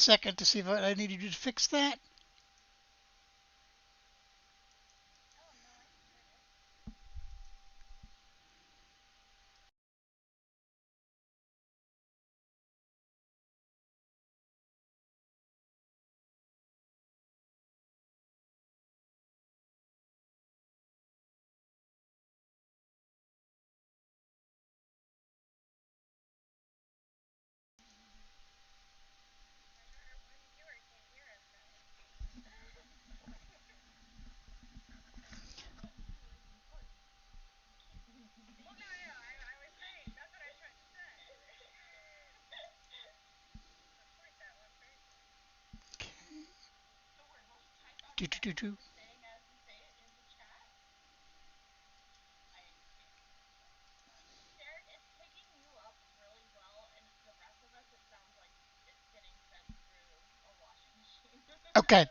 second to see if I need you to fix that. Do, do, do, do. Okay.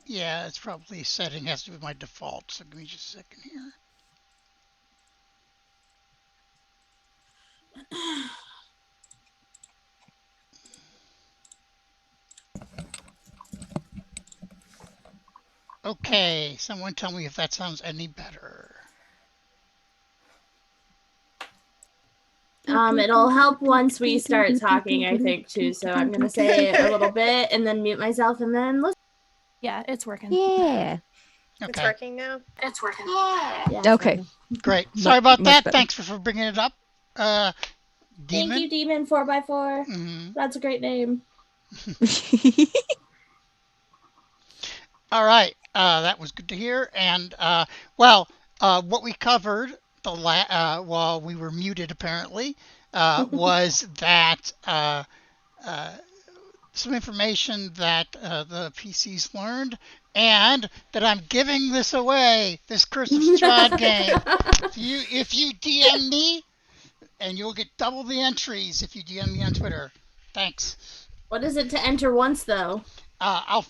Yeah, it's probably setting has to be my default. So give me just a second here. Okay, someone tell me if that sounds any better. It'll help once we start talking, I think, too. So I'm gonna say a little bit and then mute myself and then listen. Yeah, it's working. Yeah. Okay. It's working now? It's working. Yeah, Okay. Great. Sorry about Much that. better. Thanks for bringing it up. Demon. Thank you, Demon 4x4. Mm-hmm. That's a great name. All right. That was good to hear. And well, what we covered while we were muted apparently was that some information that the PCs learned, and that I'm giving this away, this Curse of Strahd game. If you DM me, and you'll get double the entries if you DM me on Twitter. Thanks. What is it to enter once, though? I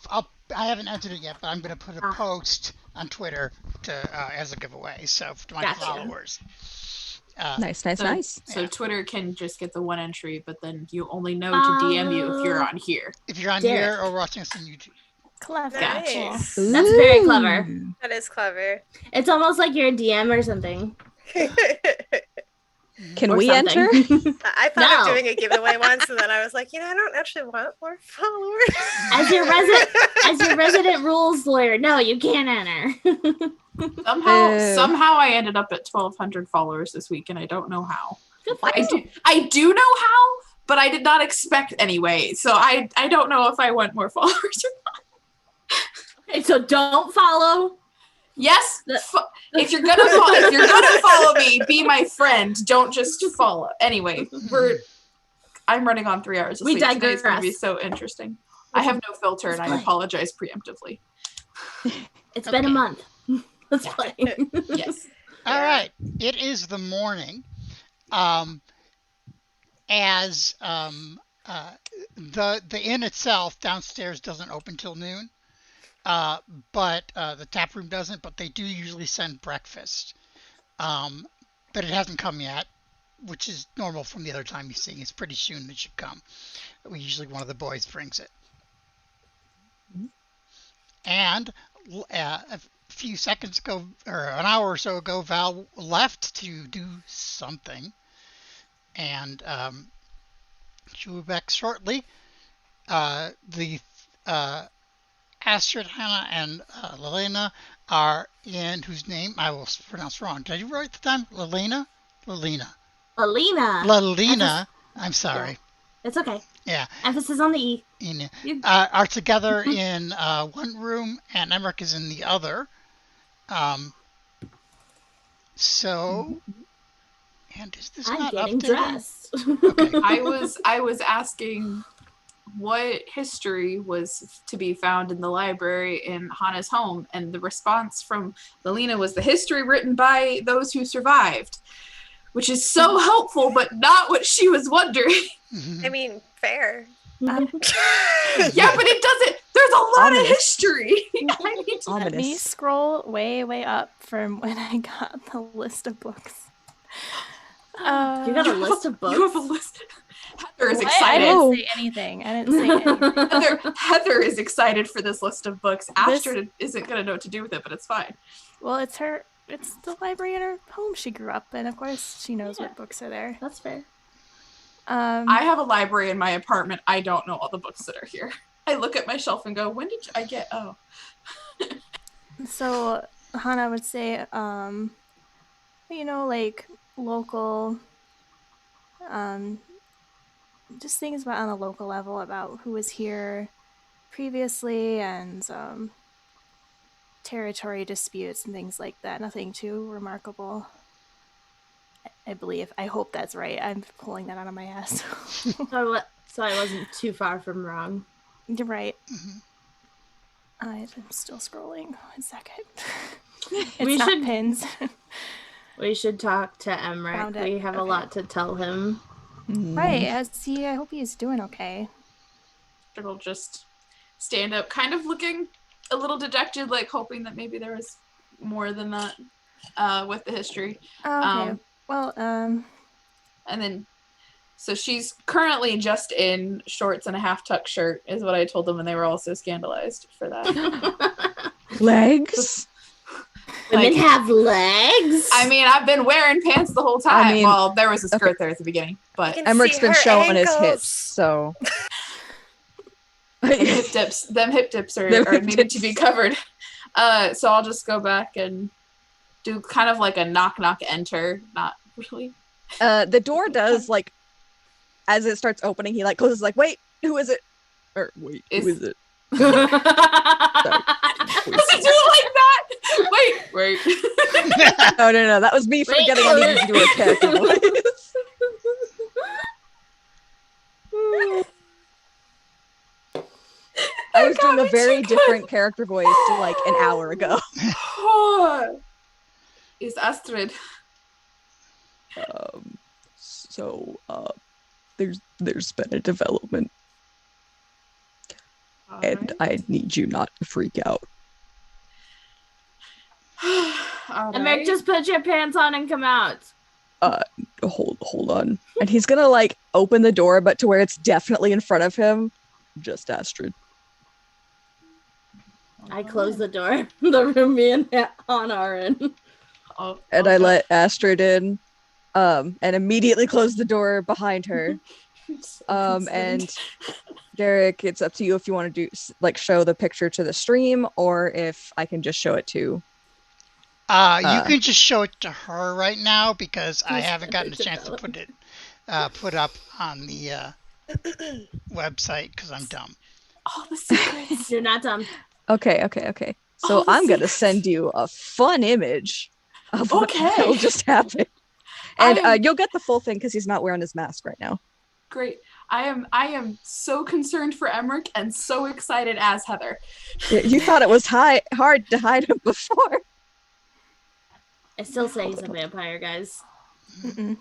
haven't entered it yet, but I'm going to put a post on Twitter as a giveaway. So to my followers. Nice. So Twitter can just get the one entry, but then you only know to DM you if you're on here. If you're on here or watching us on YouTube. Clever. Nice. That's very clever. That is clever. It's almost like you're a DM or something. Can Or we something. enter? I thought of doing a giveaway once, and then I was like, I don't actually want more followers. As your resident rules lawyer, no, you can't enter. Somehow I ended up at 1,200 followers this week, and I don't know how. I do know how, but I did not expect anyway. So I don't know if I want more followers or not. Okay, so don't follow. Yes, if you're gonna follow me, be my friend. Don't just follow. Anyway, I'm running on 3 hours of sleep. Today is going to be so interesting. I have no filter, and I apologize preemptively. It's been a month. Let's play. Yes. All right. It is the morning. As the inn itself downstairs doesn't open till noon. But the tap room doesn't, but they do usually send breakfast. But it hasn't come yet, which is normal from the other time you've seen. It's pretty soon it should come. Usually one of the boys brings it. And a few seconds ago, or an hour or so ago, Val left to do something. And she'll be back shortly. The Astrid, Hannah, and Lelena are in, whose name I will pronounce wrong. Did you write the time? Lelena? Lalina. I'm sorry. Yeah. It's okay. Yeah. Emphasis on the E. Are together in one room, and Emmerich is in the other. So, and is this not getting updated? Dressed. Okay. I was asking what history was to be found in the library in Hannah's home, and the response from Lelena was the history written by those who survived, which is so helpful, but not what she was wondering. I mean, fair. Yeah, but it doesn't. There's a lot of history. I need to Let me scroll way up from when I got the list of books. You got a list of books? You have a list. Heather is I excited. didn't say anything. Heather is excited for this list of books. Astrid isn't going to know what to do with it, but it's fine. Well, it's the library in her home she grew up in. Of course, she knows what books are there. That's fair. I have a library in my apartment. I don't know all the books that are here. I look at my shelf and go, when did I get, So, Hannah would say, like local, just things about on a local level about who was here previously and territory disputes and things like that. Nothing too remarkable, I believe. I hope that's right. I'm pulling that out of my ass. So I wasn't too far from wrong. You're right. Mm-hmm. I'm still scrolling. 1 second. It's not pins. We should talk to Emmerich. We have a lot to tell him. Right. I hope he's doing okay. It'll just stand up, kind of looking a little dejected, like hoping that maybe there was more than that with the history. Oh, okay. And then, so she's currently just in shorts and a half-tuck shirt, is what I told them, and they were also scandalized for that. Legs? Women have legs? I mean, I've been wearing pants the whole time. Well, there was a skirt there at the beginning, but Emmerich's been showing his hips, so... Them hip dips are needed to be covered. So I'll just go back and do kind of like a knock enter. Not really. The door does, like, as it starts opening, he like closes, like, wait, who is it? Or wait, who is it? Does he do it like that? Wait. No, that was me forgetting I needed to do a character voice. I was doing a very different character voice to like an hour ago. Is Astrid? There's been a development, and I need you not to freak out. Emmerich, just put your pants on and come out. Hold on. And he's gonna like open the door, but to where it's definitely in front of him. Just Astrid. I close the door. The room me and Hannah are in. And I let Astrid in, and immediately close the door behind her. And Derek, it's up to you if you want to do like show the picture to the stream, or if I can just show it to. You can just show it to her right now because I haven't gotten a chance to put up on the website because I'm dumb. All the secrets. You're not dumb. Okay. So I'm going to send you a fun image of what will just happen. And you'll get the full thing because he's not wearing his mask right now. Great. I am so concerned for Emmerich and so excited as Heather. You thought it was hard to hide him before. I still say he's a vampire, guys.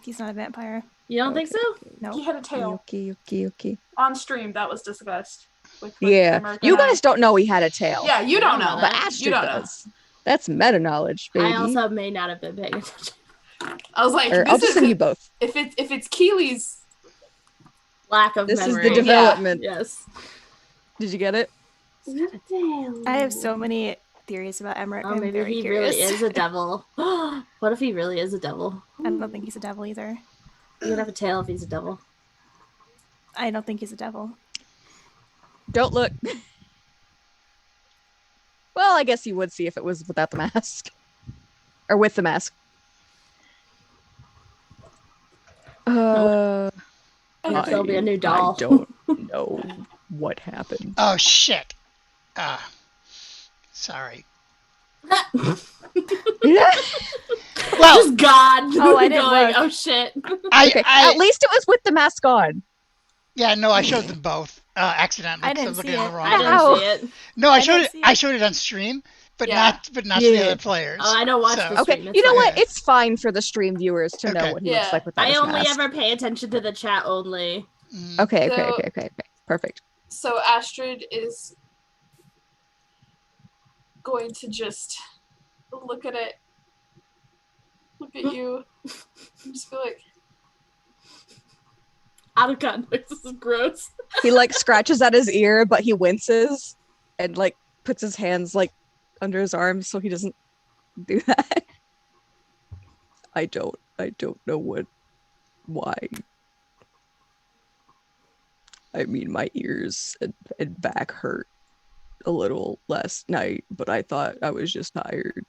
He's not a vampire. You don't think so? No. He had a tail. Okay. On stream, that was discussed. Yeah, you guys don't know he had a tail. Yeah, you don't know. But Astrid does. That's meta knowledge, baby. I also may not have been paying attention. I was like, I'll just send you both. If it's Keely's lack of this memory. This is the development. Yeah. Yes. Did you get it? I have so many theories about Emmerich. Oh, maybe he really is a devil. What if he really is a devil? I don't think he's a devil either. He would have a tail if he's a devil. I don't think he's a devil. Don't look. Well, I guess you would see if it was without the mask. Or with the mask. There'll be a new doll. I don't know what happened. Oh, shit. Sorry. Yeah. Well, just God. Oh, I didn't going, look. oh shit. At least it was with the mask on. Yeah, no, I showed them both accidentally. I didn't see it. I didn't see it. No, I showed it on stream, but not to the other players. Oh, I don't watch the stream. Okay, you know what? It's fine for the stream viewers to know what he looks like without his mask. I only ever pay attention to the chat only. Okay. Perfect. So Astrid is going to just look at it, look at you, and just be like, out of context, this is gross. He like scratches at his ear, but he winces and like puts his hands like under his arms so he doesn't do that. I don't know why. I mean, my ears and back hurt a little last night, but I thought I was just tired.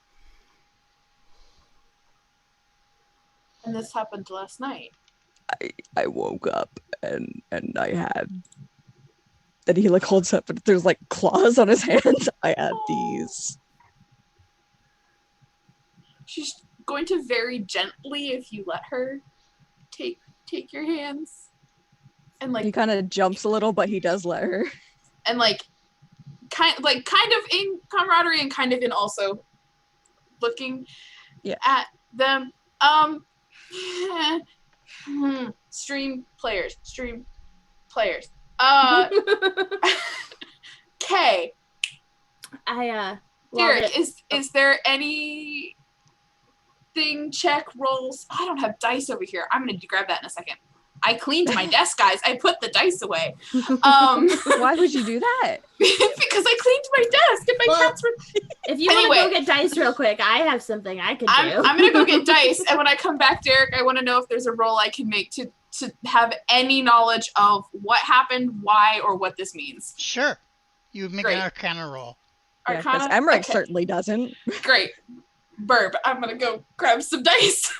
and this happened last night. I woke up and I had. Then he like holds up, and there's like claws on his hands. I had these. She's going to very gently, if you let her, take your hands, and like He kind of jumps a little, but he does let her. and like kind of in camaraderie and kind of in also looking at them. Stream players. Okay. Derek, is there anything check rolls? I don't have dice over here. I'm gonna grab that in a second. I cleaned my desk, guys. I put the dice away. Why would you do that? Because I cleaned my desk and my cats were. If you want to go get dice real quick, I have something I can do. I'm gonna go get dice, and when I come back, Derek, I want to know if there's a roll I can make to have any knowledge of what happened, why, or what this means. Sure. You would make an Arcana roll. Yeah, because Emmerich certainly doesn't. Great. Burb, I'm gonna go grab some dice.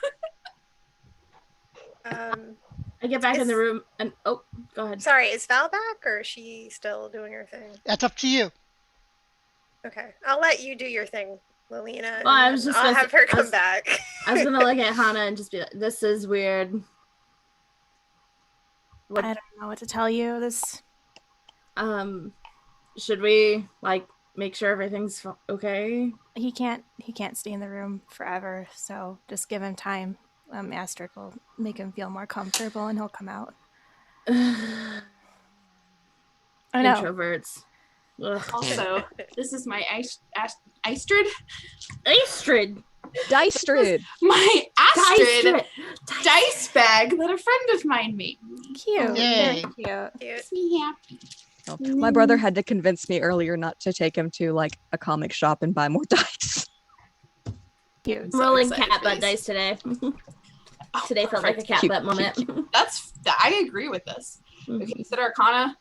I get back in the room and go ahead. Sorry, is Val back or is she still doing her thing? That's up to you. Okay, I'll let you do your thing, Lilina. Well, I was just I'll have her come back. I was gonna look at Hannah and just be like, "This is weird." I don't know what to tell you. This. Should we like make sure everything's okay? He can't stay in the room forever. So just give him time. Astrid will make him feel more comfortable, and he'll come out. I know. Introverts. Ugh. Also, this is my Astrid. Dystrid. My Astrid dice bag that a friend of mine made me. Cute. Yay. Very cute. Makes me happy. Oh, my brother had to convince me earlier not to take him to like a comic shop and buy more dice. Cute. Rolling cat butt dice today. Today felt like a cat butt moment. I agree with this. Okay, is it Arcana?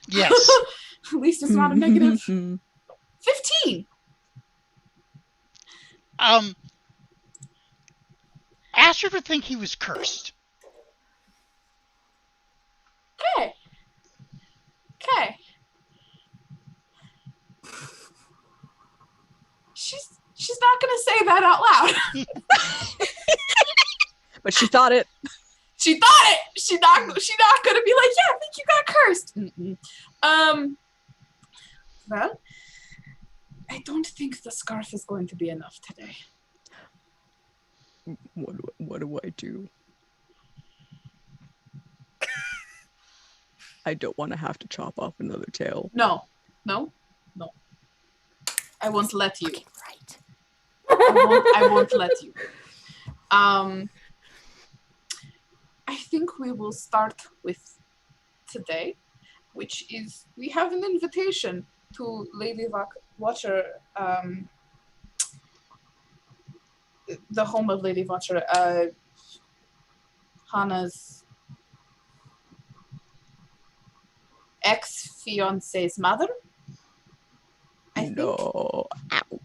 Yes. At least it's not a negative. 15. Astrid would think he was cursed. Okay. She's not gonna say that out loud. But she thought it. She's not gonna be like, yeah, I think you got cursed. Well, I don't think the scarf is going to be enough today. What do I do? I don't want to have to chop off another tail. No. I won't let you. Right. I won't let you. I think we will start with today, which is we have an invitation to Lady Watcher, the home of Lady Watcher, Hannah's ex-fiance's mother. I think. No. Ow.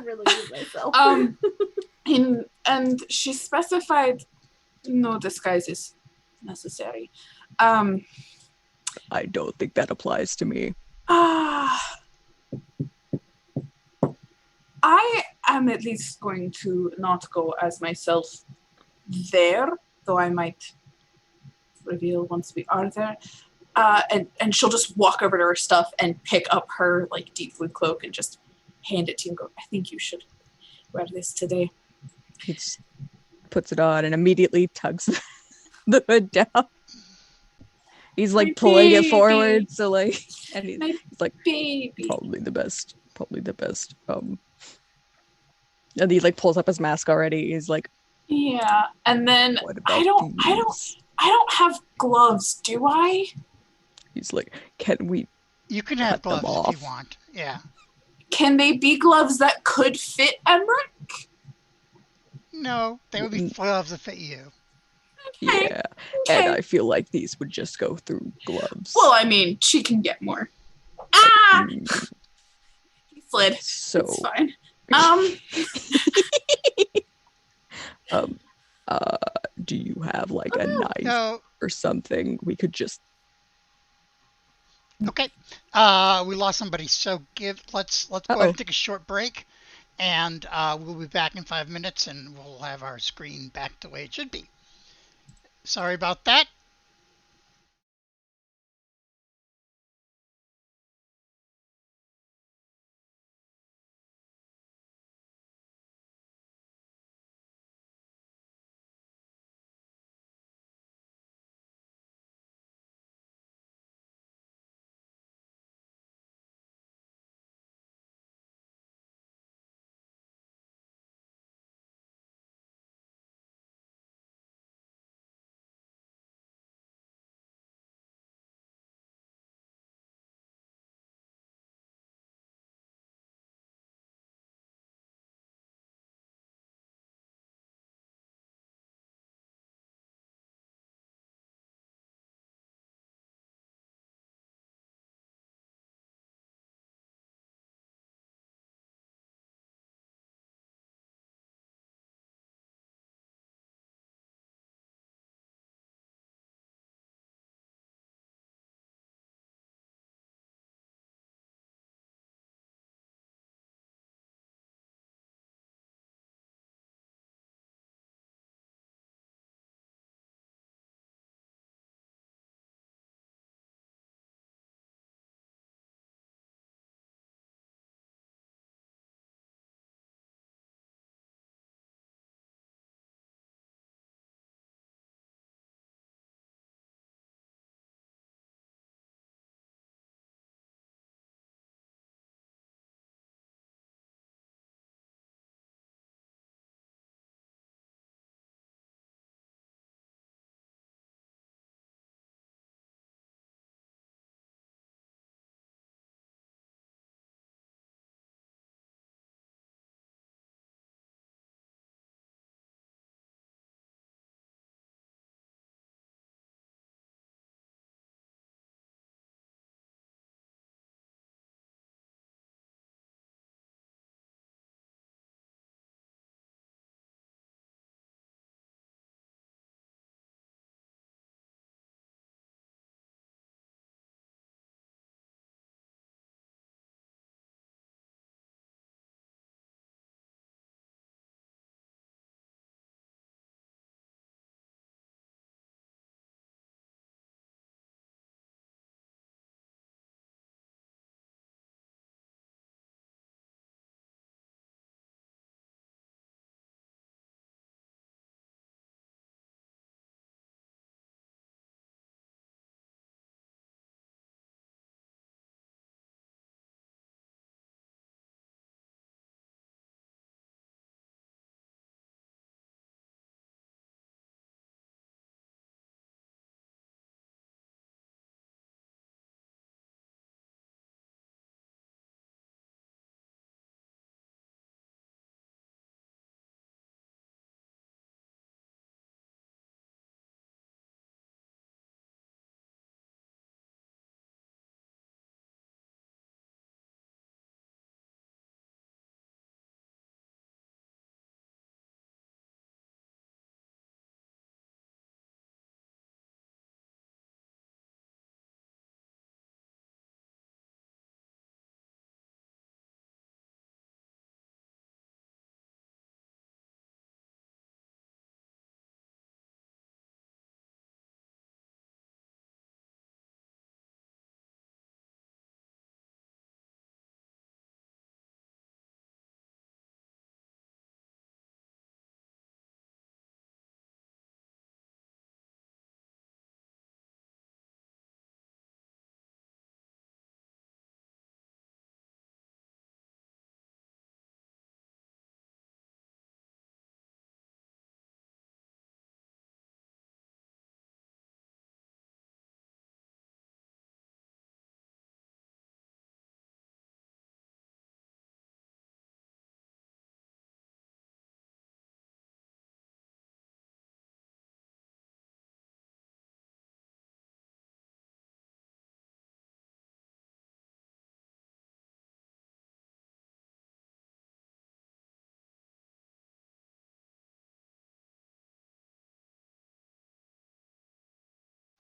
Really good myself. And she specified no disguises necessary. I don't think that applies to me. I am at least going to not go as myself there, though I might reveal once we are there. And she'll just walk over to her stuff and pick up her like deep blue cloak and just hand it to you and go, I think you should wear this today. He just puts it on and immediately tugs the hood down. He's like My pulling it baby. forward, so like, and he's like, Baby. probably the best. And he like pulls up his mask already. He's like, Yeah, and then what about I don't these? have gloves, do I? He's like, can we You can have cut them gloves if you off? want. Yeah. Can they be gloves that could fit Emmerich? No, they would be gloves that fit you. Yeah, and I feel like these would just go through gloves. Well, I mean, she can get more. Ah! He slid. So It's fine. Do you have like a knife No. or something? We could just. Okay. We lost somebody, so let's go ahead and take a short break, and we'll be back in 5 minutes, and we'll have our screen back the way it should be. Sorry about that.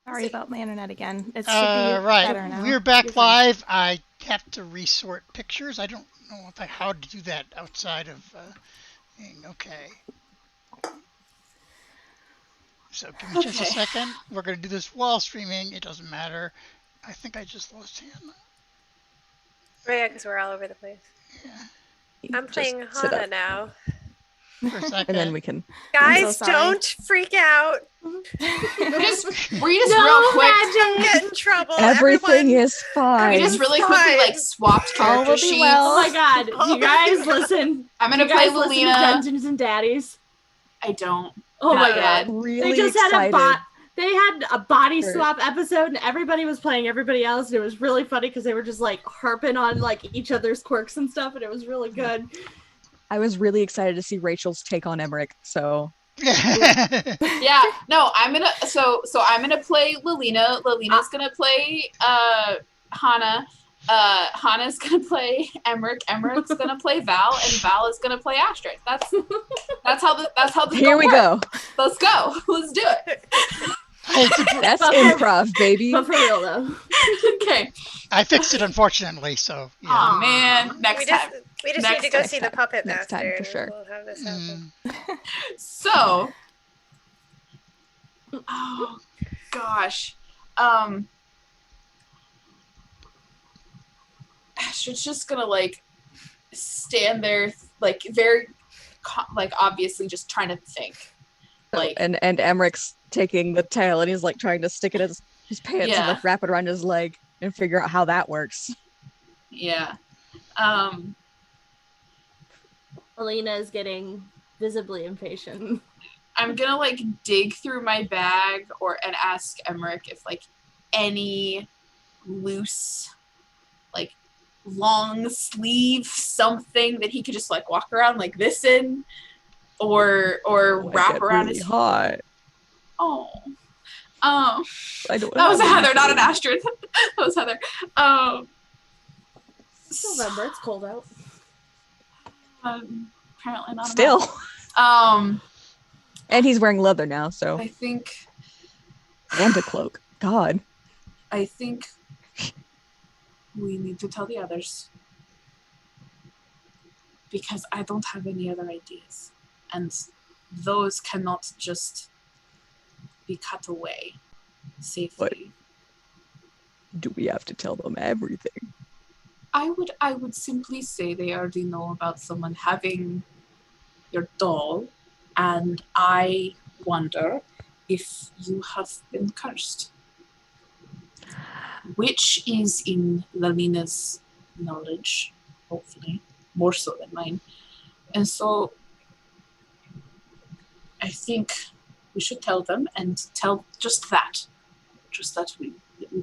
Sorry about my internet again. It should be Right, better now. we're back live. I have to resort pictures. I don't know how to do that outside of thing. Okay. So give me just a second. We're going to do this while streaming. It doesn't matter. I think I just lost Hannah. Oh, yeah, because we're all over the place. Yeah. I'm playing Hana now. For a second. And then we can. Guys, so sorry. don't freak out. Were you just real quick? Don't get in trouble. Everything Everyone, is fine. We just really quickly like swapped All will character be sheets. well. Oh my god! Do you guys listen? I'm gonna Do you play guys listen to Lelina. Dungeons and Daddies. I don't. Oh my Not god! yet. Really They just excited. They had a body Sure. swap episode, and everybody was playing everybody else, and it was really funny because they were just like harping on like each other's quirks and stuff, and it was really good. I was really excited to see Rachel's take on Emmerich. So Yeah, no, I'm gonna I'm gonna play Lelina. Lelina's gonna play Hana. Hana's gonna play Emmerich. Emmerich's gonna play Val, and Val is gonna play Astrid. That's how the here we go. Let's go. Let's do it. That's improv, baby. But for real though. Okay. I fixed it, unfortunately, so yeah. Oh man, next time. we just Next need to go time. see the puppet Next master. time, for sure. We'll have this happen. So, oh gosh, Astrid's just gonna like stand there, like very, like obviously just trying to think, like and Emmerich's taking the tail and he's like trying to stick it in his pants Yeah. and like wrap it around his leg and figure out how that works. yeah, Alina is getting visibly impatient. I'm gonna like dig through my bag and ask Emmerich if like any loose, like long sleeve something that he could just like walk around like this in, or wrap around really his. hot. Oh, I don't that was a know. Heather, not an Astrid. That was Heather. It's November. It's cold out. Apparently not. Still. Enough. And he's wearing leather now, so I think and a cloak. God. we need to tell the others because I don't have any other ideas, and those cannot just be cut away safely. Do we have to tell them everything? I would simply say they already know about someone having your doll, and I wonder if you have been cursed. Which is in Lalina's knowledge, hopefully, more so than mine. And so I think we should tell them and tell just that. Just that we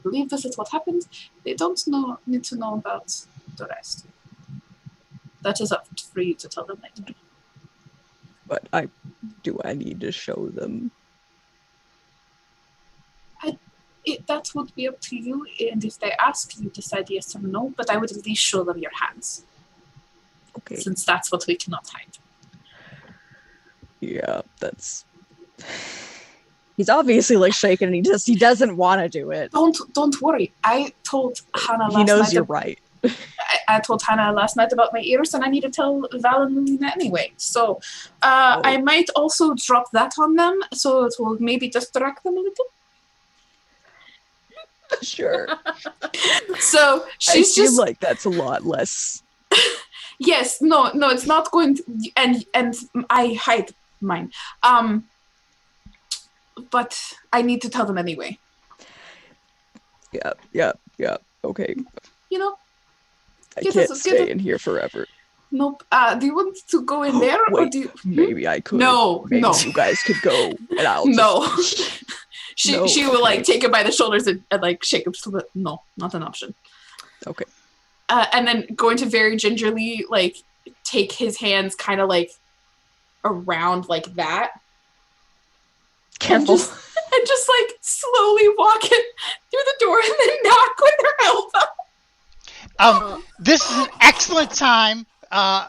believe this is what happened. They don't need to know about the rest. That is up for you to tell them later. But do I need to show them? That would be up to you, and if they ask, you decide yes or no, but I would at least show them your hands. Okay. Since that's what we cannot hide. Yeah, that's. He's obviously like shaking, and he doesn't want to do it. Don't worry. I told Hannah last He knows night. you're right. I told Hannah last night about my ears, and I need to tell Val and Luna anyway. So I might also drop that on them, so it will maybe distract them a little. Sure. So she's I feel just like that's a lot less. yes. No, it's not going to. And I hide mine. But I need to tell them anyway. Yeah. Okay. You know. I Get can't us- stay get- in here forever. Nope. Do you want to go in there, or Wait, do you? maybe I could. No, Maybe no. you guys could go, and I'll No. just... She will like take him by the shoulders and like shake him. No, not an option. Okay. And then going to very gingerly like take his hands kind of like around like that. Careful. And just like slowly walk him through the door and then knock with her elbow. This is an excellent time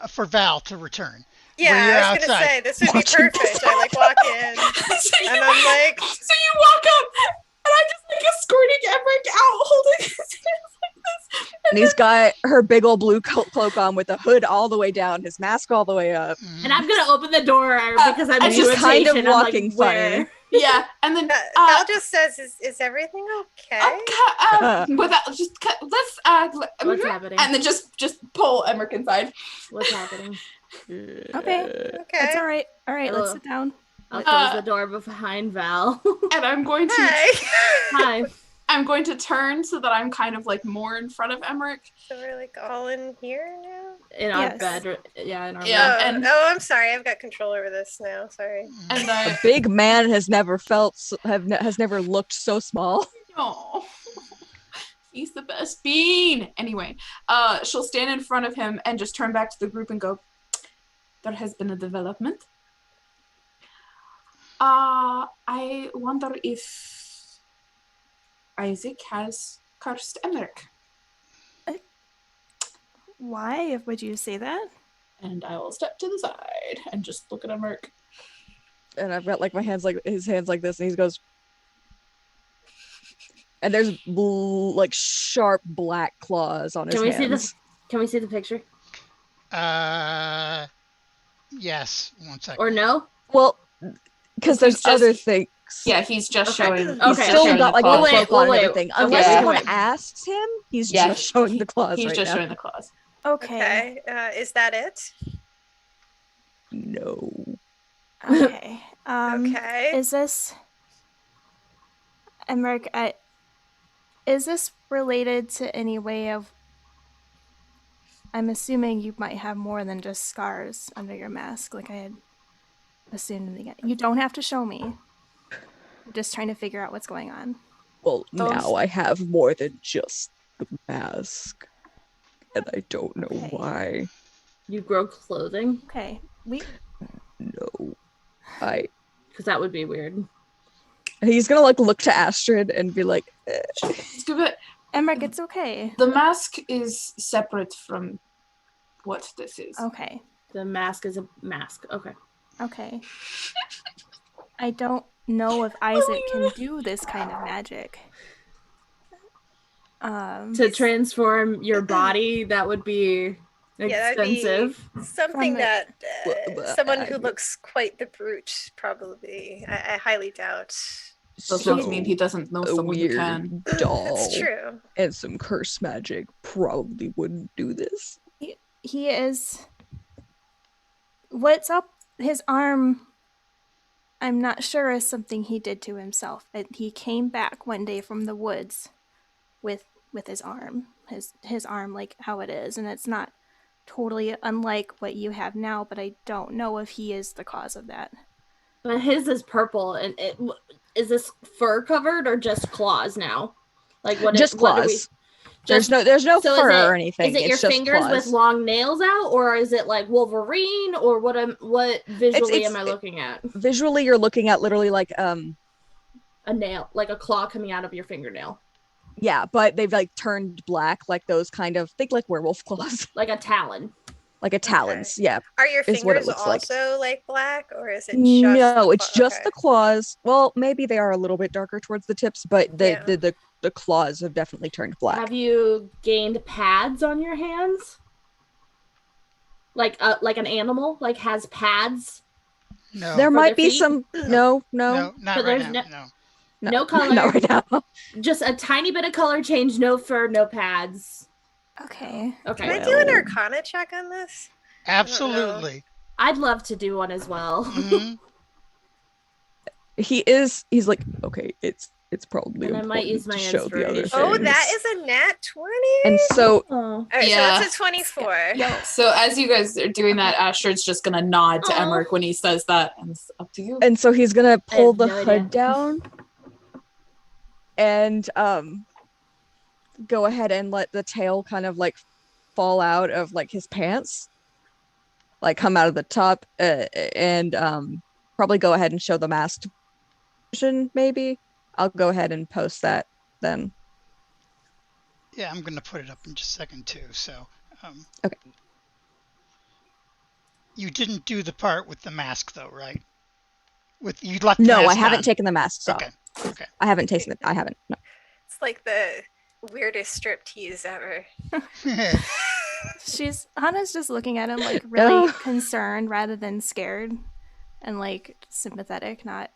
for Val to return. Yeah, When you're I was gonna outside. say this would be perfect. I like walk in So you and I'm like, walk up and I'm just like escorting Emmerich out, holding his hands like this. And he's got her big old blue cloak on with a hood all the way down, his mask all the way up. And I'm gonna open the door because I'm and new she's kind of impatient. I'm walking like, where? funny. Yeah, and then Val just says, "Is everything okay?" without just let's What's happening? and then just pull Emmerich inside. What's happening? Okay. Okay. That's all right. All right, let's Hello. sit down. I'll close the door behind Val. And I'm going to Hi. Hi. I'm going to turn so that I'm kind of like more in front of Emmerich. So we're like all in here now. In our Yes. bed. Yeah, in our Yeah. bed. and- I'm sorry. I've got control over this now. Sorry. And A big man has never has never looked so small. oh, he's the best bean. Anyway, she'll stand in front of him and just turn back to the group and go, "There has been a development. I wonder if Isaac has cursed Emmerich." Why would you say that? And I will step to the side and just look at Emmerich. And I've got like my hands like his hands like this, and he goes, and there's like sharp black claws on his Can we hands. see the Can we see the picture? Yes. 1 second. Or no? Well, because there's He's just- other things. Yeah, he's just Okay. showing. Okay. He's still showing got the like the claws. cloak We'll on and wait. everything. Okay, Unless we can someone wait. asks him, he's Yeah. just showing the claws He's right just now. showing the claws. Okay. Okay. Is that it? No. Okay. Okay. Is this Emmerich? Is this related to any way of? I'm assuming you might have more than just scars under your mask, like I had assumed in the beginning. You don't have to show me. I'm just trying to figure out what's going on. Well, Those- now I have more than just the mask. And I don't know Okay. why. You grow clothing? Okay. No. Because that would be weird. He's gonna like look to Astrid and be like, Let's give it. Emmerich, it's okay. The mask is separate from what this is. Okay. The mask is a mask. Okay. Okay. I don't know if Isaac can do this kind of magic. To transform your body, that would be Yeah, that'd be expensive. something From the- that someone who looks quite the brute probably. I highly doubt. Doesn't mean he doesn't know a someone who weird can. doll That's true. and some curse magic probably wouldn't do this. He is. What's up? His arm. I'm not sure is something he did to himself. He came back one day from the woods with his arm, his arm like how it is, and it's not totally unlike what you have now. But I don't know if he is the cause of that. But his is purple, and is this fur covered or just claws now? Like what? Just what do we- claws. There's no so fur is it, or anything. Is it it's your just fingers claws. with long nails out, or is it like Wolverine, or what? What visually am I looking at? Visually, you're looking at literally like A nail, like a claw coming out of your fingernail, yeah, but they've like turned black, like those kind of think like werewolf claws, like a talon. like a talons. Yeah. Are your Is what it fingers looks like. also like black, or is it just No, the it's claw? just Okay. the claws. Well, maybe they are a little bit darker towards the tips, but Yeah. the claws have definitely turned black. Have you gained pads on your hands? Like an animal, like has pads. No. There For might their be feet? some. No, no, not But right there's now. no- No. No color. not right now. Just a tiny bit of color change. No fur, no pads. Okay. Okay. Can I do an Well- Arcana check on this? Absolutely. I'd love to do one as well. hmm He's like, okay, it's probably And I might important use my to show the other inspiration. Oh, things. that is a nat 20. And so Oh. All right, Yeah. so that's a 24. So as you guys are doing that, Astrid's just gonna nod to Aw. Emmerich when he says that, and it's up to you. and so he's gonna pull have the no hood idea. down and go ahead and let the tail kind of like fall out of like his pants, like come out of the top, and probably go ahead and show the masked version. Maybe I'll go ahead and post that then. Yeah, I'm gonna put it up in just a second too. So. Okay. You didn't do the part with the mask though, right? You left. The No, I mask haven't on. taken the masks off. Okay. Okay. I haven't tasted it. I haven't. No. It's like the weirdest striptease ever. Hannah's just looking at him like really Oh. concerned rather than scared and like sympathetic, not.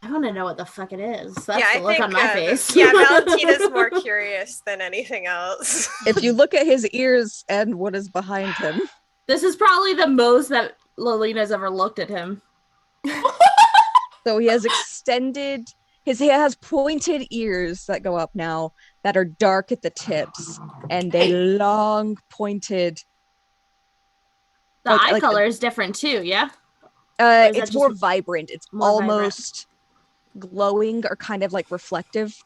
I want to know what the fuck it is. That's Yeah, the I look think on my face. yeah, Valentina's more curious than anything else. If you look at his ears and what is behind him. This is probably the most that Lalena's ever looked at him. So he has extended he has pointed ears that go up now that are dark at the tips and a long pointed. The eye like color is different too, yeah? It's more vibrant. It's more almost glowing or kind of like reflective.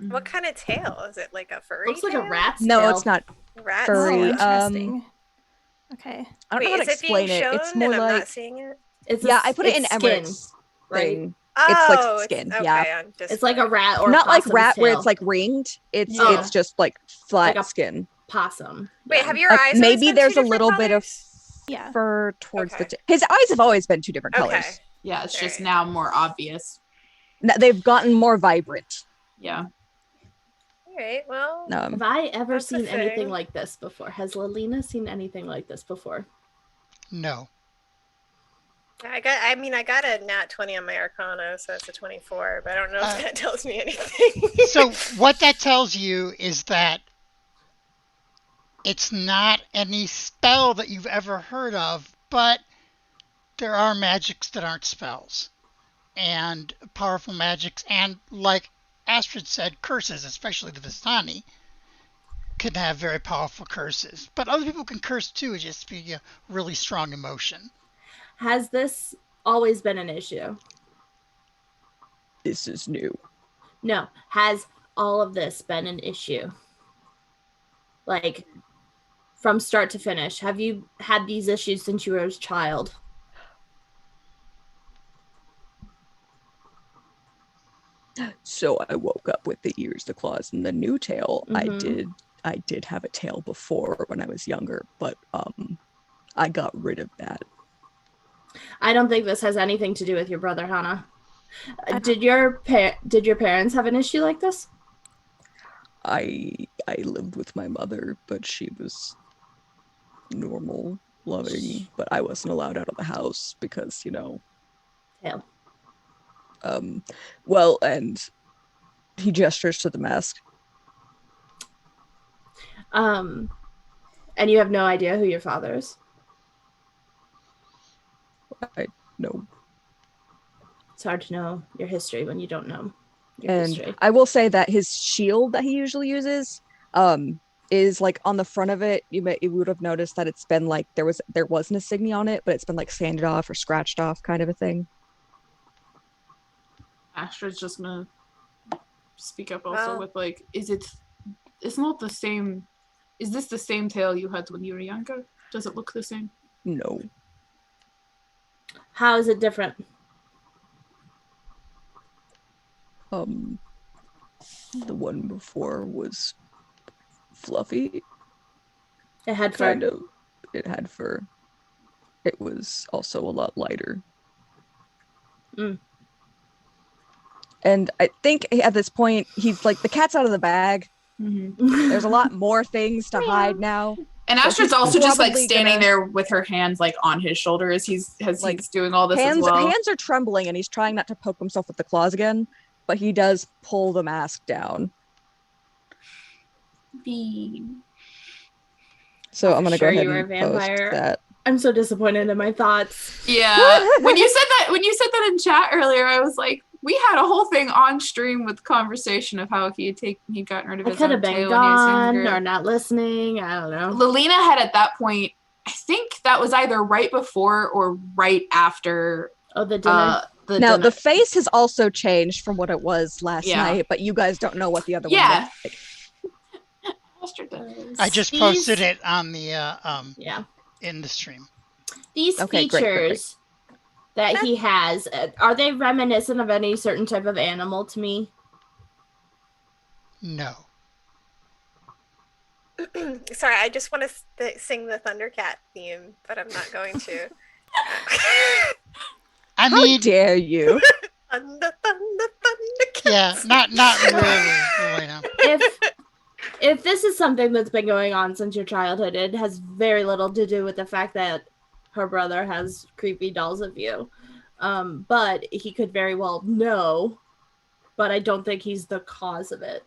What kind of tail? Is it like a furry Looks like tail? a rat's No, tail. it's not Rat furry. Oh, tail. interesting. Okay. I don't know how Wait, to is it being explain it. shown It's more and I'm like not seeing it? It's I put it in it's skin, Emmerich right? thing. Oh, It's like skin. okay, Yeah, I'm just It's like a rat or not like possum's rat where tail. it's like ringed. It's Yeah. it's just like flat Like a skin. possum. Wait, Yeah. have your eyes always Maybe been there's two a little different bit of colors? Yeah. fur towards Okay. the tip. His eyes have always been 2 different Okay. colors. Yeah, it's just Alright. now more obvious. They've gotten more vibrant. Yeah. All right, well, Have I ever That's a seen anything thing. like this before? Has Lalina seen anything like this before? No. I got a nat 20 on my Arcana, so it's a 24, but I don't know if Uh, that tells me anything. So what that tells you is that it's not any spell that you've ever heard of, but there are magics that aren't spells. And powerful magics, and like Astrid said, curses, especially the Vistani, can have very powerful curses. But other people can curse too, it just be a really strong emotion. Has this always been an issue? This is new. No. Has all of this been an issue? Like, from start to finish? Have you had these issues since you were a child? So I woke up with the ears, the claws, and the new tail. Mhm. I did have a tail before when I was younger, but I got rid of that. I don't think this has anything to do with your brother, Hannah. I don't- Did your parents have an issue like this? I lived with my mother, but she was normal, loving, but I wasn't allowed out of the house because, Tail. Well, and he gestures to the mask. And you have no idea who your father is? No. It's hard to know your history when you don't know your And history. I will say that his shield that he usually uses is like on the front of it. You would have noticed that it's been like there was an insignia on it, but it's been like sanded off or scratched off kind of a thing. Astrid's just gonna speak up also Well- with like, it's not the same. Is this the same tail you had when you were younger? Does it look the same? No. How is it different? The one before was fluffy. It had fur. Kind of. It had fur. It was also a lot lighter. Mm. And I think at this point, he's like, the cat's out of the bag. Mm-hmm. There's a lot more things to hide now. And So Astrid's he's also just like probably standing gonna- there with her hands like on his shoulder as he's doing all this Hands as well. hands are trembling, and he's trying not to poke himself with the claws again, but he does pull the mask down. Bean. So I'm gonna Sure go you ahead were a and post vampire. that. I'm so disappointed in my thoughts. Yeah. when you said that in chat earlier, I was like, we had a whole thing on stream with conversation of how he'd gotten rid of I his could own have been tail when he was gone younger. or not listening. I don't know. Lilina had at that point, I think that was either right before or right after Oh, the dinner. Now dinner. the face has also changed from what it was last Yeah. night, but you guys don't know what the other Yeah. one looks like. Astrid does. I just These- posted it on the Yeah. in the stream. These Okay, great, great, great. features that he has, are they reminiscent of any certain type of animal to me? No. Sorry, I just want to sing the Thundercat theme, but I'm not going to. I How mean, dare you? Thunder, thunder, thunder. Yeah, not really, no. If this is something that's been going on since your childhood, it has very little to do with the fact that her brother has creepy dolls of you. But he could very well know, but I don't think he's the cause of it.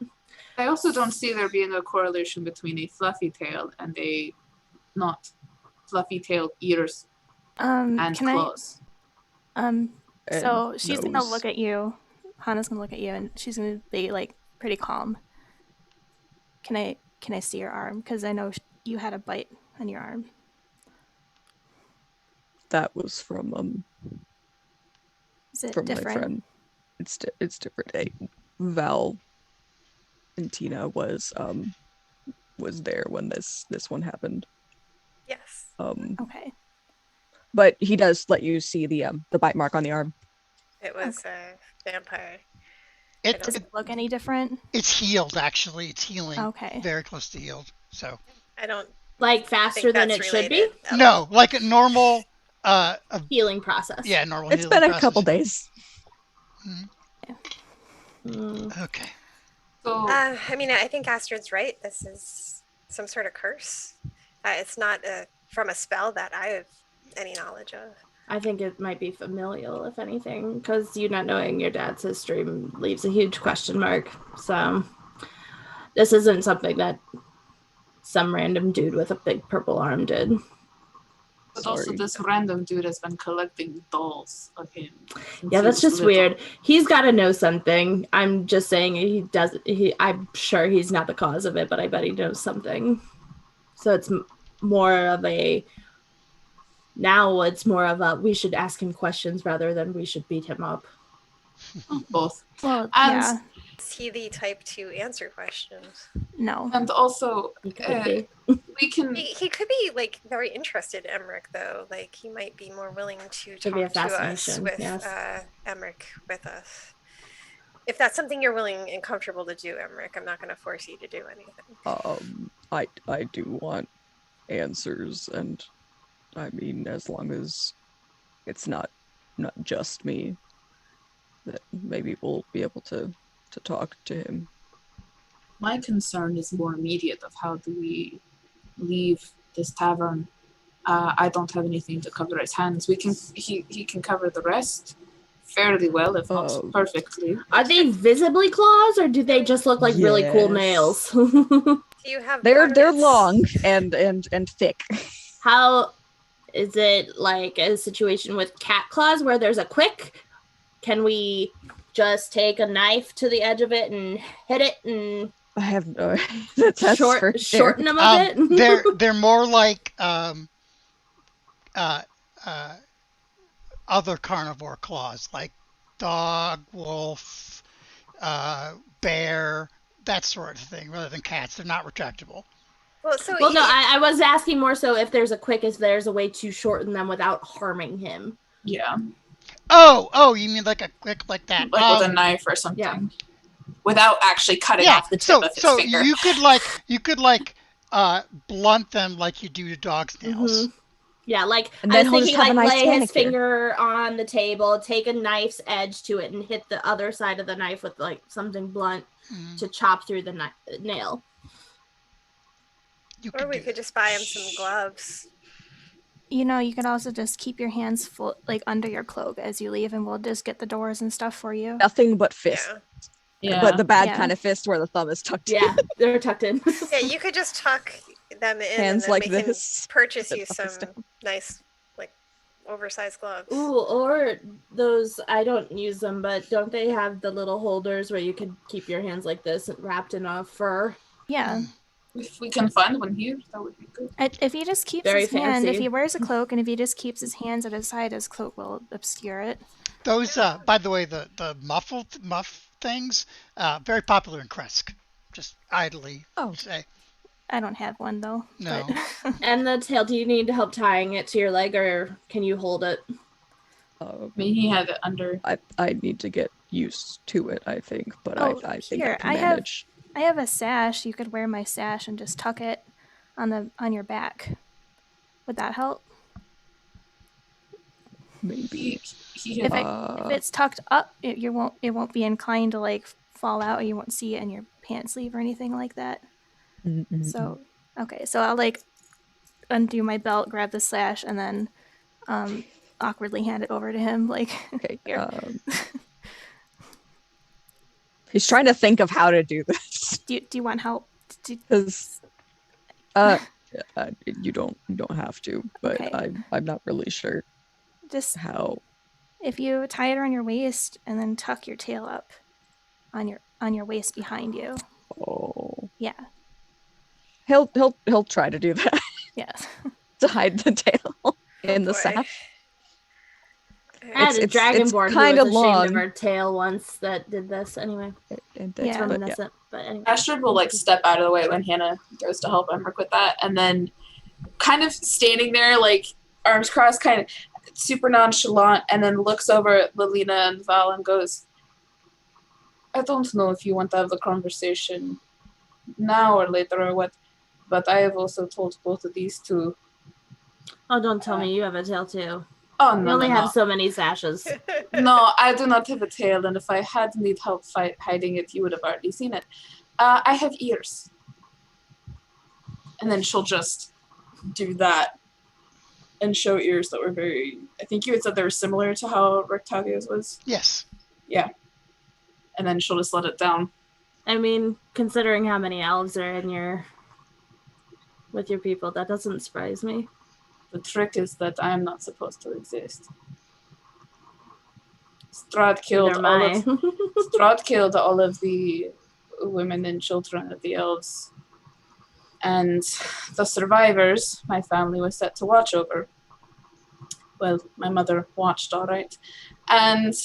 I also don't see there being a correlation between a fluffy tail and a not fluffy tailed ears and Can claws. So she's gonna nose. look at you. Hannah's gonna look at you, and she's gonna be like pretty calm. Can I see your arm? Because I know you had a bite on your arm. That was from Is it from different? my friend. It's different. Val and Tina was there when this one happened. Yes. Okay. But he does let you see the bite mark on the arm. It was a vampire. Does it look any different? It's healed, actually. It's healing. Okay. Very close to healed. So. I don't Like faster than it should be? No, like a normal healing process. Yeah, normal It's healing been a process. couple days. Okay. So I mean, I think Astrid's right. This is some sort of curse. It's not from a spell that I have any knowledge of. I think it might be familial, if anything, because you not knowing your dad's history leaves a huge question mark. So this isn't something that some random dude with a big purple arm did. But also this random dude has been collecting dolls of him. Yeah, that's just weird. He's got to know something. I'm just saying I'm sure he's not the cause of it, but I bet he knows something. So it's more of a we should ask him questions rather than we should beat him up. Both. Well, and yeah. Is he the type to answer questions? No. And also, He could be. we can. He could be like very interested in Emmerich, though. Like he might be more willing to Could be a talk to us fascination, with yes. Emmerich with us. If that's something you're willing and comfortable to do, Emmerich, I'm not going to force you to do anything. I do want answers, and I mean, as long as it's not just me, that maybe we'll be able to talk to him. My concern is more immediate of how do we leave this tavern. I don't have anything to cover his hands. He can cover the rest fairly well, if not perfectly. Are they visibly claws, or do they just look like really cool nails? Do you have They're permits? long and thick. How is it like a situation with cat claws where there's a quick? Can we just take a knife to the edge of it and hit it and I have no that's shorten them a bit? They're more like other carnivore claws, like dog, wolf, bear, that sort of thing, rather than cats. They're not retractable. Well, no, I was asking more so if there's a way to shorten them without harming him. Yeah. Oh, you mean like a quick like that? Like with a knife or something. Yeah. Without actually cutting off the tip of his finger. So you could blunt them like you do to dog's nails. Mm-hmm. Yeah, like and I was thinking like lay his finger on the table, take a knife's edge to it, and hit the other side of the knife with like something blunt to chop through the nail. Or we could just buy him some gloves. You know, you could also just keep your hands full, like under your cloak as you leave, and we'll just get the doors and stuff for you. Nothing but fist. Yeah. But the bad kind of fist where the thumb is tucked in. Yeah, they're tucked in. Yeah, you could just tuck them in hands and then like we this. Can purchase you some nice, like, oversized gloves. Ooh, or those, I don't use them, but don't they have the little holders where you could keep your hands like this wrapped in a fur? Yeah. If we can find one here, that would be good. If he just keeps his hand, if he wears a cloak, and if he just keeps his hands at his side, his cloak will obscure it. Those, by the way, the muff things, very popular in Kresk. Just idly say. I don't have one though. No. But... And the tail, do you need help tying it to your leg, or can you hold it? I mean, he had it under. I need to get used to it, I think, but I think here, I can manage. I have a sash. You could wear my sash and just tuck it on your back. Would that help? maybe. If it's tucked up, it won't be inclined to like fall out, or you won't see it in your pant sleeve or anything like that. Mm-mm. So okay, so I'll like undo my belt, grab the slash, and then awkwardly hand it over to him. Like, Okay. here. He's trying to think of how to do this. Do you want help? Because you don't have to, but Okay. I'm not really sure Just how. if you tie it around your waist and then tuck your tail up on your waist behind you. Oh. Yeah. He'll try to do that. Yes. To hide the tail in the sash. I had a dragonborn who kind was of ashamed long. of her tail once that did this. Anyway, it's reminiscent. But anyway, Astrid will like step out of the way when Hannah goes to help Emmerich with that, and then kind of standing there, like arms crossed, kind of super nonchalant, and then looks over at Lilina and Val and goes, "I don't know if you want to have the conversation now or later or what, but I have also told both of these two." Oh, don't tell me you have a tail too. Oh, You no, only no, have no. so many sashes. No, I do not have a tail, and if I had need help hiding it, you would have already seen it. I have ears. And then she'll just do that and show ears that were very... I think you had said they were similar to how Rectavia's was. Yes. Yeah. And then she'll just let it down. I mean, considering how many elves are with your people, that doesn't surprise me. The trick is that I am not supposed to exist. Strahd killed all of the women and children of the elves. And the survivors, my family was set to watch over. Well, my mother watched, all right. And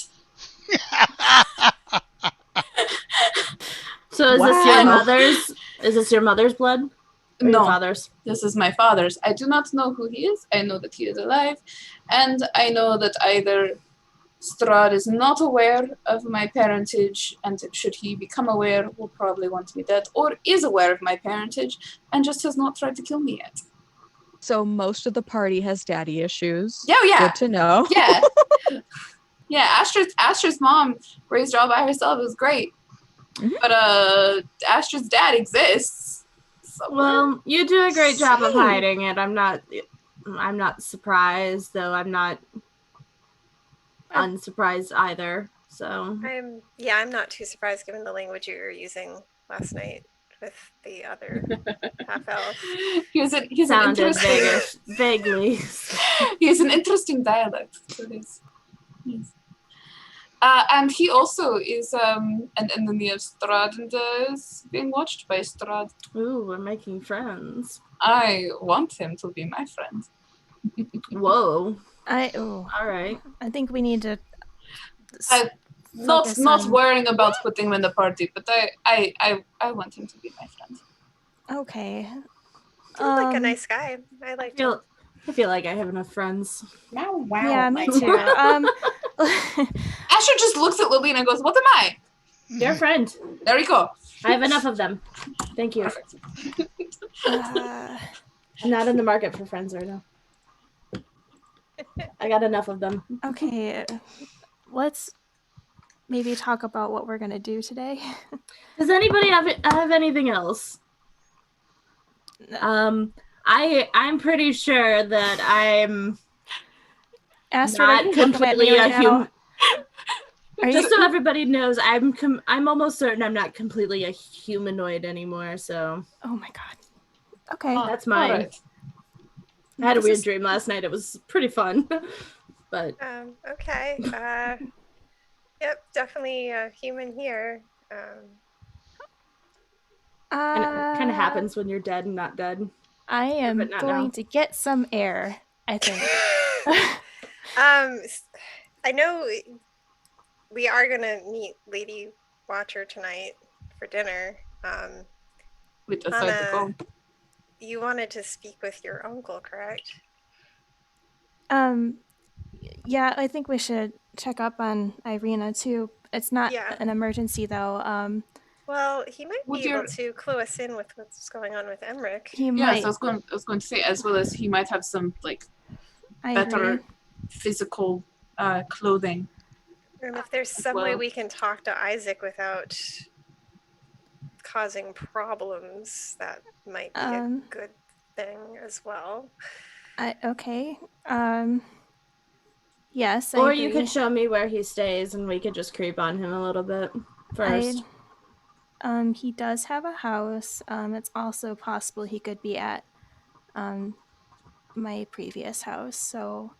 so is this your mother's? Is this your mother's blood? Or no, your father's? This is my father's. I do not know who he is. I know that he is alive, and I know that either Strahd is not aware of my parentage, and should he become aware, will probably want me dead, or is aware of my parentage and just has not tried to kill me yet. So most of the party has daddy issues. Oh, yeah. Good to know. Yeah. Yeah, Astrid's mom raised her all by herself. It was great. Mm-hmm. But Astrid's dad exists. Somewhere. Well, you do a great job of hiding it. I'm not surprised, though I'm not unsurprised either. So I'm not too surprised given the language you were using last night with the other half elf. He's an interesting vaguely. He has an interesting dialect. So yes. And he also is an enemy of Strahd and is being watched by Strahd. Ooh, we're making friends. I want him to be my friend. Whoa. All right. I think we need to. Not worrying about putting him in the party, but I want him to be my friend. Okay. Seems like a nice guy. I feel like I have enough friends. Wow. Yeah, me too. Asher just looks at Lilina and goes, "What am I?" Your friend. There you go. I have enough of them. Thank you. I'm not in the market for friends right now. I got enough of them. Okay. Let's maybe talk about what we're gonna do today. Does anybody have anything else? I'm pretty sure that I'm not completely a human. Just so everybody knows, I'm almost certain I'm not completely a humanoid anymore. So. Oh my god. Okay. That's mine. Right. I had a weird dream last night. It was pretty fun. But. Okay. Yep, definitely a human here. Kind of happens when you're dead and not dead. I am going to get some air, I think. I know we are going to meet Lady Watcher tonight for dinner. We decided to go. You wanted to speak with your uncle, correct? Yeah, I think we should check up on Irina too. It's not an emergency though. Well, he might be able to clue us in with what's going on with Emmerich. He might. I was going to say, as well as he might have some better physical clothing. And if there's some way we can talk to Isaac without causing problems, that might be a good thing as well. Okay. Yes, I Or agree. you could show me where he stays, and we could just creep on him a little bit first. He does have a house. It's also possible he could be at my previous house. So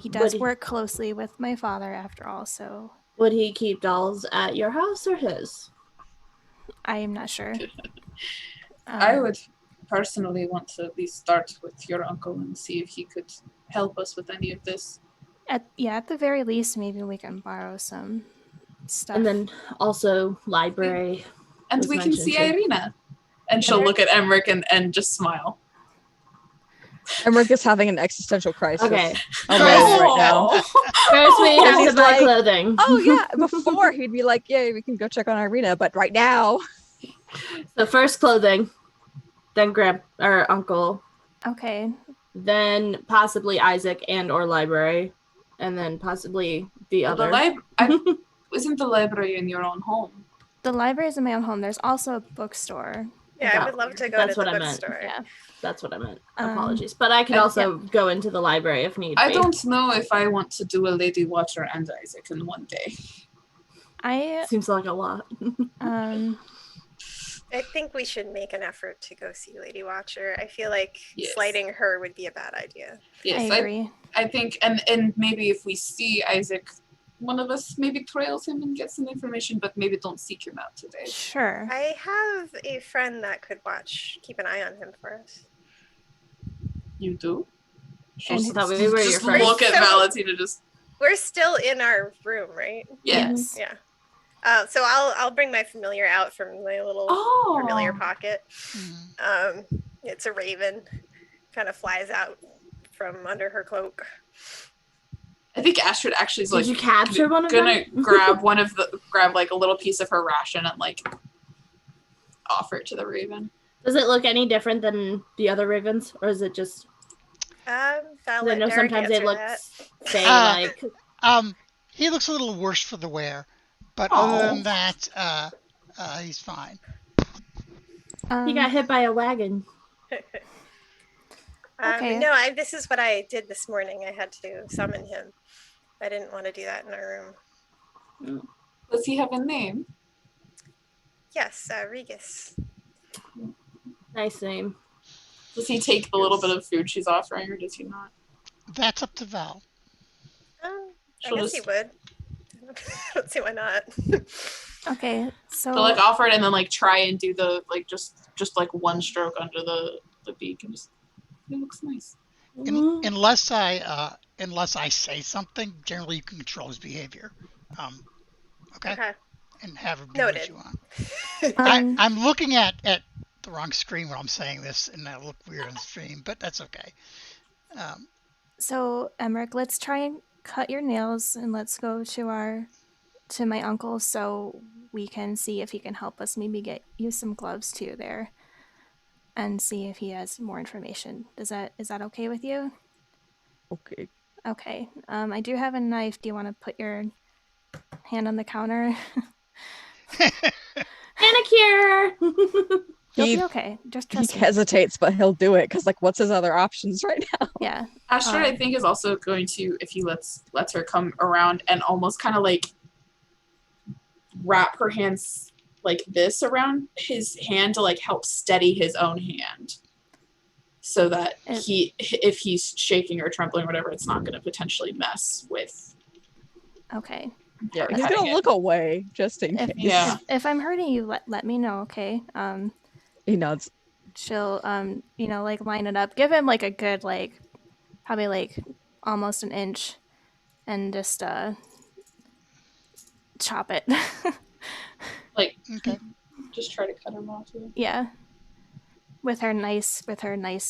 he does work closely with my father after all, so... Would he keep dolls at your house or his? I am not sure. I would personally want to at least start with your uncle and see if he could help us with any of this. At the very least, maybe we can borrow some stuff. And then also library. And we can see Irina. And she'll look at Emmerich and just smile. Emmerich is having an existential crisis. Okay. Right now. First we have to buy clothing. Oh yeah, before he'd be like, yeah, we can go check on Irina, but right now. So first clothing, then uncle. Okay. Then possibly Isaac and or library, and then possibly the other. Isn't the library in your own home? The library is in my own home. There's also a bookstore. Yeah, I would love to go to the bookstore. Yeah. That's what I meant. Apologies. But I could also go into the library if need be. I don't know if I want to do a Lady Watcher and Isaac in one day. Seems like a lot. I think we should make an effort to go see Lady Watcher. I feel like slighting her would be a bad idea. Yes, I agree. I think, and maybe if we see Isaac, one of us maybe trails him and gets some information, but maybe don't seek him out today. Sure. I have a friend that could keep an eye on him for us. You do? Just look at Valentina. We're still in our room, right? Yes. Yeah. So I'll bring my familiar out from my little familiar pocket. It's a raven, kind of flies out from under her cloak. I think Astrid actually is Did you capture one of them? grab like a little piece of her ration and like offer it to the raven. Does it look any different than the other ravens, or is it just? I know sometimes they look like. He looks a little worse for the wear, but other than that, he's fine. He got hit by a wagon. Okay. No, this is what I did this morning. I had to summon him. I didn't want to do that in our room. Does he have a name? Yes, Regis. Nice name. Does he take the little bit of food she's offering, or does he not? That's up to Val. I guess he would. I don't see why not. Okay, so like offer it and then like try and do the like just like one stroke under the beak and just it looks nice. Unless I say something, generally you can control his behavior. Okay. And have him do what you want. I'm looking at the wrong screen when I'm saying this, and I look weird on the stream, but that's okay. So Emmerich, let's try and cut your nails, and let's go to my uncle so we can see if he can help us. Maybe get you some gloves too there, and see if he has more information. Is that okay with you? Okay. Okay. I do have a knife. Do you want to put your hand on the counter? Manicure. You'll be okay. Just trust he me. hesitates, but he'll do it because, like, what's his other options right now? Yeah. Astrid, I think, is also going to, if he lets her come around and almost kind of like wrap her hands like this around his hand to like help steady his own hand, so that if he's shaking or trembling or whatever, it's not going to potentially mess with. Okay. Yeah, he's gonna look away just in case. Yeah. If I'm hurting you, let me know, okay? He nods. She'll like line it up. Give him like a good like probably like almost an inch and just chop it. Like Okay. Just try to cut him off. Yeah. With her nice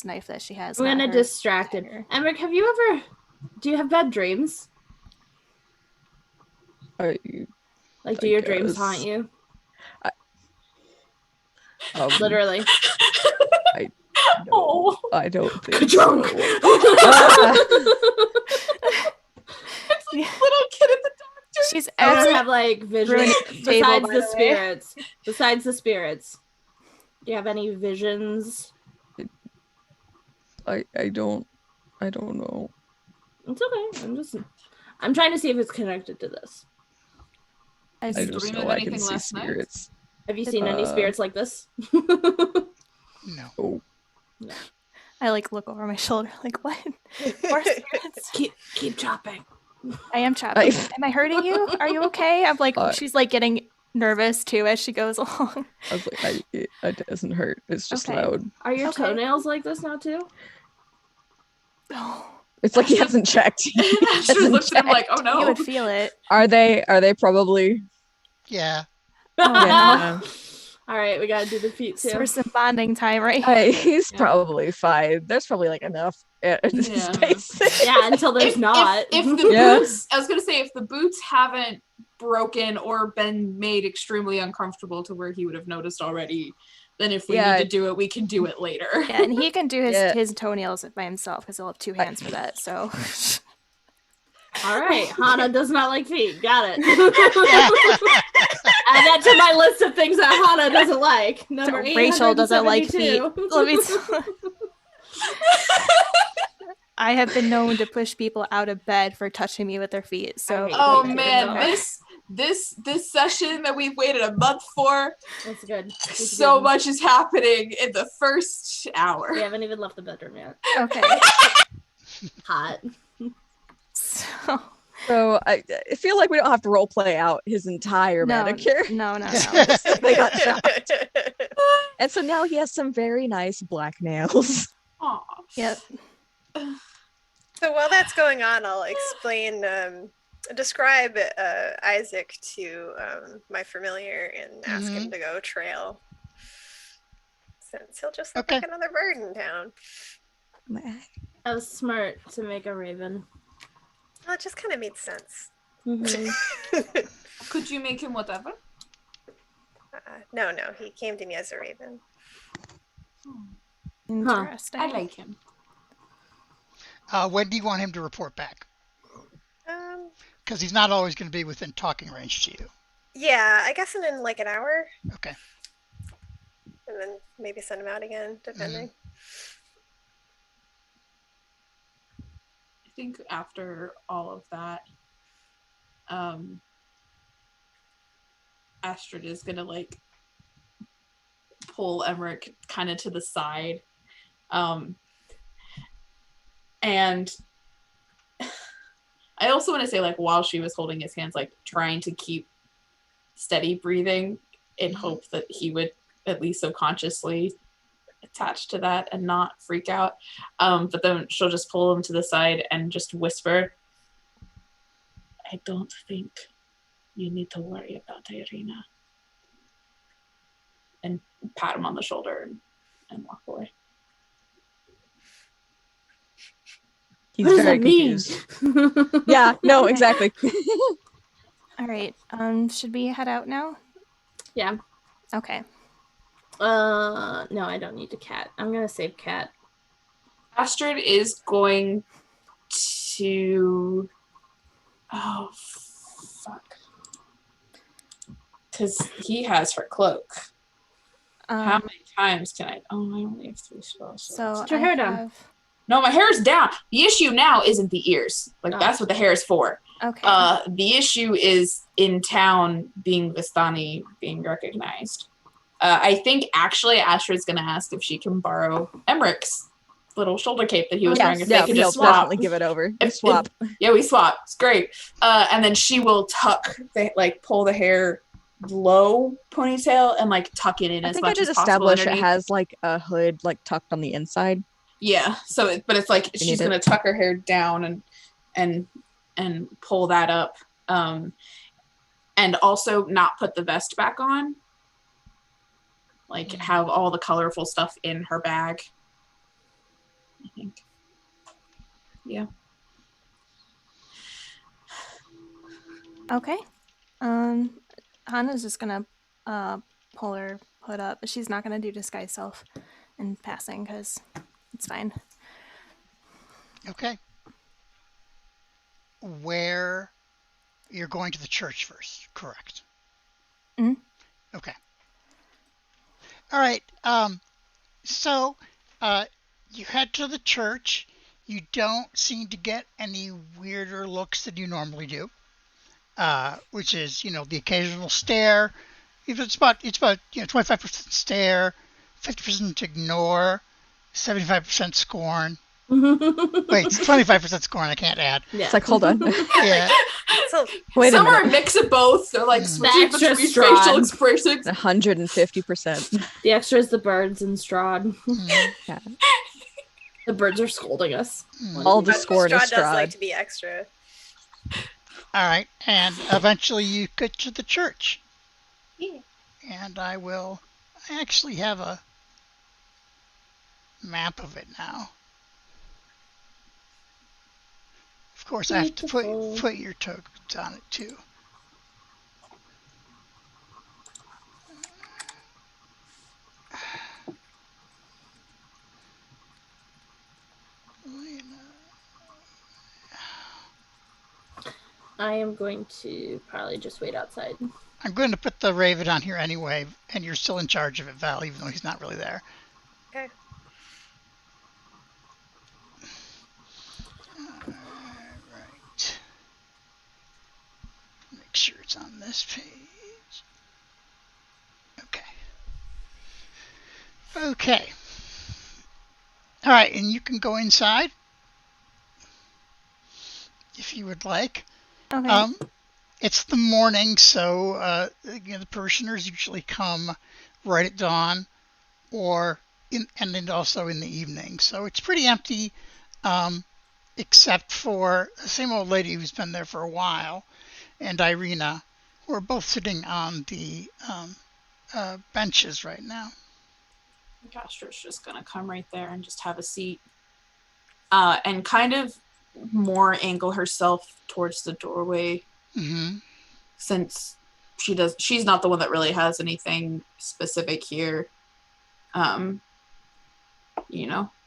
knife that she has. I'm gonna distract it. Emmerich, do you have bad dreams? Do your dreams haunt you? Literally. I don't think drunk. so. Little kid at the doctor. She's I out. don't have like vision besides the spirits. Besides the spirits, do you have any visions? I don't know. It's okay. I'm trying to see if it's connected to this. I just know I can see spirits. Have you seen any spirits like this? No. Oh. No. I like look over my shoulder, like what? More spirits? Keep chopping. I am chopping. Am I hurting you? Are you okay? I'm like, she's like getting nervous too as she goes along. I was like, it doesn't hurt. It's just loud. Are your toenails like this now too? Oh. It's like he hasn't checked. She looks at him like, oh no. You would feel it. Are they probably? Yeah. Oh, Yeah. All right, we gotta do the feet too. For some bonding time, right? He's probably fine. There's probably like enough space. Yeah, until there's not. If the boots, I was gonna say, if the boots haven't broken or been made extremely uncomfortable to where he would have noticed already, then if we need to do it, we can do it later. Yeah, and he can do his toenails by himself because he'll have 2 hands for that. So. All right, Hana does not like feet. Got it. Add that to my list of things that Hana doesn't like. Number 872. Rachel doesn't like feet. Let me. I have been known to push people out of bed for touching me with their feet. So. Oh man, this session that we've waited a month for. That's good. So much is happening in the first hour. We haven't even left the bedroom yet. Okay. Hot. So I feel like we don't have to role play out his entire manicure. No. They got shot. And so now he has some very nice black nails. Aww. Yep. So while that's going on, I'll describe Isaac to my familiar and ask him to go trail. Since he'll just look like another bird in town. That was smart to make a raven. Well, it just kind of made sense. Mm-hmm. Could you make him whatever? No, he came to me as a raven. Interesting. I like him. When do you want him to report back? Because he's not always going to be within talking range to you. Yeah, I guess in like an hour. Okay. And then maybe send him out again, depending. I think after all of that, Astrid is gonna like pull Emmerich kind of to the side, and I also want to say, like, while she was holding his hands, like trying to keep steady breathing in hope that he would at least subconsciously attach to that and not freak out. But then she'll just pull him to the side and just whisper, I don't think you need to worry about Irina. And pat him on the shoulder and walk away. He's very confused. Yeah, no, exactly. All right. Should we head out now? Yeah. Okay. No, I don't need a cat. I'm gonna save Cat. Astrid is going to... Oh, fuck. Because he has her cloak. How many times can I... Oh, I only have 3 spells. So Put your hair down. No, my hair is down. The issue now isn't the ears. Like, that's what the hair is for. Okay. The issue is in town being Vistani being recognized. I think actually Astrid's going to ask if she can borrow Emmerich's little shoulder cape that he was wearing. If they can just swap. Definitely give it over. We swap. We swap. It's great. And then she will pull the hair low ponytail and like tuck it in as much as possible. I think I did establish it has like a hood like tucked on the inside. Yeah. So, but it's like she's going to tuck her hair down and pull that up. And also not put the vest back on. Like have all the colorful stuff in her bag. I think. Yeah. Okay. Hannah's just gonna pull her hood up, but she's not gonna do disguise self in passing because it's fine. Okay. where you're going to the church first, correct? Mhm. Okay. All right. So you head to the church. You don't seem to get any weirder looks than you normally do, which is, the occasional stare. It's about 25% stare, 50% ignore, 75% scorn. Wait, it's 25% scorn. I can't add. Yeah. It's like, hold on. Yeah. So Wait a Some are a minute. mix of both. They're like switching extra between strong. facial expressions. 150%. The extra is the birds and Strahd. Yeah. The birds are scolding us. All the scorn is Strahd does like Strahd. to be extra. All right, and eventually you get to the church. Yeah. And I actually have a map of it now. Of course, I have to put your tokens on it too. I am going to probably just wait outside. I'm going to put the Raven on here anyway, and you're still in charge of it, Val, even though he's not really there. Okay. Right. Make sure it's on this page. Okay. Okay. All right, and you can go inside if you would like. Okay. It's the morning, so the parishioners usually come right at dawn, and then also in the evening. So it's pretty empty, except for the same old lady who's been there for a while, and Irina, who are both sitting on the benches right now. Castra's just gonna come right there and just have a seat, and kind of more angle herself towards the doorway, since she's not the one that really has anything specific here.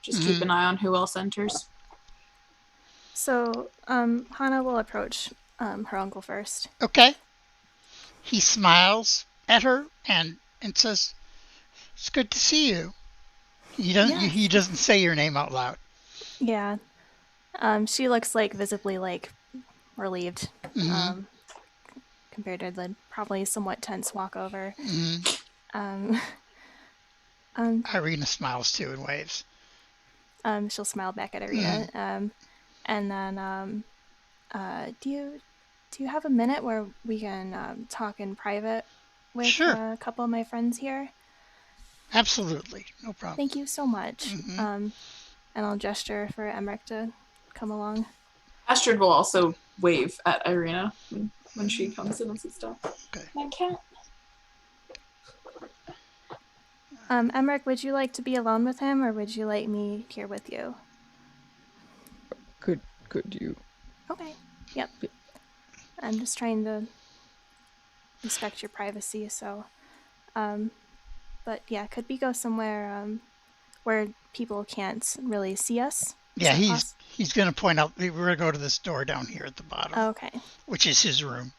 Just keep an eye on who else enters. So, Hana will approach her uncle first. Okay. He smiles at her and says, "It's good to see you." He doesn't say your name out loud. Yeah. She looks visibly relieved. Compared to the probably somewhat tense walkover. Irina smiles too and waves. She'll smile back at Irina. And then, do you have a minute where we can talk in private with Sure. a couple of my friends here? Absolutely, no problem. Thank you so much. And I'll gesture for Emmerich to come along. Astrid will also wave at Irina when she comes in and sits down. Okay. My cat. Emmerich, would you like to be alone with him, or would you like me here with you? Could you? Okay. Yep. I'm just trying to respect your privacy, so. But yeah, could we go somewhere where people can't really see us? Yeah, he's going to point out. We're going to go to this door down here at the bottom. Oh, okay. Which is his room.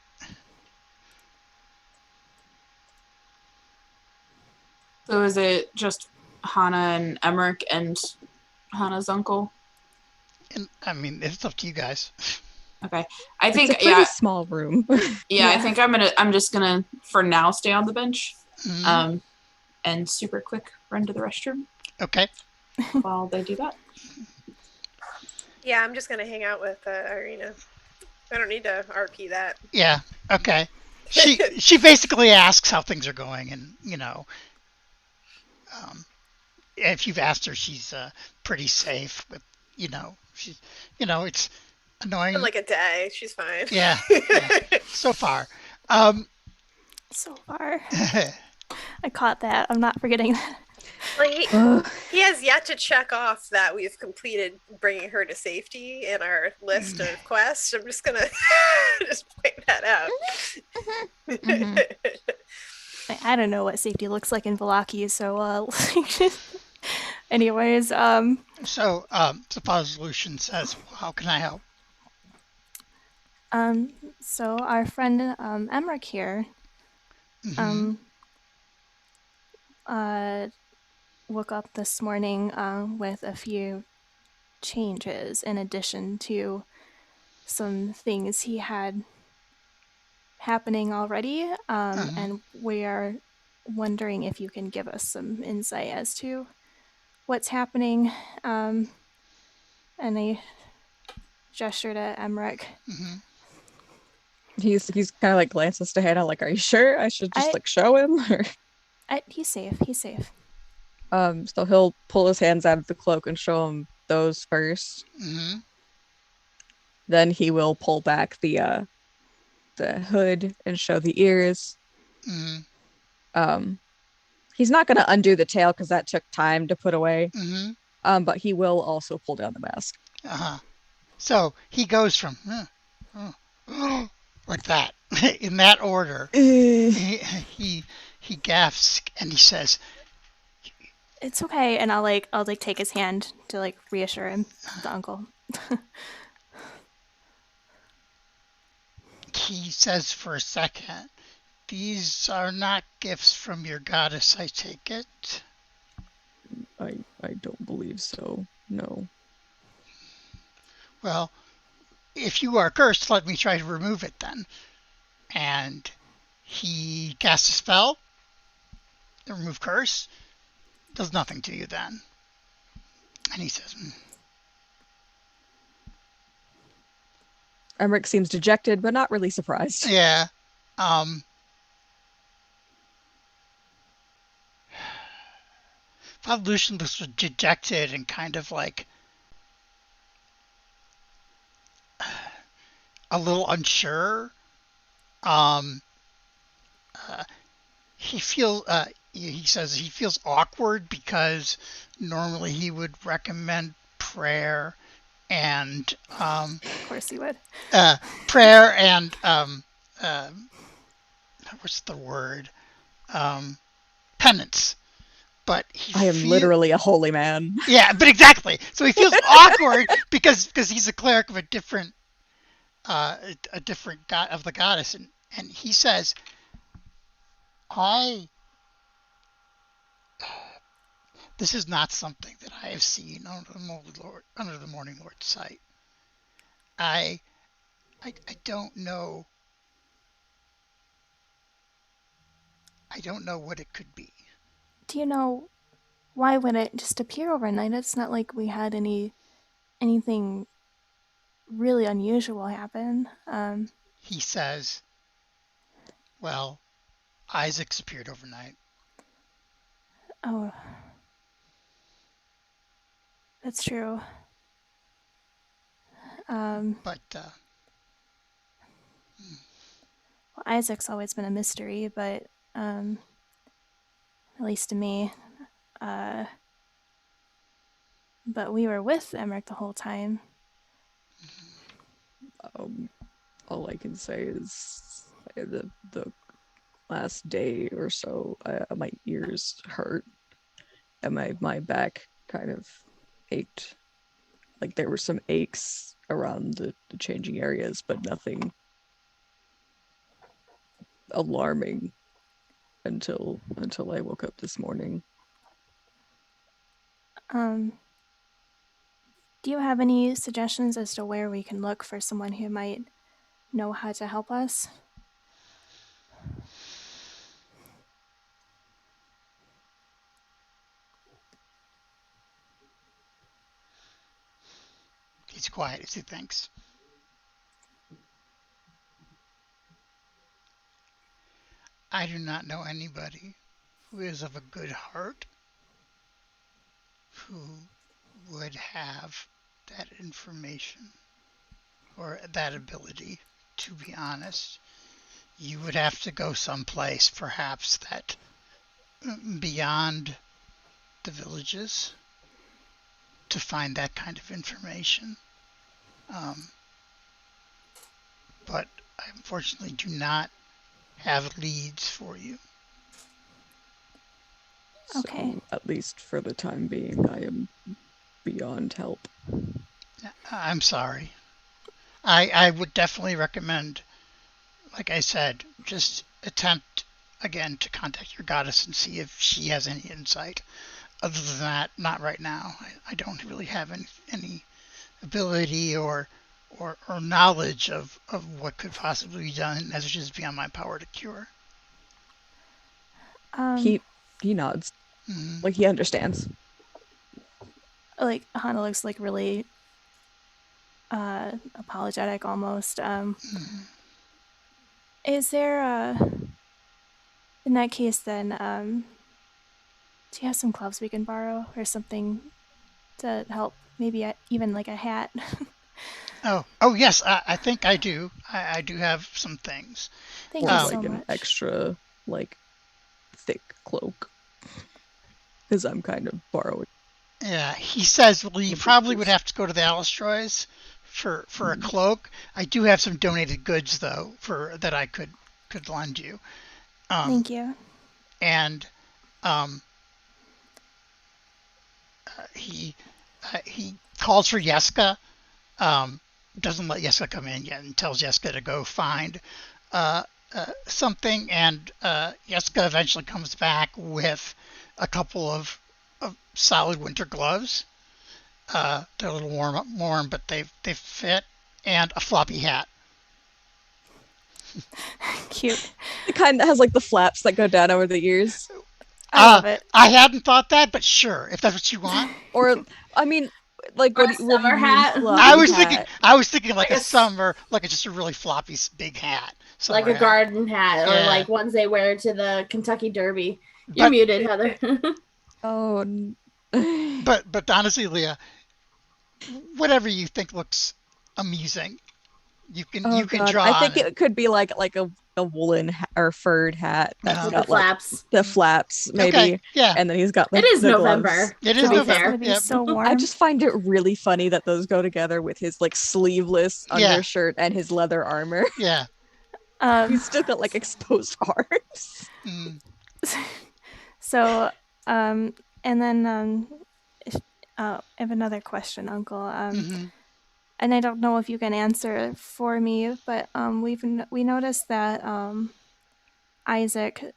So is it just Hana and Emmerich and Hana's uncle? And I mean, it's up to you guys. Okay, I think it's a pretty small room. Yeah, I think I'm just gonna for now stay on the bench, and super quick run to the restroom. Okay. While they do that. Yeah, I'm just gonna hang out with Irina. I don't need to RP that. Yeah. Okay. She basically asks how things are going, and if you've asked her, she's pretty safe. But she's it's annoying. In like a day, she's fine. Yeah. So far. So far. I caught that. I'm not forgetting that. Well, he has yet to check off that we've completed bringing her to safety in our list of quests. I'm just gonna just point that out. I don't know what safety looks like in Valaki, so anyways, So the puzzle solution says, "How can I help?" So our friend Emmerich here woke up this morning with a few changes in addition to some things he had happening already, and we are wondering if you can give us some insight as to what's happening. And I gestured at Emmerich. He's kind of like glances to Hannah, like, "Are you sure I should just like show him?" He's safe. He's safe. So he'll pull his hands out of the cloak and show him those first. Then he will pull back the hood and show the ears. He's not going to undo the tail because that took time to put away. But he will also pull down the mask. So he goes from like that in that order. He gaspes and he says, "It's okay," and I'll take his hand to like reassure him, the uncle. He says for a second, "These are not gifts from your goddess, I take it?" I don't believe so, no. Well, if you are cursed, let me try to remove it then. And he casts a spell, remove curse, does nothing to you then. And he says, Emmerich seems dejected, but not really surprised. Yeah. Father Lucian looks dejected and kind of like a little unsure. He says he feels awkward because normally he would recommend prayer and of course he would. Prayer and what's the word? Penance. But I am literally a holy man. Yeah, but exactly. So he feels awkward because he's a cleric of a different god of the goddess, and he says, this is not something that I have seen under the Morning Lord's sight. I don't know. I don't know what it could be. Do you know why would it just appear overnight? It's not like we had anything really unusual happen. He says, well, Isaac's appeared overnight. Oh, that's true. But well, Isaac's always been a mystery, but at least to me. But we were with Emmerich the whole time. All I can say is the last day or so, my ears hurt and my back kind of ached. Like there were some aches around the changing areas, but nothing alarming until I woke up this morning. Do you have any suggestions as to where we can look for someone who might know how to help us? He's quiet as he thinks. I do not know anybody who is of a good heart who would have that information or that ability, to be honest. You would have to go someplace, perhaps, that beyond the villages to find that kind of information. But I unfortunately do not have leads for you. Okay. So, at least for the time being, I am beyond help. I'm sorry. I would definitely recommend, like I said, just attempt again to contact your goddess and see if she has any insight. Other than that, not right now. I don't really have any ability or knowledge of what could possibly be done as it is beyond my power to cure. He nods. Like he understands. Like Hana looks like really apologetic almost. Is there in that case then do you have some gloves we can borrow or something to help? Maybe even like a hat. Oh yes, I think I do. I do have some things. Thank you so like much. An extra like thick cloak, because I'm kind of borrowing. Yeah, he says, well, you probably would have to go to the Alestroys for a cloak. I do have some donated goods though that I could lend you. Thank you. And he calls for Yeska. Doesn't let Yeska come in yet and tells Yeska to go find something. And Yeska eventually comes back with a couple of solid winter gloves. They're a little warm, but they fit, and a floppy hat. Cute. It kind of has like the flaps that go down over the ears. I love it. I hadn't thought that, but sure, if that's what you want. Or I mean, like what do you hat? mean? I was thinking like a summer, like just a really floppy big hat, like a hat. garden hat, or like ones they wear to the Kentucky Derby. You're muted, Heather. Oh. But honestly, Leah, whatever you think looks amusing, you can draw. I think it could be like a woolen or furred hat that's got like the flaps, maybe. Okay, yeah. And then he's got like it is the November. Gloves. It is November. It's be so warm. I just find it really funny that those go together with his like sleeveless undershirt and his leather armor. Yeah. He's still got like exposed arms. So, and then I have another question, Uncle. And I don't know if you can answer for me, but we noticed that Isaac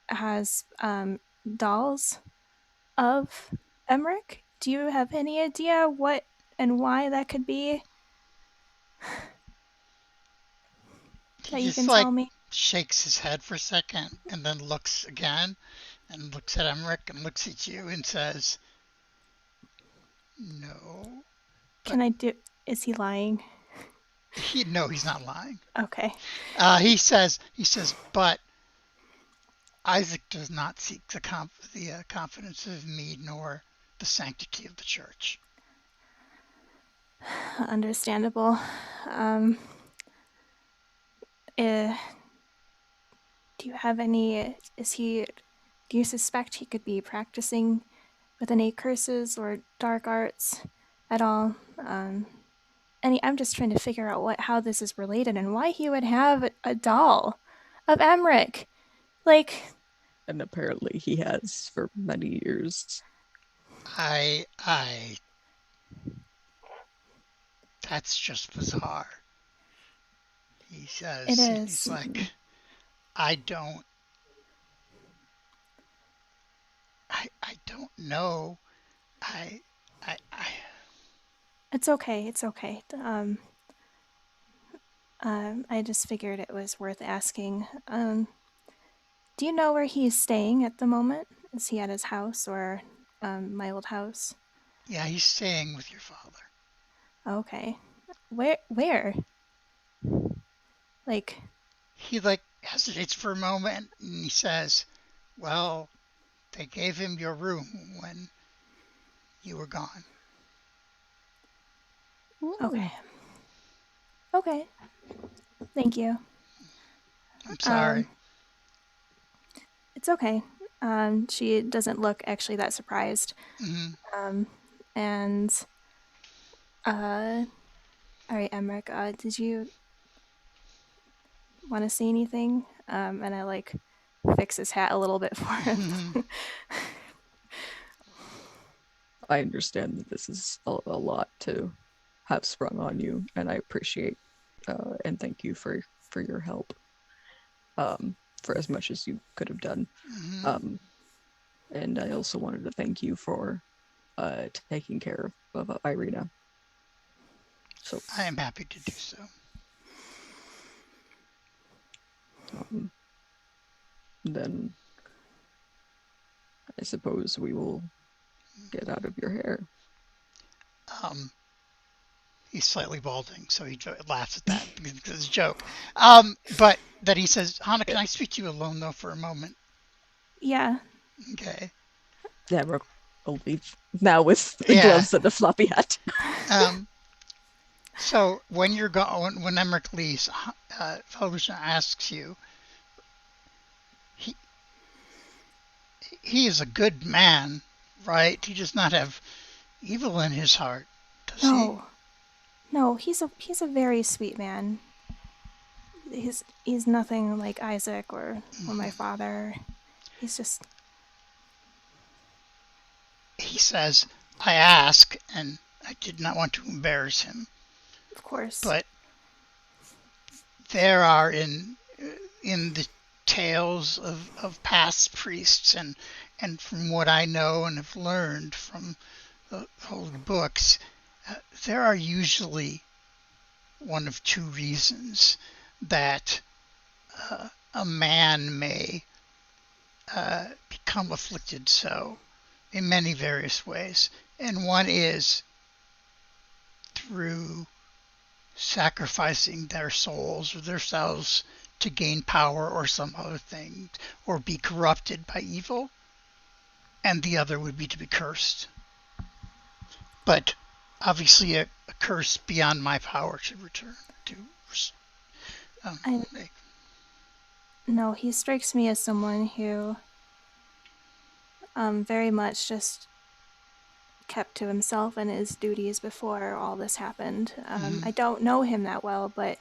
has dolls of Emmerich. Do you have any idea what and why that could be? That you can tell me? Shakes his head for a second and then looks again and looks at Emmerich and looks at you and says, "No." Can I do? Is he lying? No, he's not lying. Okay. He says, but Isaac does not seek the confidence of me nor the sanctity of the church. Understandable. Do you have any? Do you suspect he could be practicing with any curses or dark arts at all? I'm just trying to figure out how this is related and why he would have a doll of Emmerich. And apparently he has for many years. That's just bizarre. He says, it is. He's like, I don't know. It's okay. I just figured it was worth asking. Do you know where he's staying at the moment? Is he at his house or my old house? Yeah, he's staying with your father. Okay. Where? He hesitates for a moment and he says, well, they gave him your room when you were gone. Okay. Thank you. I'm sorry. It's okay. She doesn't look actually that surprised. And all right, Emmerich, did you want to say anything? And I fix his hat a little bit for him. I understand that this is a lot to have sprung on you, and I appreciate and thank you for your help. For as much as you could have done. And I also wanted to thank you for taking care of Irina. So I am happy to do so. Then I suppose we will get out of your hair. He's slightly balding, so he laughs at that because it's a joke. But that he says, Hana, can I speak to you alone, though, for a moment? Yeah. Okay. Yeah, we'll leave now with the gloves and the floppy hat. So when you're going, when Emmerich leaves, Felvisha asks you, he is a good man, right? He does not have evil in his heart, does he? No, he's a very sweet man. He's nothing like Isaac or my father. He's just... He says, I ask, and I did not want to embarrass him. Of course. But there are in the tales of past priests and from what I know and have learned from the holy books, there are usually one of two reasons that a man may become afflicted so in many various ways. And one is through sacrificing their souls or themselves to gain power or some other thing, or be corrupted by evil, and the other would be to be cursed. But obviously a curse beyond my power should return to No, he strikes me as someone who very much just kept to himself and his duties before all this happened. I don't know him that well, but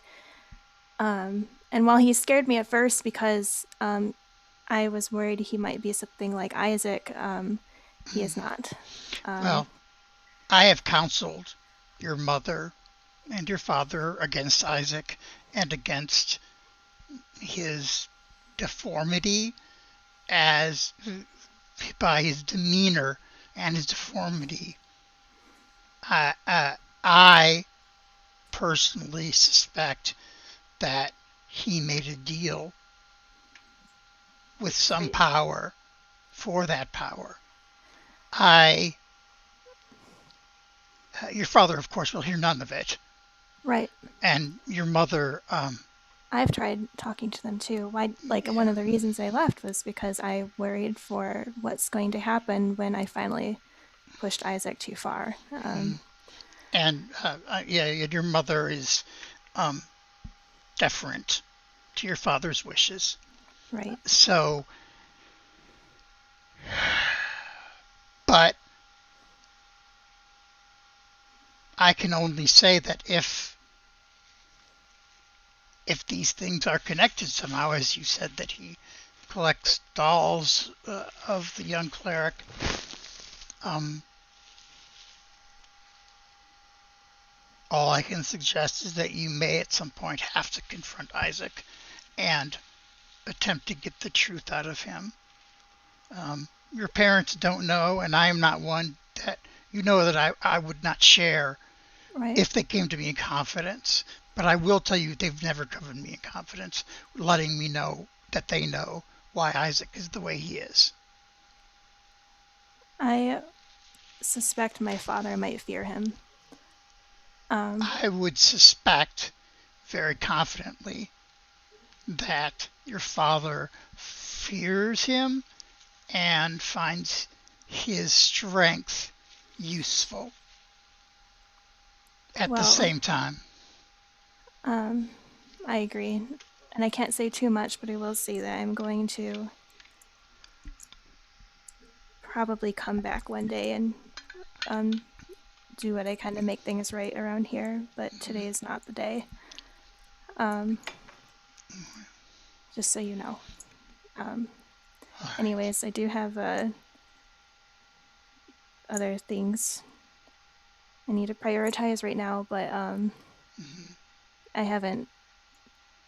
and while he scared me at first because I was worried he might be something like Isaac, he is not. Well, I have counseled your mother and your father against Isaac and against his deformity as by his demeanor and his deformity. I personally suspect that he made a deal with some power for that power. Your father, of course, will hear none of it. Right. And your mother... I've tried talking to them too. One of the reasons I left was because I worried for what's going to happen when I finally pushed Isaac too far. Your mother is deferent to your father's wishes. Right. So, but I can only say that if these things are connected somehow, as you said that he collects dolls of the young cleric, all I can suggest is that you may at some point have to confront Isaac and attempt to get the truth out of him. Your parents don't know, and I am not one that you know that I would not share if they came to me in confidence. But I will tell you they've never covered me in confidence, letting me know that they know why Isaac is the way he is. I suspect my father might fear him. I would suspect very confidently that your father fears him and finds his strength useful at the same time. I agree. And I can't say too much, but I will say that I'm going to probably come back one day and do what I can to make things right around here, but today is not the day. Just so you know. Anyways, I do have other things I need to prioritize right now, but I haven't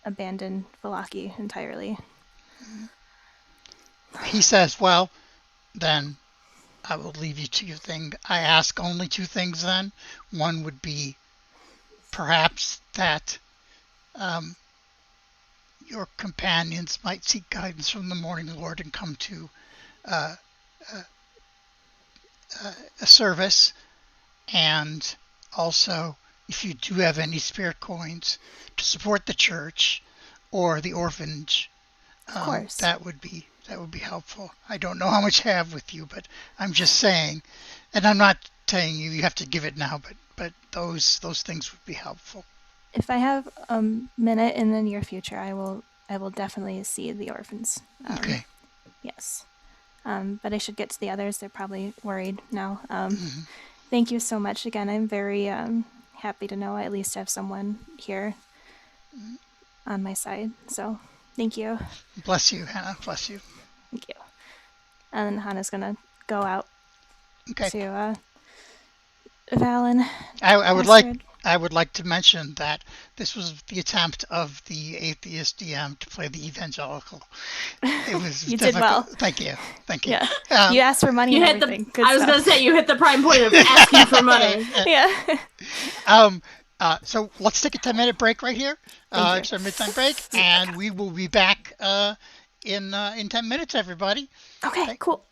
abandoned Valaki entirely. He says, well, then I will leave you to your thing. I ask only two things then. One would be perhaps that your companions might seek guidance from the Morning Lord and come to a service, and also if you do have any spirit coins to support the church or the orphanage, Of course. that would be helpful. I don't know how much I have with you, but I'm just saying, and I'm not telling you have to give it now, but those things would be helpful. If I have a minute in the near future, I will definitely see the orphans. Okay. Yes. But I should get to the others. They're probably worried now. Thank you so much again. I'm very happy to know I at least have someone here on my side. So thank you. Bless you, Hannah. Bless you. Thank you. And then Hannah's going to go out to Valen. I would like to mention that this was the attempt of the atheist DM to play the evangelical. It was you difficult. Did well. Thank you. Yeah. You asked for money. You and hit everything. I was going to say you hit the prime point of asking for money. Yeah. So let's take a 10-minute break right here. It's our midtime break, and we will be back in 10 minutes, everybody. Okay, cool.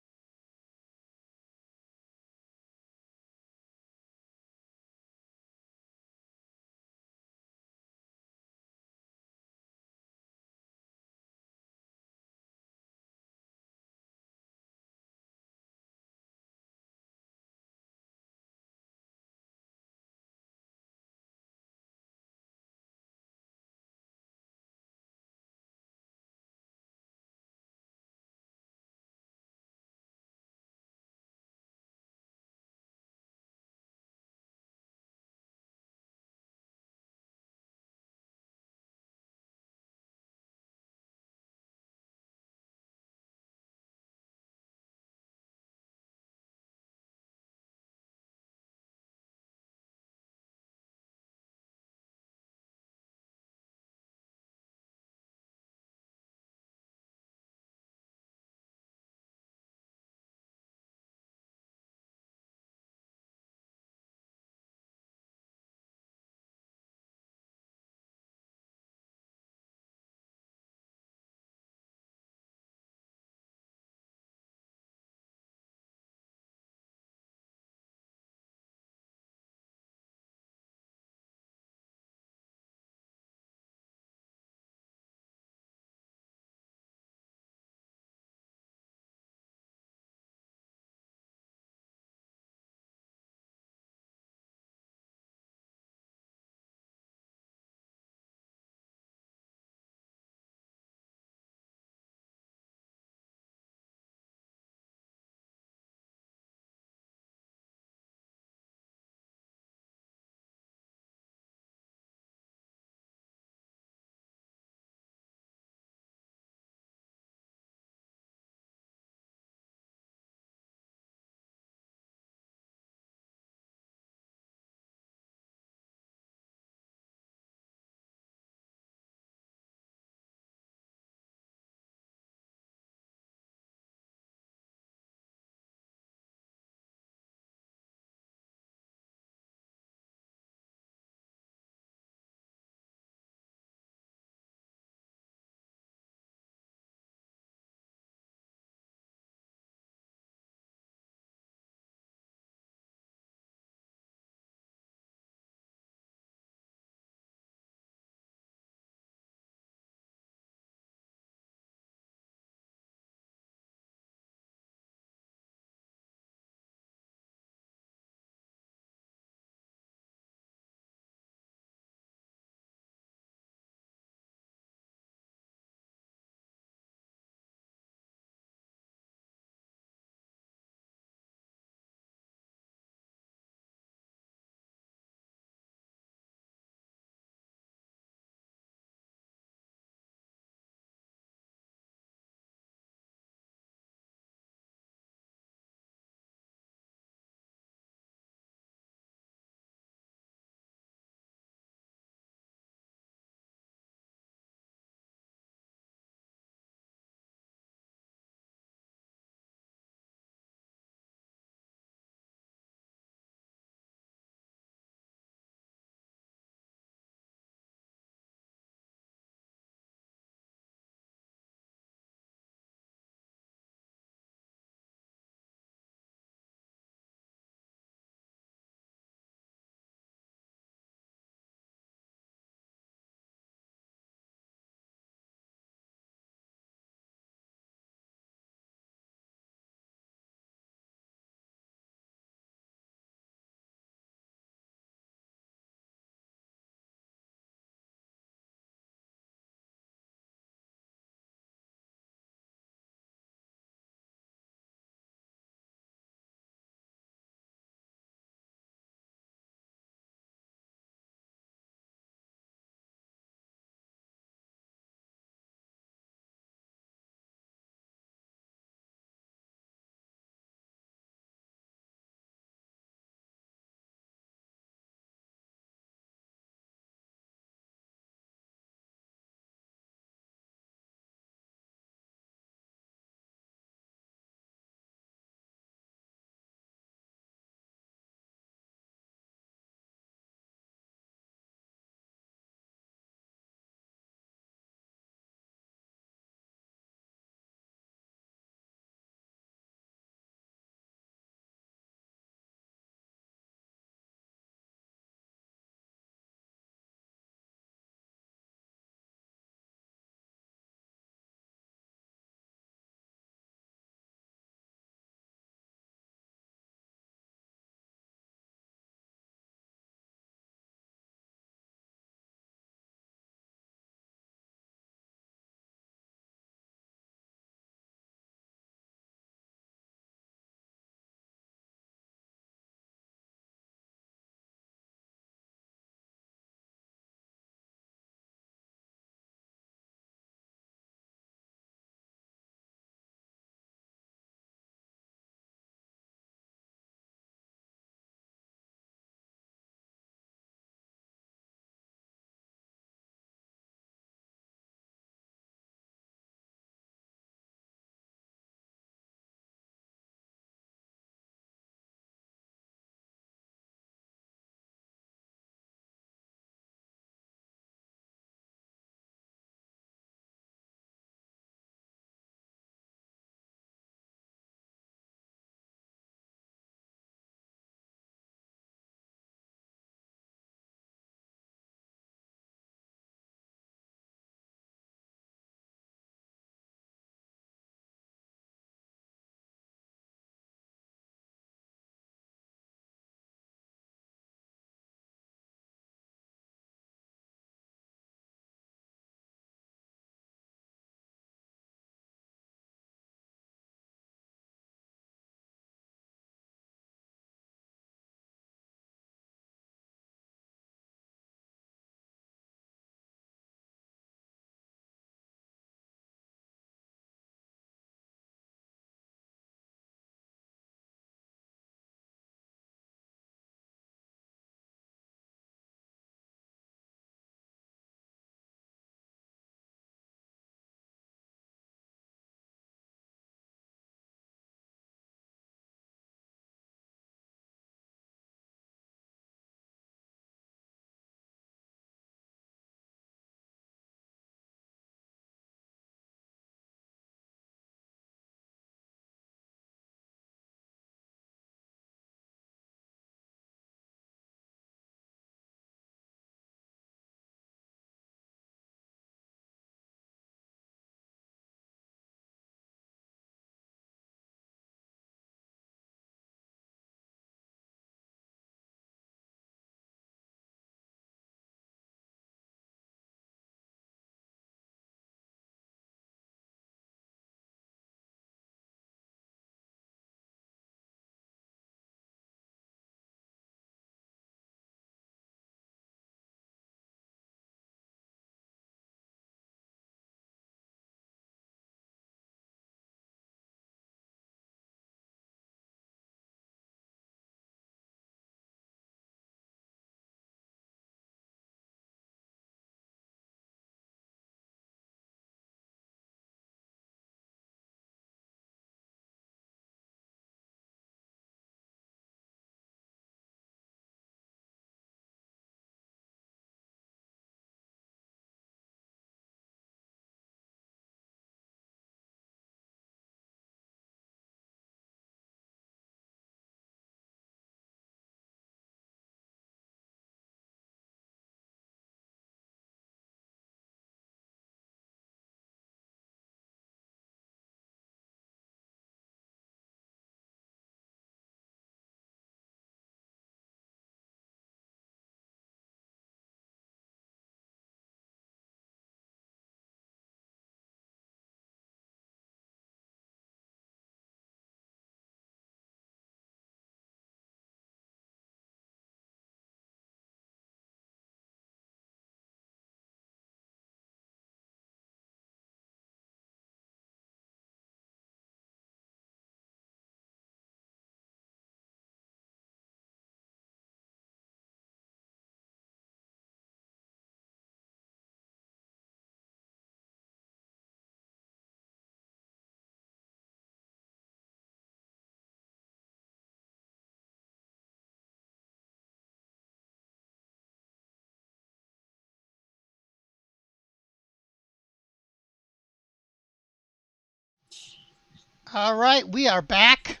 All right, we are back.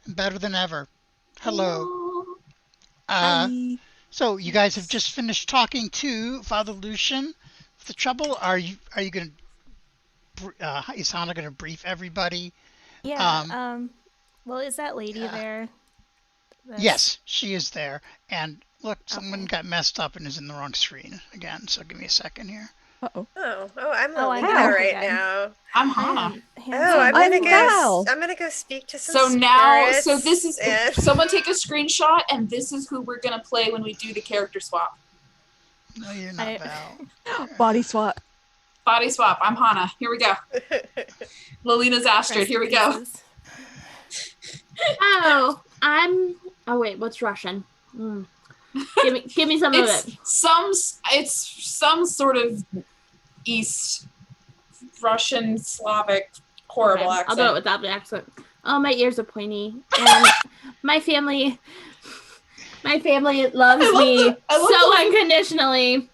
Better than ever. Hello. Hi. So you guys have just finished talking to Father Lucian. The trouble, are you going to, is Hannah going to brief everybody? Yeah. Well, is that lady there? Yes, she is there. And look, someone Okay. got messed up and is in the wrong screen again. So give me a second here. Uh-oh. I'm Oh, I'm Alina back right again. now. I'm Hannah. I'm gonna go speak to some spirits. So this is someone take a screenshot, and this is who we're gonna play when we do the character swap. No, you're not Val. Body swap. Body swap. I'm Hannah. Here we go. Lalena's Astrid. Here we go. Oh, oh wait, what's Russian? Give me some of it. It's some sort of East Russian Slavic horrible accent. I'll do it without the accent. Oh, my ears are pointy, and my family loves me so unconditionally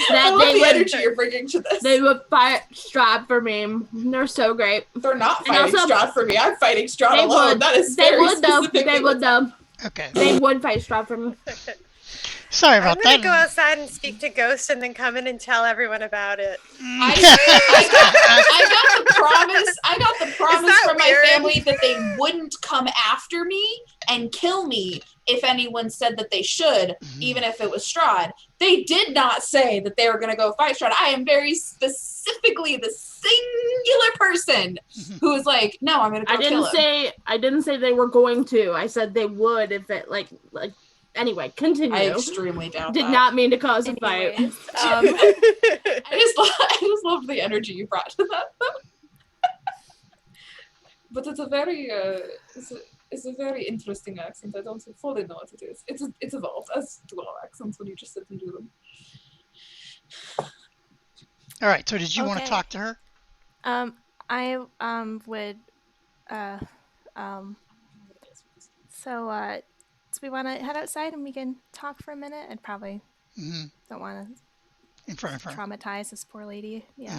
that the energy you're bringing to this. They would fight Strahd for me. They're so great. They're not fighting Strahd for me. I'm fighting Strahd alone. That is they would though. Okay. They would fight Strahd for me. Sorry about that. I'm gonna go outside and speak to Ghost, and then come in and tell everyone about it. I got the promise from my family that they wouldn't come after me and kill me if anyone said that they should, even if it was Strahd. They did not say that they were going to go fight Strahd. I am very specifically the singular person who was like, no, I'm going to go kill him. I didn't say they were going to. I said they would if it like. Anyway, continue. I extremely doubt Did not mean to cause a fight. I just love the energy you brought to that. But it's a very it's a very interesting accent. I don't fully know what it is. It's evolved as do all accents when you just sit and do them. All right. So did you want to talk to her? I would so we want to head outside and we can talk for a minute. I'd probably don't want to in front of her traumatize this poor lady. Yeah.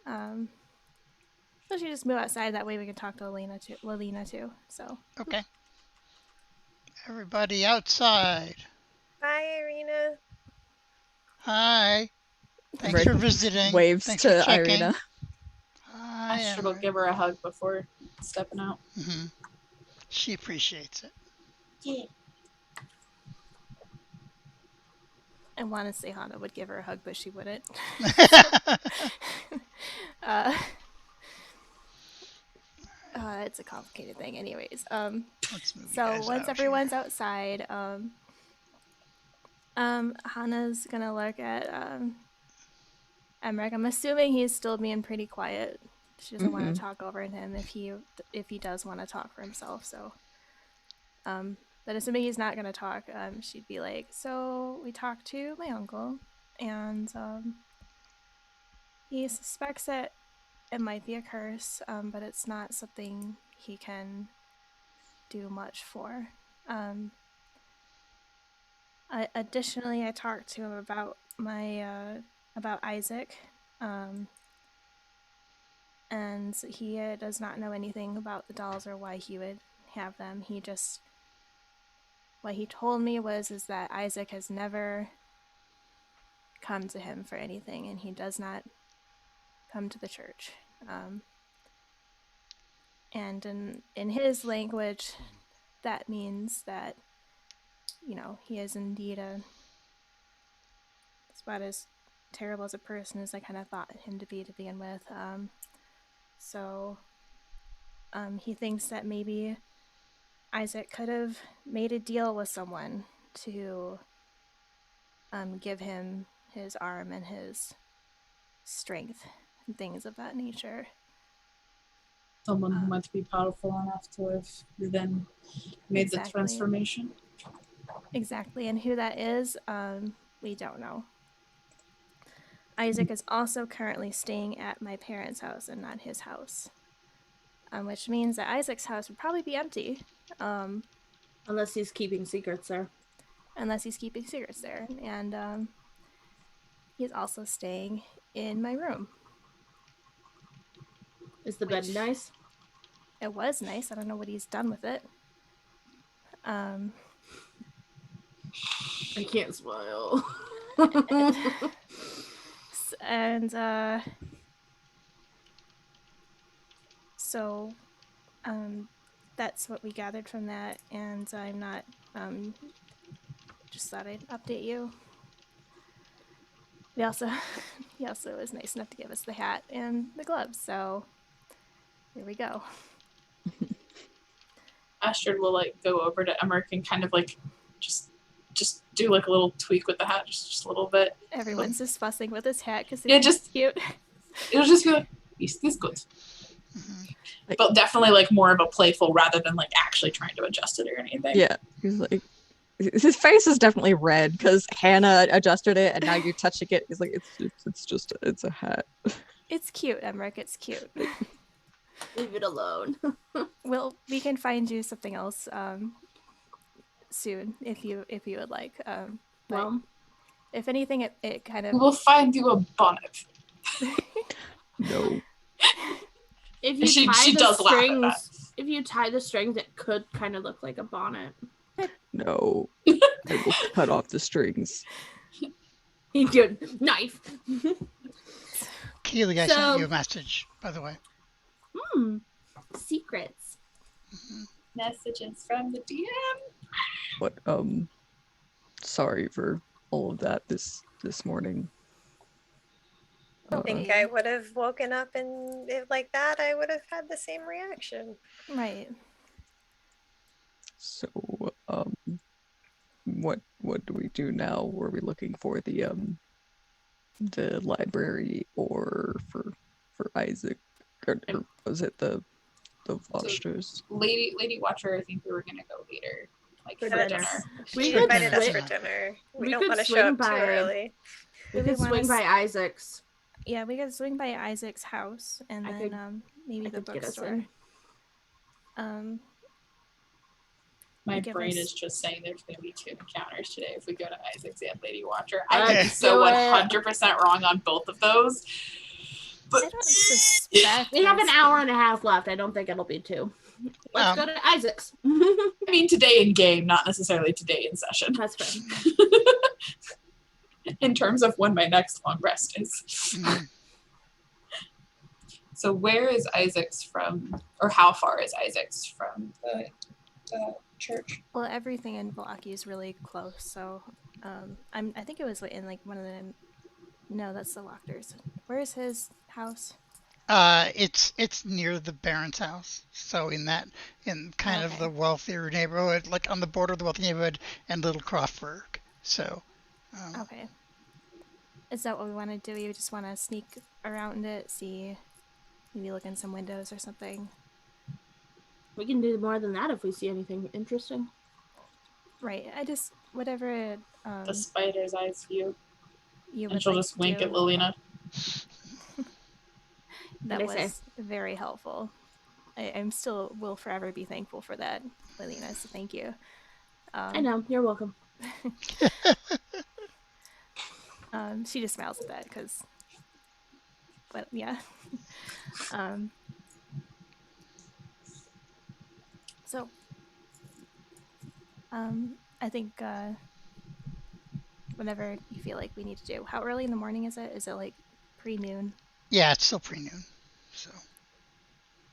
So she just move outside. That way we can talk to Lalina too. So okay. Everybody outside. Bye, Irina. Hi. Thanks for visiting. Waves Thanks to for checking. Irina. I should have give her a hug before stepping out. She appreciates it. Yeah. I want to say Hana would give her a hug, but she wouldn't. It's a complicated thing, anyways. So once everyone's outside, Hana's gonna look at Emmerich. I'm assuming he's still being pretty quiet. She doesn't want to talk over him if he does want to talk for himself. So, but assuming he's not gonna talk, she'd be like, "So we talked to my uncle, and he suspects that it might be a curse, but it's not something he can do much for. Additionally, I talked to him about about Isaac, and he does not know anything about the dolls or why he would have them. What he told me is that Isaac has never come to him for anything, and he does not come to the church. And in his language, that means that, he is indeed about as terrible as a person as I kind of thought him to be to begin with. So he thinks that maybe Isaac could have made a deal with someone to give him his arm and his strength and things of that nature. Someone who might be powerful enough to have then made the transformation. Exactly, and who that is, we don't know. Isaac is also currently staying at my parents' house and not his house, which means that Isaac's house would probably be empty. Unless he's keeping secrets there. And he's also staying in my room. Is the bed nice? It was nice. I don't know what he's done with it. I can't smile. And so that's what we gathered from that, and I'm not just thought I'd update you. He also was nice enough to give us the hat and the gloves, so here we go. Astrid will like go over to Emmerich and kind of like just do like a little tweak with the hat, just a little bit. Everyone's just fussing with his hat because Yeah, it's just cute. It'll just be like, is this good? But definitely like more of a playful rather than like actually trying to adjust it or anything. Yeah, he's like, his face is definitely red because Hannah adjusted it, and now you're touching it. He's like, it's a hat. It's cute, Emmerich. It's cute. Leave it alone. Well, we can find you something else soon if you would like. Well, if anything, it kind of. We'll find you a bonnet. No. If you she does laugh at that. If you tie the strings, it could kind of look like a bonnet. No. I will cut off the strings. Good knife. Keely, I sent you a message, by the way. Secrets. Messages from the DM. But sorry for all of that this morning. I think I would have woken up and if like that, I would have had the same reaction. Right. So, what do we do now? Were we looking for the library or for Isaac, or was it the Watchers? So, Lady Watcher, I think we were gonna go later, like for dinner. She invited us for dinner. We don't want to show up too early. We could swing by Isaac's. Yeah, we could swing by Isaac's house and then maybe the bookstore. My brain is just saying there's going to be 2 encounters today if we go to Isaac's and Lady Watcher. I could be so 100% wrong on both of those. But I don't suspect. We have an hour and a half left. I don't think it'll be 2. Let's go to Isaac's. I mean, today in game, not necessarily today in session. That's fair. In terms of when my next long rest is. So where is Isaac's from, or how far is Isaac's from the church? Well, everything in Velaki is really close, so I think it was in like one of the. No, that's the Wachters. Where is his house? It's near the Baron's house, so in kind of the wealthier neighborhood, like on the border of the wealthy neighborhood and Little Crawford. So. Okay. Is that what we want to do? You just want to sneak around it, see, maybe look in some windows or something? We can do more than that if we see anything interesting. Right. I just, whatever. The spider's eyes view. And she'll like just wink at Lilina. That was very helpful. I'm still will forever be thankful for that, Lilina, so thank you. I know. You're welcome. She just smiles at that because, but yeah. So, I think whatever you feel like we need to do. How early in the morning is it? Is it like pre-noon? Yeah, it's still pre-noon. So.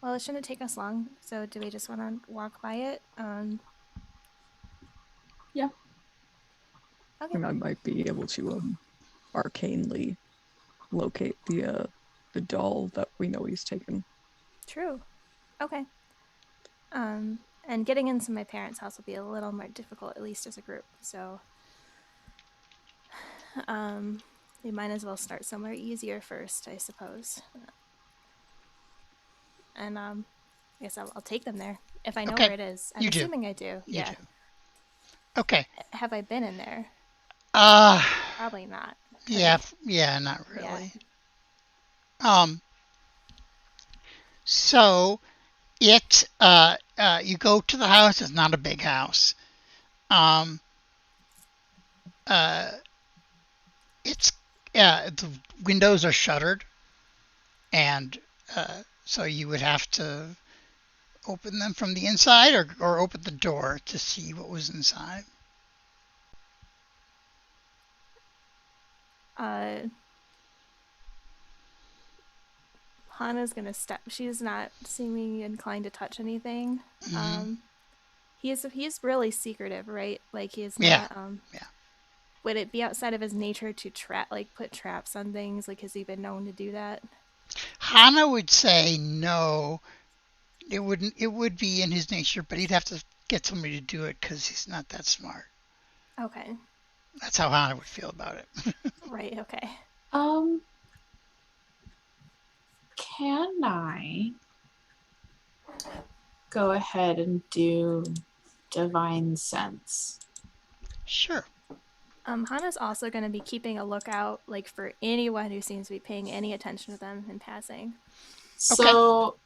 Well, it shouldn't take us long. So, do we just want to walk by it? Yeah. Okay. And I might be able to arcanely locate the doll that we know he's taken. True. Okay. And getting into my parents' house will be a little more difficult, at least as a group. So, we might as well start somewhere easier first, I suppose. And I guess I'll take them there if I know where it is. I'm assuming I do. You yeah. do. Okay. Have I been in there? Probably not. Yeah, not really. Yeah. So it you go to the house. It's not a big house. It's the windows are shuttered, and So you would have to open them from the inside or open the door to see what was inside. Hana's gonna step. She's not seeming inclined to touch anything. He's really secretive, right? Like he's not. Yeah. Would it be outside of his nature to put traps on things? Like, has he been known to do that? Hana would say no. It wouldn't. It would be in his nature, but he'd have to get somebody to do it because he's not that smart. Okay. That's how Hana would feel about it. Right. Okay. Can I go ahead and do divine sense? Sure. Hana's also going to be keeping a lookout, like, for anyone who seems to be paying any attention to them in passing. So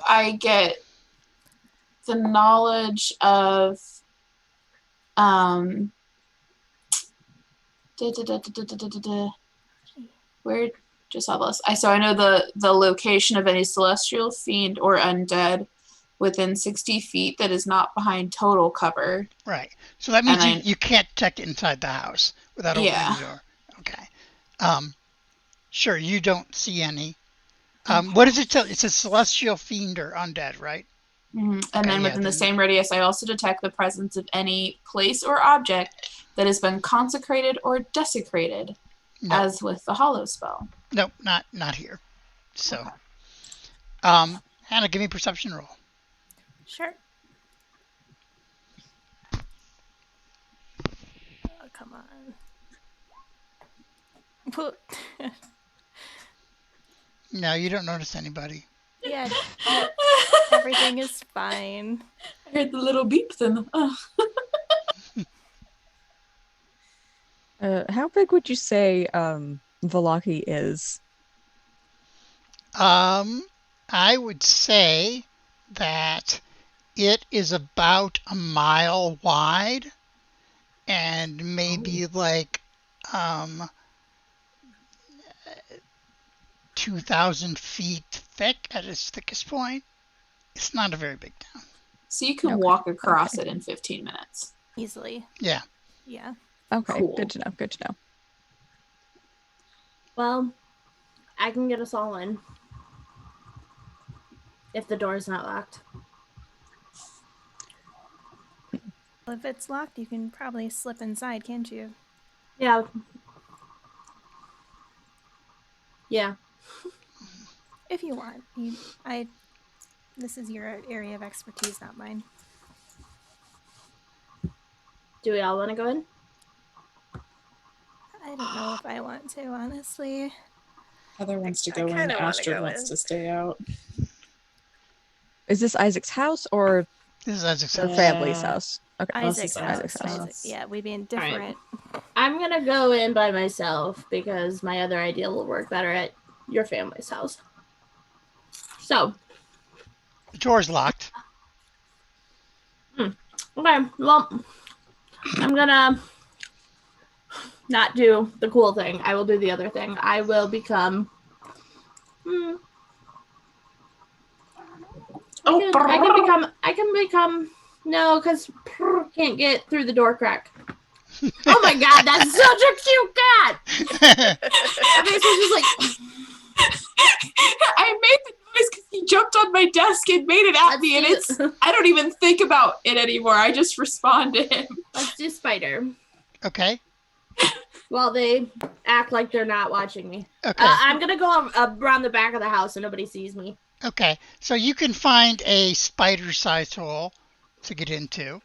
I get the knowledge of where just saw this. So I know the location of any celestial fiend or undead within 60 feet that is not behind total cover. Right. So that means you can't check inside the house without opening the door. Okay. Sure, you don't see any. What does it tell? It's a celestial fiend or undead, right? Mm-hmm. And then within the same radius, I also detect the presence of any place or object that has been consecrated or desecrated, as with the hollow spell. Nope, not here. So, Hannah, give me a perception roll. Sure. Oh, come on. No, you don't notice anybody. Yeah, everything is fine. I heard the little beeps in them. How big would you say Valaki is? I would say that it is about a mile wide and maybe 2,000 feet thick at its thickest point. It's not a very big town. So you can walk across it in 15 minutes. Easily. Yeah. Yeah. Okay, cool. Good to know. Well, I can get us all in. If the door is not locked. Well, if it's locked, you can probably slip inside, can't you? Yeah. Yeah. If you want. This is your area of expertise, not mine. Do we all want to go in? I don't know if I want to, honestly. Heather wants to go in. Astrid wants to stay out. Is this Isaac's house or this is Isaac's her family's house? Okay. Isaac's house. Yeah, we being different. Right. I'm going to go in by myself because my other idea will work better at your family's house. So. The door's locked. Okay, well, I'm going to not do the cool thing. I will do the other thing. I will become... I can become no, because can't get through the door crack. Oh my god, that's such a cute cat! Okay, so she's like I made the noise because he jumped on my desk and made it at me, and I don't even think about it anymore. I just respond to him. Let's do spider. Okay. Well, they act like they're not watching me. Okay. I'm gonna go around the back of the house so nobody sees me. Okay, so you can find a spider-sized hole to get into.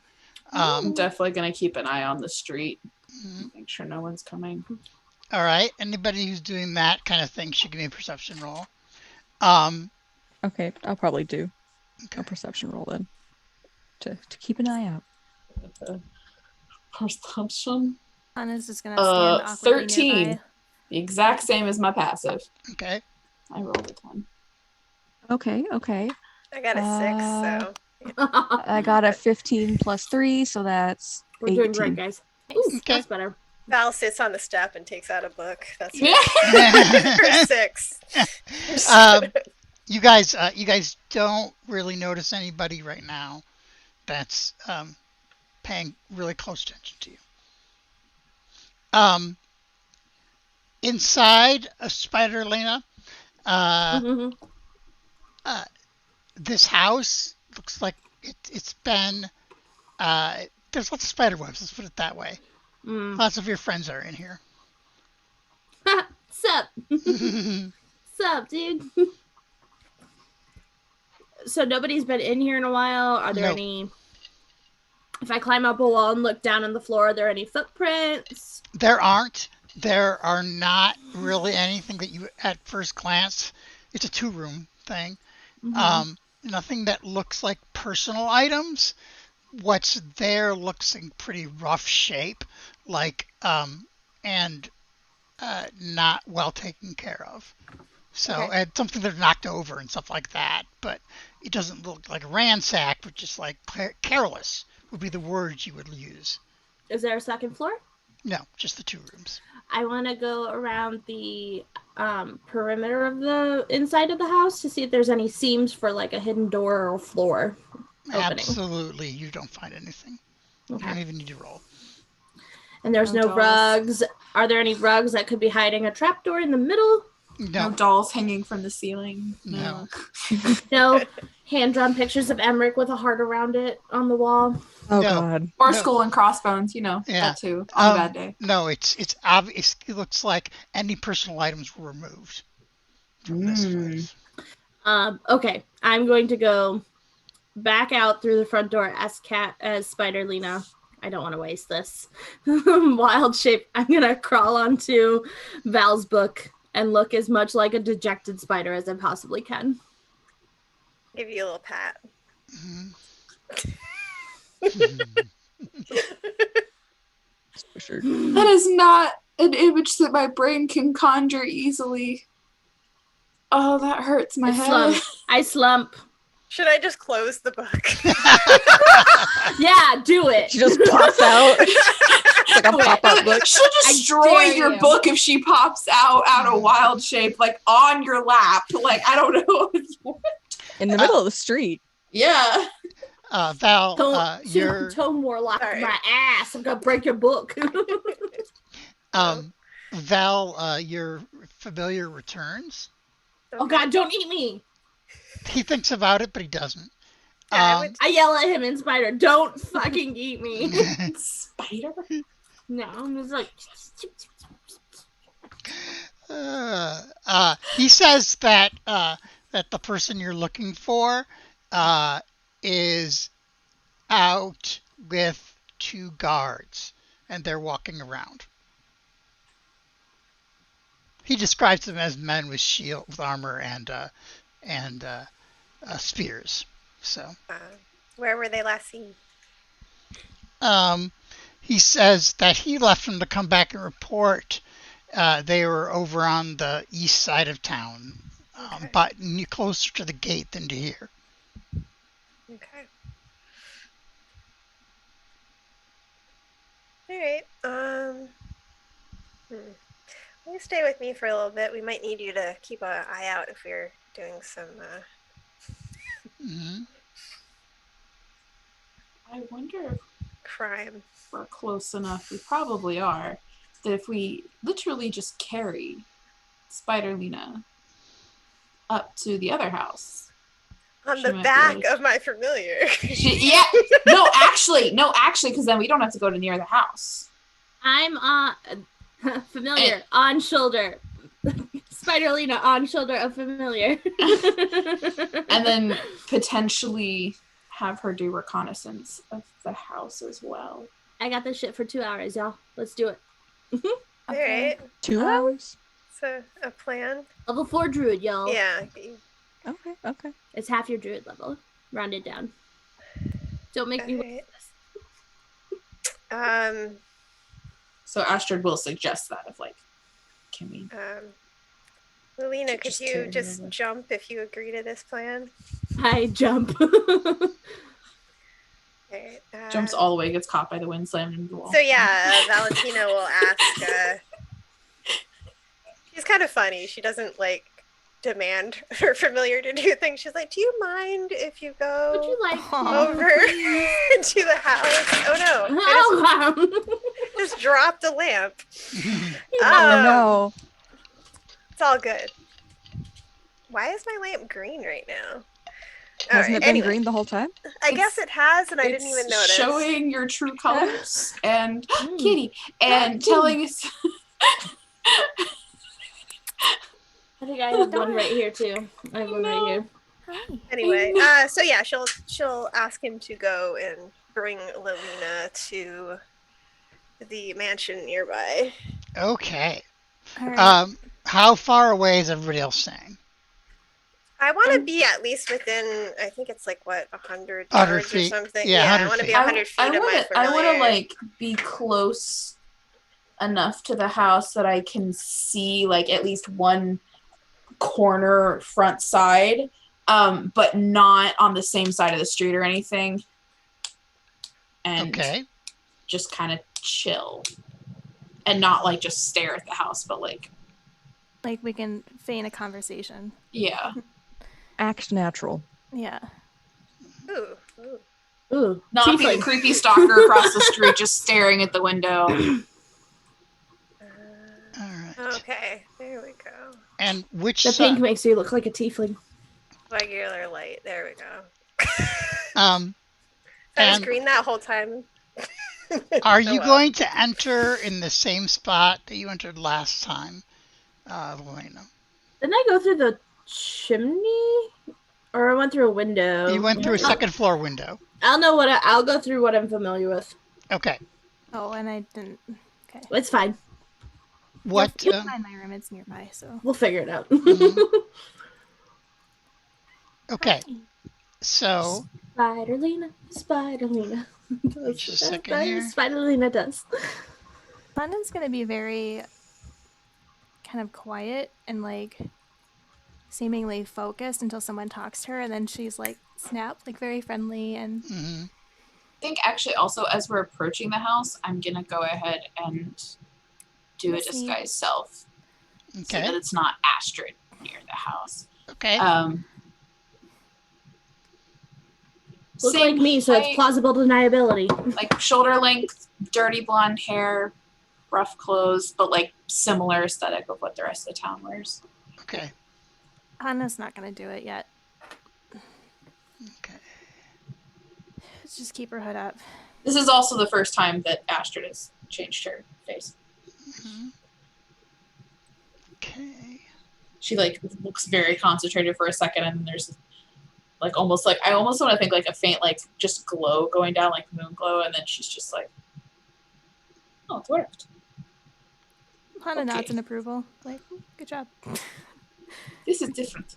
I'm definitely going to keep an eye on the street. Make sure no one's coming. All right, anybody who's doing that kind of thing should give me a perception roll. Okay, I'll probably do a perception roll then. To keep an eye out. Perception? Anna's just going to stand awkwardly 13. nearby. The exact same as my passive. Okay. I rolled a 10. Okay. I got a 6, so. I got a 15 plus 3, so that's We're 18. doing great, guys. Ooh, Okay. That's better. Val sits on the step and takes out a book. That's her 6. You guys don't really notice anybody right now that's paying really close attention to you. Inside of Spiderlina, this house looks like it's been. There's lots of spider webs. Let's put it that way. Lots of your friends are in here. Sup? Sup, dude? So nobody's been in here in a while. Are there any? If I climb up a wall and look down on the floor, are there any footprints? There aren't. There are not really anything that you, at first glance, it's a 2-room thing. Nothing that looks like personal items. What's there looks in pretty rough shape, like, and not well taken care of. So, and something that's knocked over and stuff like that, but it doesn't look like ransacked, but just like careless would be the words you would use. Is there a second floor? No, just the 2 rooms. I want to go around the perimeter of the inside of the house to see if there's any seams for like a hidden door or floor opening. Absolutely, you don't find anything. You don't even need to roll. And there's no rugs. Are there any rugs that could be hiding a trapdoor in the middle? No dolls hanging from the ceiling. No. No hand-drawn pictures of Emmerich with a heart around it on the wall. Oh God. Or skull and crossbones, that too, on a bad day. No, it's obvious. It looks like any personal items were removed from this place. Okay, I'm going to go back out through the front door as Spiderlina. I don't want to waste this. Wild shape. I'm going to crawl onto Val's book and look as much like a dejected spider as I possibly can. Give you a little pat. That is not an image that my brain can conjure easily. Oh, that hurts my head. I slump. Should I just close the book? Yeah, do it. She just pops out. It's like a pop-up book. She'll destroy your book if she pops out of wild shape, like on your lap. Like, I don't know. In the middle of the street. Yeah. Val, you're Tone Warlock my ass. I'm gonna break your book. Val, your familiar returns. Oh God, don't eat me. He thinks about it, but he doesn't. I yell at him in Spider, don't fucking eat me. Spider? No, I'm just like... He says that that the person you're looking for is out with 2 guards, and they're walking around. He describes them as men with with armor and spears. So, where were they last seen? He says that he left them to come back and report. They were over on the east side of town, but closer to the gate than to here. Okay. All right. You stay with me for a little bit. We might need you to keep an eye out if we're doing some. I wonder if crime. We're close enough. We probably are. That if we literally just carry Spiderlina up to the other house. On the back of my familiar. No, actually, because then we don't have to go to near the house. I'm on familiar on shoulder. Spiderlina on shoulder of familiar. And then potentially have her do reconnaissance of the house as well. I got this shit for 2 hours, y'all. Let's do it. All right. 2 hours? So a plan. Level 4 druid, y'all. Yeah. Okay. It's half your druid level. Round it down. Don't make me wait this. So Astrid will suggest that of like, can we? Lilina, could you just jump if you agree to this plan? I jump. Right, jumps all the way, gets caught by the wind, slammed into the wall. So yeah, Valentina will ask. She's kind of funny. She doesn't like demand her familiar to do things. She's like, "Do you mind if you go Would you like over to the house?" Oh no! I just dropped a lamp. Oh no! It's all good. Why is my lamp green right now? Hasn't it been green the whole time? I guess it has, and I didn't even notice. Showing your true colors and Kitty and telling us. I think I have one right here too. I have one right here. Hi. Anyway, so yeah, she'll ask him to go and bring Lilina to the mansion nearby. Okay. All right. How far away is everybody else saying? I want to be at least within, I think it's like, what, 100 yards feet. or something? Yeah, 100 I want to be feet. 100 feet of my familiar. I want to, like, be close enough to the house that I can see, like, at least one corner front side, but not on the same side of the street or anything. And just kind of chill. And not, like, just stare at the house, but, like we can feign a conversation. Yeah. Act natural. Yeah. Ooh. Not be a creepy stalker across the street just staring at the window. Alright. Okay, there we go. And which The pink makes you look like a tiefling. Regular light, there we go. I was green that whole time. Are you going to enter in the same spot that you entered last time, Lorena? Didn't I go through the chimney? Or I went through a window? You went through a second floor window. I'll go through what I'm familiar with. Okay. Oh, and I didn't. Okay. It's fine. What? You'll find my room. It's nearby, so we'll figure it out. Okay. So. Spiderlina. Just a second here. Spiderlina does. London's gonna be very kind of quiet and like seemingly focused until someone talks to her, and then she's like snap, like very friendly and. I think actually also as we're approaching the house, I'm gonna go ahead and do a disguise self, so that it's not Astrid near the house. Okay. Look like me, so it's plausible deniability. Like shoulder length, dirty blonde hair, rough clothes, but like similar aesthetic of what the rest of the town wears. Okay. Anna's not gonna do it yet. Okay. Let's just keep her hood up. This is also the first time that Astrid has changed her face. Okay. She like looks very concentrated for a second, and then there's like almost like I almost want to think like a faint like just glow going down, like moon glow, and then she's just like, "Oh, it worked." Hannah nods in approval. Like, good job. This is different.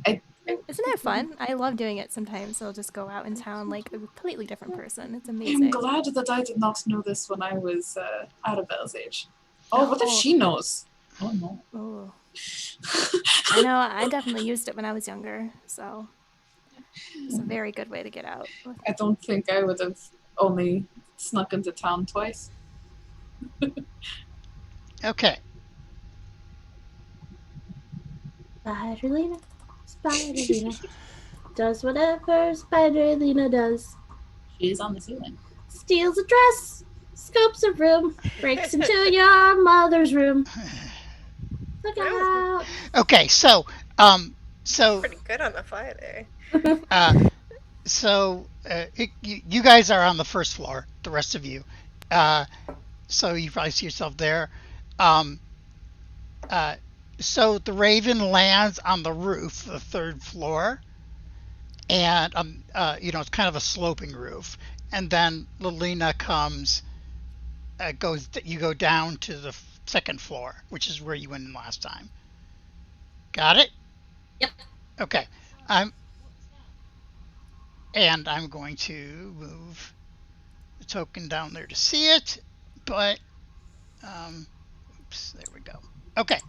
Isn't it fun? I love doing it sometimes. I'll just go out in town like a completely different person. It's amazing. I'm glad that I did not know this when I was Arabelle's age. Oh, what if she knows? Oh no. Oh. I know. I definitely used it when I was younger, so it's a very good way to get out. I don't think I would have only snuck into town twice. Okay. Spiderlina does whatever Spiderlina does. She's on the ceiling. Steals a dress, scopes a room, breaks into your mother's room. Look out! Okay, so pretty good on the fly there. You guys are on the first floor. The rest of you, so you probably see yourself there. So the Raven lands on the roof, the third floor, and it's kind of a sloping roof. And then Lilina comes, you go down to the second floor, which is where you went in last time. Got it? Yep. Okay. I'm going to move the token down there to see it, but oops, there we go. Okay.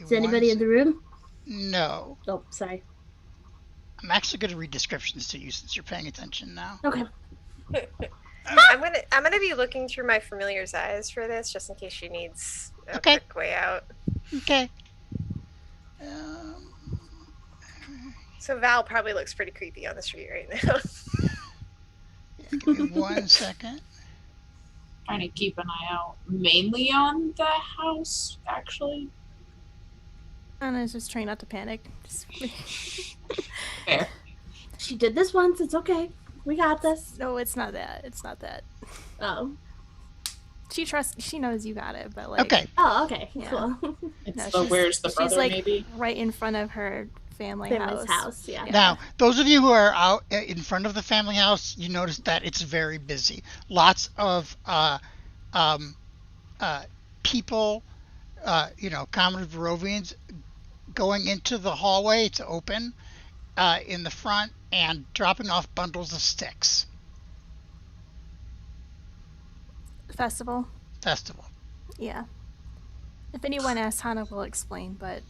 Is anybody in the room? No. Oh, sorry. I'm actually going to read descriptions to you since you're paying attention now. Okay. I'm gonna be looking through my familiar's eyes for this, just in case she needs a quick way out. Okay. So Val probably looks pretty creepy on the street right now. Yeah, give me 1 second. Trying to keep an eye out mainly on the house, actually. Anna's just trying not to panic. Fair. She did this once. It's okay. We got this. No, it's not that. It's not that. Oh. She knows you got it, but like. Okay. Oh, okay. Yeah. Cool. It's No, where's the brother, she's like maybe? right in front of her family's house. Yeah. Now, those of you who are out in front of the family house, you notice that it's very busy. Lots of people, common Barovians, going into the hallway. It's open in the front and dropping off bundles of sticks. Festival. Yeah. If anyone asks, Hannah will explain, but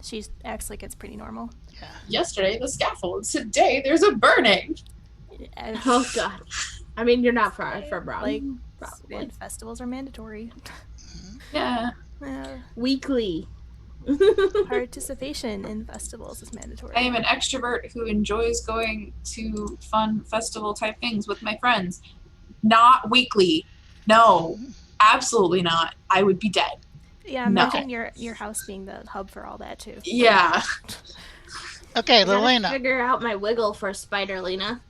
she acts like it's pretty normal. Yeah. Yesterday the scaffold. Today there's a burning. Oh god. I mean, you're not far from wrong. Like, probably. festivals are mandatory. Yeah. Weekly. Participation in festivals is mandatory. I am an extrovert who enjoys going to fun festival type things with my friends. Not weekly. No. Absolutely not. I would be dead. Yeah, imagine your house being the hub for all that too. Yeah. Okay, I gotta Lelena. figure out my wiggle for Spiderlina.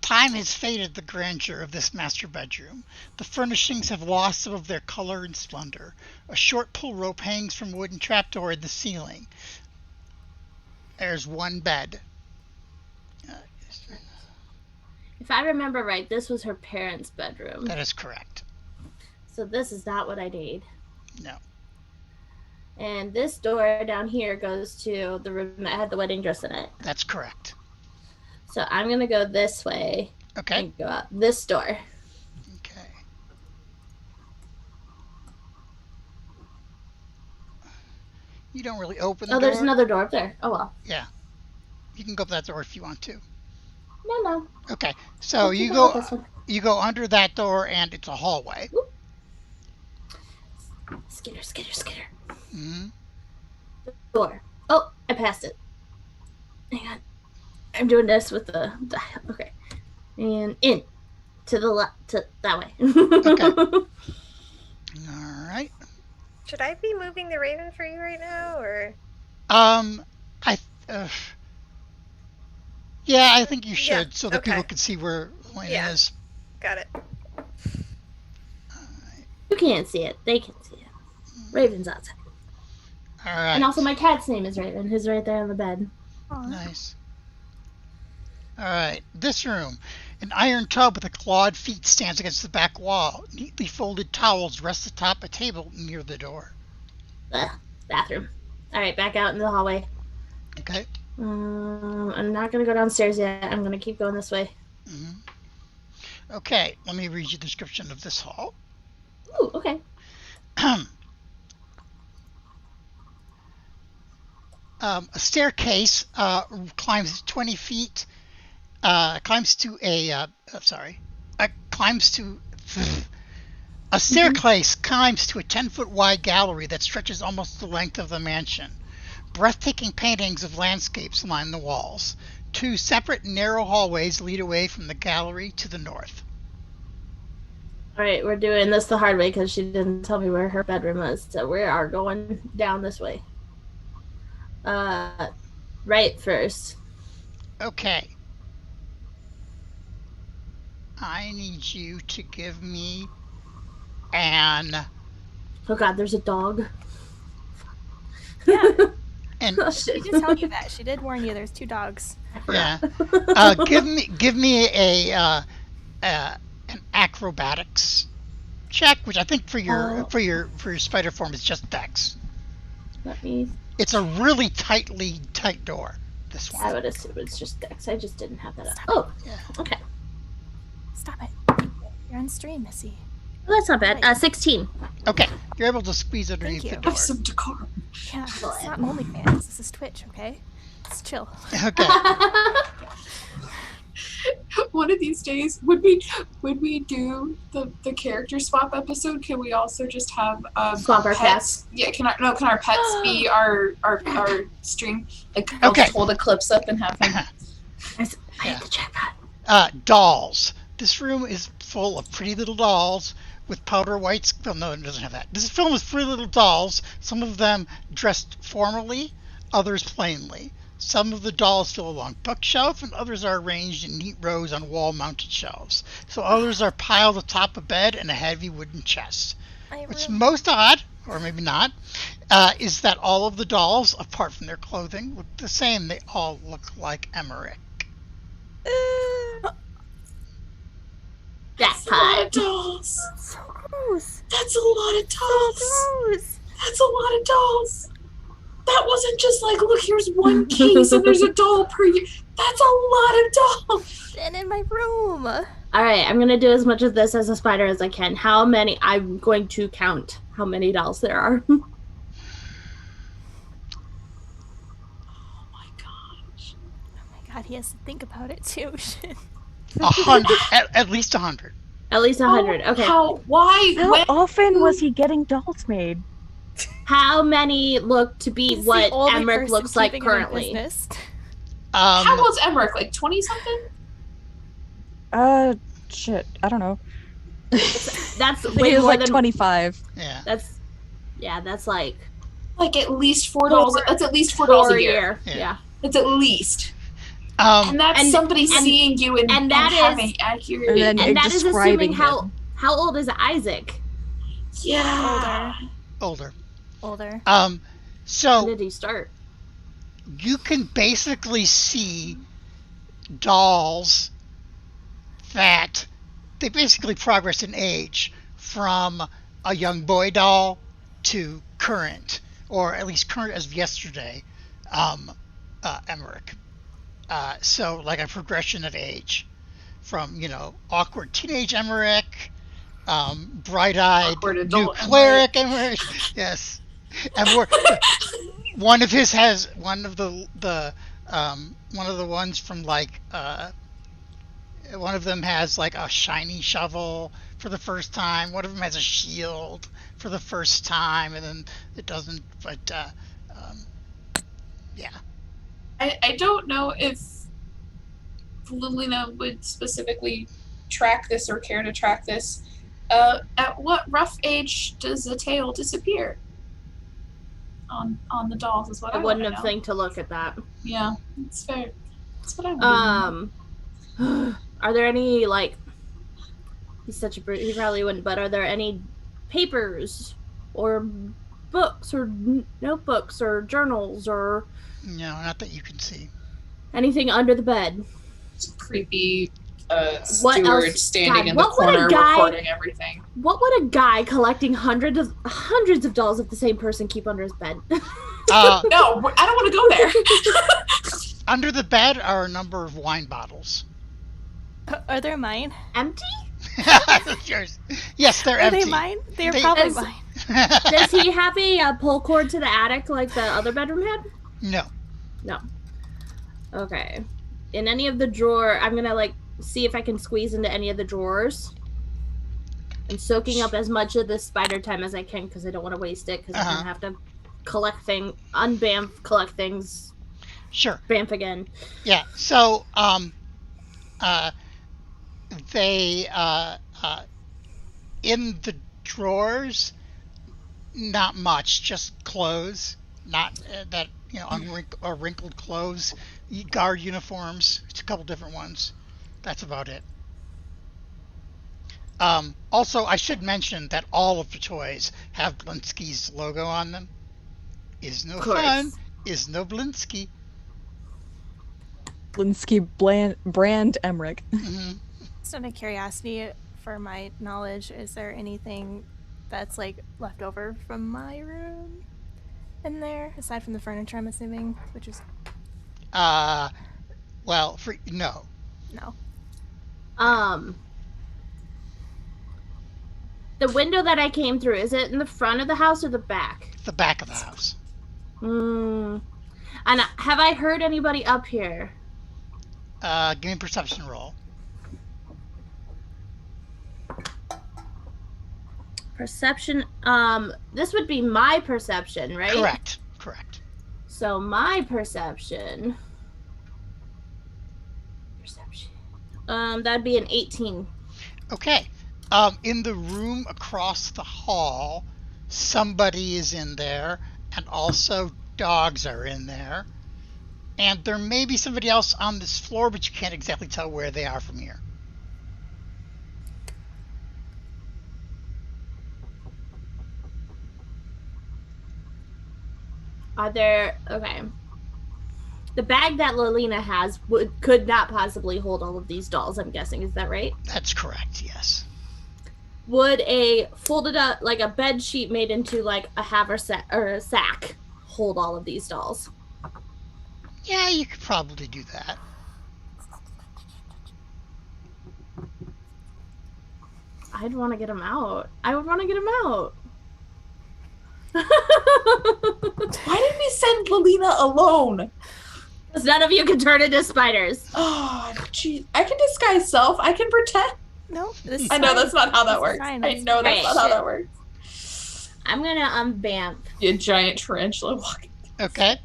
Time has faded the grandeur of this master bedroom. The furnishings have lost some of their color and splendor. A short pull rope hangs from a wooden trapdoor in the ceiling. There's one bed. If I remember right, this was her parents' bedroom. That is correct. So this is not what I need. No. And this door down here goes to the room that had the wedding dress in it. That's correct. So I'm going to go this way. Okay. And go out this door. Okay. You don't really open the door. Oh, there's another door up there. Oh, well. Yeah. You can go up that door if you want to. No. Okay. So you go under that door and it's a hallway. Whoop. Skitter. Mm-hmm. Door. Oh, I passed it. Hang on. I'm doing this with the okay. And in. To the left. To that way. Okay. All right. Should I be moving the raven for you right now, or? Yeah, I think you should, Yeah, so that okay. people can see where Lena is. Got it. You can't see it. They can see it. Raven's outside. All right. And also my cat's name is Raven. He's right there on the bed. Nice. All right. This room. An iron tub with a clawed feet stands against the back wall. Neatly folded towels rest atop a table near the door. Bathroom. All right, back out in the hallway. Okay. I'm not going to go downstairs yet. I'm going to keep going this way. Mm-hmm. Okay, let me read you the description of this hall. Ooh, okay. A staircase climbs 20 feet. A staircase climbs to a 10-foot wide gallery that stretches almost the length of the mansion. Breathtaking paintings of landscapes line the walls. Two separate narrow hallways lead away from the gallery to the north. All right, we're doing this the hard way because she didn't tell me where her bedroom was. So we are going down this way. Right first. Okay. I need you to give me an... Oh god, there's a dog. Yeah. And She did tell you that. She did warn you. There's 2 dogs. yeah, give me an acrobatics check, which I think for your spider form is just dex. Let me. It's a really tight door. This I one. would assume it's just dex. I just didn't have that up. Oh, Yeah. okay. Stop it. You're on stream, Missy. Well, that's not bad. 16. Okay, you're able to squeeze underneath Thank the you. door. Have some decorum. Yeah, it's not OnlyFans. This is Twitch, okay? Let's chill. Okay. one of these days, when we do the character swap episode, can we also just have swap our pets? cats? Yeah, can our pets be our stream? Like, I'll just hold the clips up and have them. I hit the chat. Dolls. This room is full of pretty little dolls with powder whites. Well, no, it doesn't have that. This film is pretty little dolls. Some of them dressed formally, others plainly. Some of the dolls fill a long bookshelf, and others are arranged in neat rows on wall-mounted shelves. So others are piled atop a bed and a heavy wooden chest. What's most odd, or maybe not, is that all of the dolls, apart from their clothing, look the same. They all look like Emmerich. That's a lot of dolls. So gross. That's a lot of dolls. So gross. That's a lot of dolls. That wasn't just like, look, here's one case and there's a doll per year. That's a lot of dolls. And in my room. All right, I'm going to do as much of this as a spider as I can. I'm going to count how many dolls there are. Oh my gosh. Oh my god, he has to think about it too. 100, at least 100. At least 100. Okay. How often was he getting dolls made? How many look to be He's what the only Emmerich person looks like keeping him in currently? business. How old's Emmerich? Like 20 something? Shit. I don't know. That's I think way he was more like than 25. Yeah. That's like at least $4. That's at least $4 a year. Yeah. It's at least. Um, And that's somebody seeing you and that having is- accurate. And then And that is describing assuming how old is Isaac? Yeah. older. Older. When So did he start? you can basically see dolls that they basically progress in age from a young boy doll to current, or at least current as of yesterday, Emmerich. So like a progression of age from, awkward teenage Emmerich, bright-eyed Awkward new adult cleric Emmerich. Yes. And one of his has one of the ones from like one of them has like a shiny shovel for the first time. One of them has a shield for the first time, and then it doesn't. But yeah. I don't know if Lilina would specifically track this or care to track this. At what rough age does the tail disappear? On the dolls is what I wouldn't wanna have know. think to look at that. Yeah, that's fair. That's what I want. Are there any like? He's such a brute. He probably wouldn't. But are there any papers or books or notebooks or journals or No, not that you can see. anything under the bed? Creepy What steward else? standing God, in the what would a corner guy- recording everything. What would a guy collecting hundreds of dolls of the same person keep under his bed? No, I don't want to go there. Under the bed are a number of wine bottles. Are they mine? Empty? Yours. Yes, they're Are empty. they mine? They're They- probably Is- mine. Does he have a pull cord to the attic like the other bedroom had? No. No. Okay. In any of the drawer, I'm gonna like see if I can squeeze into any of the drawers. And soaking up as much of the spider time as I can because I don't want to waste it because I'm gonna have to unbamf, collect things, Sure. bamf again. Yeah. So, they in the drawers, not much, just clothes, not that wrinkled clothes, guard uniforms. It's a couple different ones. That's about it. Also, I should mention that all of the toys have Blinsky's logo on them. Is no fun. Is no Blinsky. Blinsky brand Emmerich. Mm-hmm. Just out of curiosity, for my knowledge, is there anything that's like left over from my room in there, aside from the furniture? I'm assuming, which is No. no. The window that I came through, is it in the front of the house or the back? The back of the house. And have I heard anybody up here? Give me a perception roll. Perception. This would be my perception, right? Correct. So my perception. That'd be an 18. Okay. In the room across the hall, somebody is in there, and also dogs are in there. And there may be somebody else on this floor, but you can't exactly tell where they are from here. Are there... Okay. The bag that Lilina has could not possibly hold all of these dolls, I'm guessing. Is that right? That's correct, yes. Would a folded up, like a bed sheet made into like a haversack or a sack hold all of these dolls? Yeah, you could probably do that. I'd want to get them out. I would want to get them out. Why did we send Lilina alone? Because none of you can turn into spiders. Oh, jeez. I can disguise self. I can pretend. No, I know that's not how that works. I know that's not how that works. I'm gonna unvamp. You giant tarantula walking. Okay.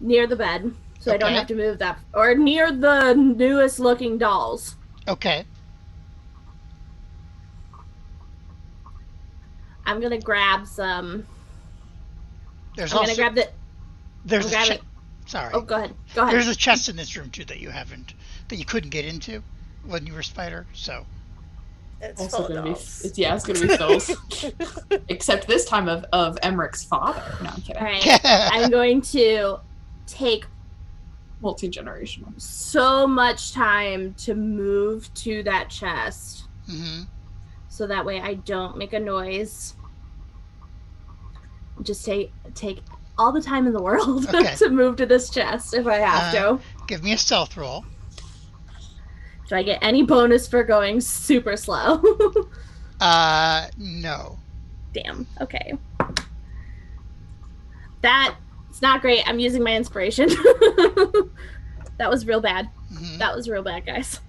Near the bed, so I don't have to move that, or near the newest looking dolls. Okay. I'm gonna grab some. There's I'm also, gonna grab the. There's I'm a grabbing. Sorry. Oh, go ahead. Go ahead. There's a chest in this room too that you couldn't get into when you were spider. So. It's Also full of gonna dolls. it's gonna be Phil's. Except this time of Emmerich's father. No, I'm kidding. All right. I'm going to take Multi-generational. so much time to move to that chest, so that way I don't make a noise. Just take all the time in the world to move to this chest if I have to. Give me a stealth roll. Do I get any bonus for going super slow? No. Damn. Okay. That's not great. I'm using my inspiration. That was real bad. That was real bad, guys.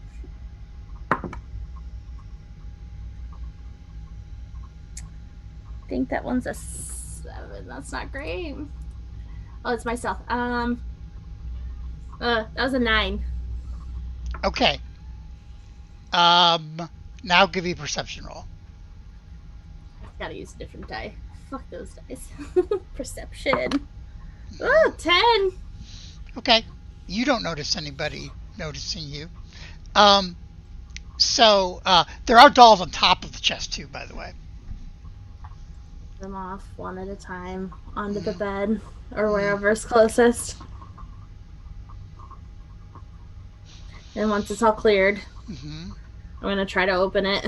I think that one's a 7. That's not great. Oh, it's myself. That was a 9. Okay. Now give me a perception roll. Gotta use a different die. Fuck those dice. Perception. Oh, 10. Okay. You don't notice anybody noticing you. So there are dolls on top of the chest too, by the way. Them off one at a time onto the bed or wherever's closest. And once it's all cleared, I'm gonna try to open it.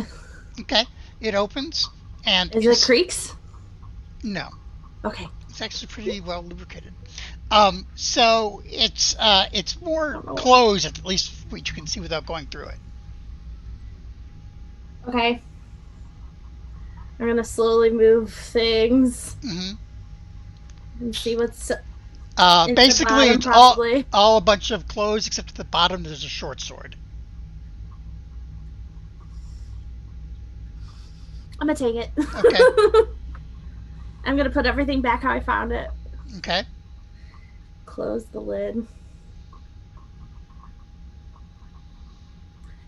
Okay. It opens and Is it creaks? No. Okay. It's actually pretty well lubricated. So it's more closed, at least what you can see without going through it. Okay. I'm gonna slowly move things and see what's. Basically, bottom, it's probably. all a bunch of clothes, except at the bottom there's a short sword. I'm gonna take it. Okay. I'm gonna put everything back how I found it. Okay. Close the lid.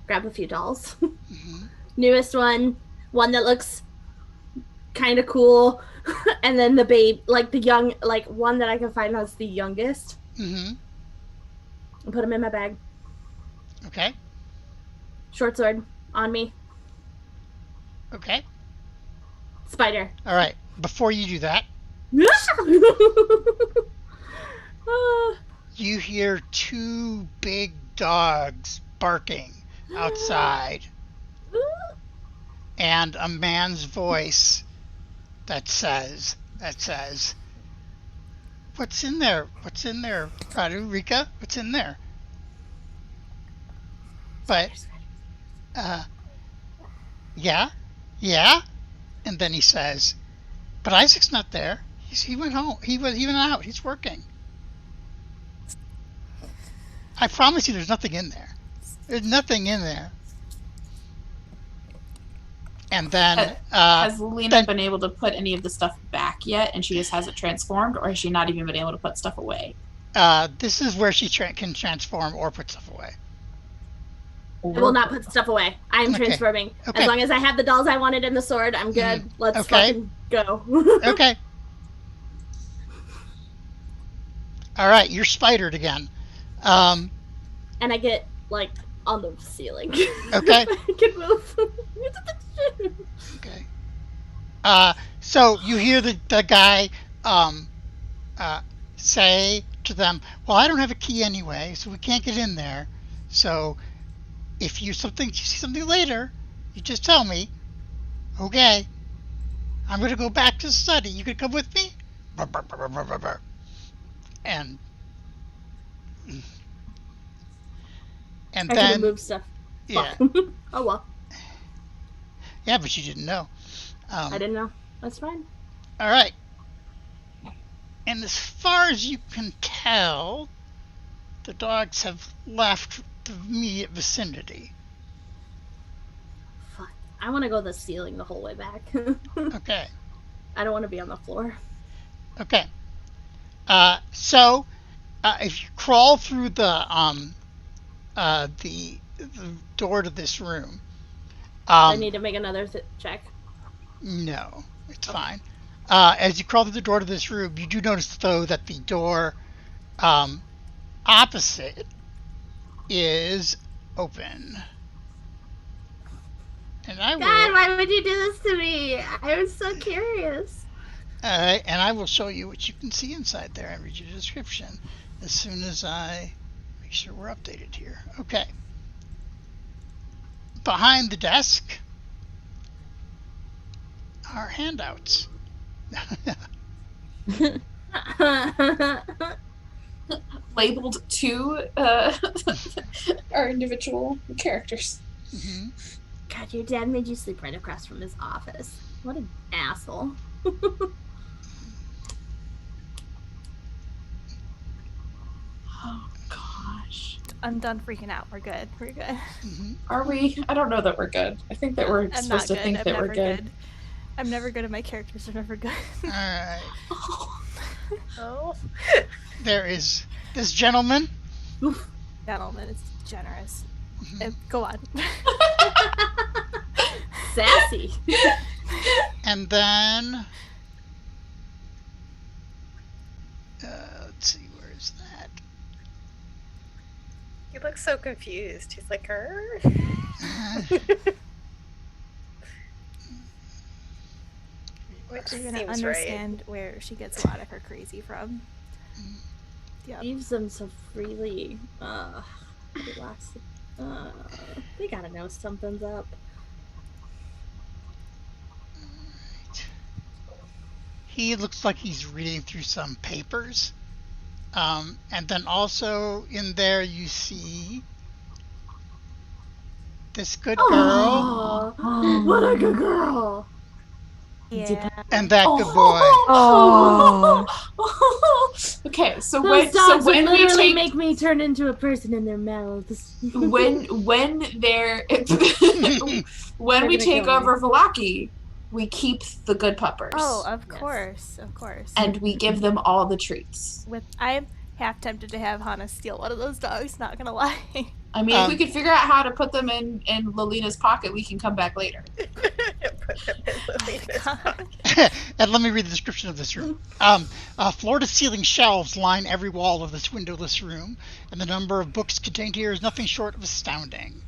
Grab a few dolls. Newest one that looks kind of cool, and then the babe, like the young, like one that I can find that's the youngest. And put them in my bag. Okay. Short sword on me. Okay. Spider. All right. Before you do that, you hear 2 big dogs barking outside, and a man's voice that says, "What's in there? What's in there, Radu, Rika? What's in there?" But, yeah. And then he says, "But Isaac's not there. He went home. He went out. He's working. I promise you, there's nothing in there. There's nothing in there." And then has Lena been able to put any of the stuff back yet, and she just hasn't transformed, or has she not even been able to put stuff away? This is where she can transform or put stuff away. I will not put stuff away. I'm transforming. Okay. As long as I have the dolls I wanted and the sword, I'm good. Let's fucking go. Okay. All right, you're spidered again. And I get, like, on the ceiling. Okay. I can move. Okay. So you hear the guy say to them, well, I don't have a key anyway, so we can't get in there. So if you see something later, you just tell me. Okay. I'm going to go back to study. You could come with me? And I then can move stuff. Yeah. Oh well. Yeah, but you didn't know. I didn't know. That's fine. All right. And as far as you can tell, the dogs have left the immediate vicinity. Fuck. I want to go to the ceiling the whole way back. Okay. I don't want to be on the floor. Okay. So if you crawl through the door to this room, I need to make another check. No, it's fine. As you crawl through the door to this room, you do notice though that the door opposite is open. And God, why would you do this to me? I was so curious. And I will show you what you can see inside there and read you the description as soon as I make sure we're updated here. Okay. Behind the desk are handouts. Labeled to our individual characters. Mm-hmm. God, your dad made you sleep right across from his office. What an asshole. Oh gosh. I'm done freaking out. We're good. We're good. Mm-hmm. Are we? I don't know that we're good. I think that we're supposed to think that we're good. I'm never good at my characters. Are never good. All right. Oh. There is this gentleman. Gentleman is generous. Mm-hmm. Go on. Sassy. And then let's see, where is that? He looks so confused. He's like, Which You're gonna seems understand where she gets a lot of her crazy from. Yeah. Leaves them so freely. Relax. They gotta know something's up. He looks like he's reading through some papers. And then also in there you see this good girl. Oh, what a good girl. Yeah. And that good boy. Oh. Okay, so Those dogs when would we literally take make me turn into a person in their mouths. when they're when we take over Vallaki, we keep the good puppers. Oh, of course, of course. And we give them all the treats. I'm half tempted to have Hana steal one of those dogs. Not gonna lie. I mean, if we could figure out how to put them in Lolita's pocket, we can come back later. Put them in Lolita's pocket. And let me read the description of this room. Floor-to-ceiling shelves line every wall of this windowless room, and the number of books contained here is nothing short of astounding.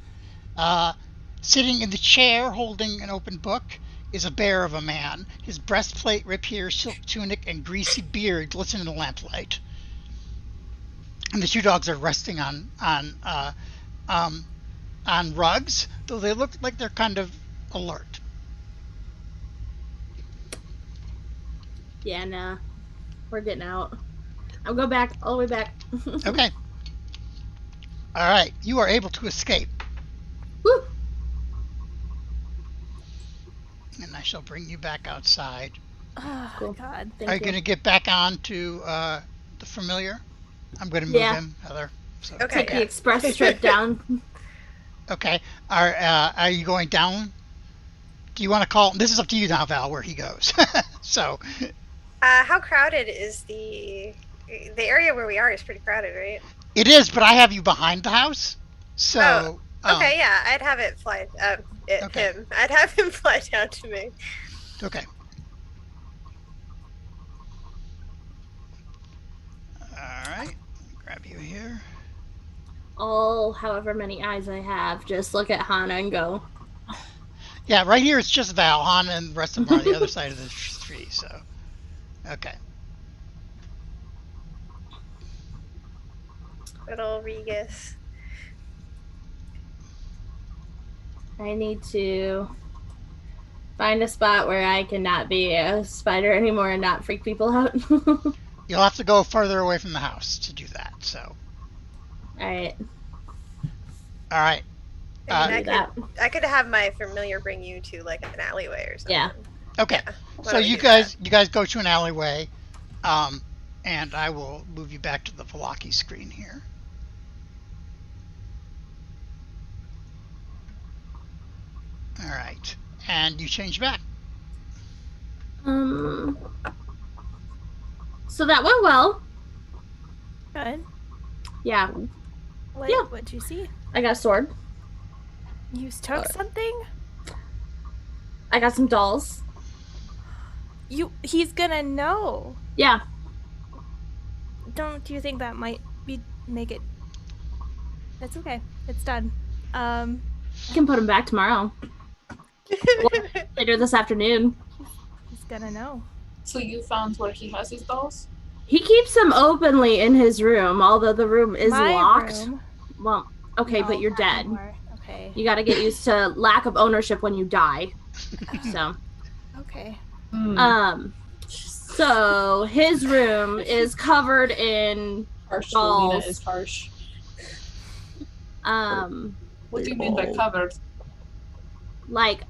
Sitting in the chair holding an open book is a bear of a man. His breastplate, rapier, silk tunic, and greasy beard glisten in the lamplight. And the two dogs are resting on rugs, though they look like they're kind of alert. Yeah, nah. We're getting out. I'll go back, all the way back. Okay. All right, you are able to escape. Woo! And I shall bring you back outside. Oh, Cool. God. Thank Are you you. going to get back on to the familiar? I'm going to move him, Heather. So. Okay. Take the express trip down. Okay. Are you going down Do you want to call? This is up to you now, Val, where he goes. So, How crowded is the area where we are is pretty crowded, right? it is, but I have you behind the house. So, okay, yeah, I'd have it fly. Okay. Him. I'd have him fly down to me. Okay. All right. Grab you here. All however many eyes I have, just look at Hana and go. Yeah, right here it's just Val, Han, and the rest of them are on the other side of the tree. So, okay. Little Regus. I need to find a spot where I cannot be a spider anymore and not freak people out. You'll have to go further away from the house to do that. So, Alright. all right. I could have my familiar bring you to like an alleyway or something. Yeah. Okay. Yeah, So you guys go to an alleyway, and I will move you back to the Velaki screen here. All right, and you change back. So that went well. Good. Yeah. What'd you see? I got a sword. You took something? I got some dolls. He's gonna know. Yeah. Do you think that might make it? That's okay. It's done. I can put him back tomorrow. Later this afternoon. He's gonna know. So you found where he has his dolls? He keeps them openly in his room, although the room is locked. Room. Well, okay, but you're dead. Anymore. Okay. You gotta get used to lack of ownership when you die. So. Okay. So his room is covered in Harsh. dolls. Lena is harsh. What do you mean by covered? Like,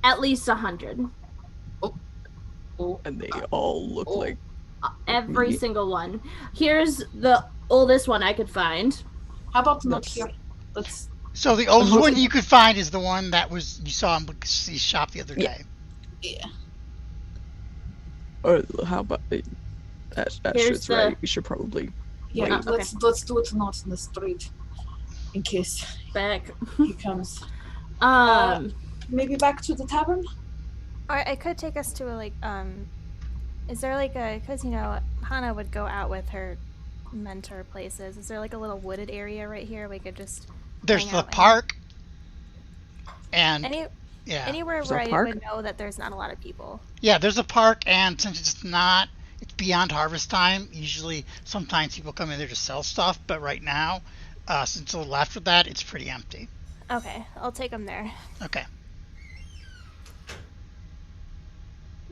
at least 100. And they all look like every me. single one. Here's the oldest one I could find. How about not here? Let's. So the oldest one you could find is the one that you saw him shop the other day. Yeah. Or how about Astrid's right? We should probably. Yeah. Let's do it not in the street, in case back he comes. Maybe back to the tavern. Or I could take us to is there because Hana would go out with her mentor places. Is there like a little wooded area right here we could just? There's the park. And anywhere where I would know that there's not a lot of people. Yeah, there's a park, and since it's beyond harvest time. Usually, sometimes people come in there to sell stuff, but right now, since a little after that, it's pretty empty. Okay, I'll take them there. Okay.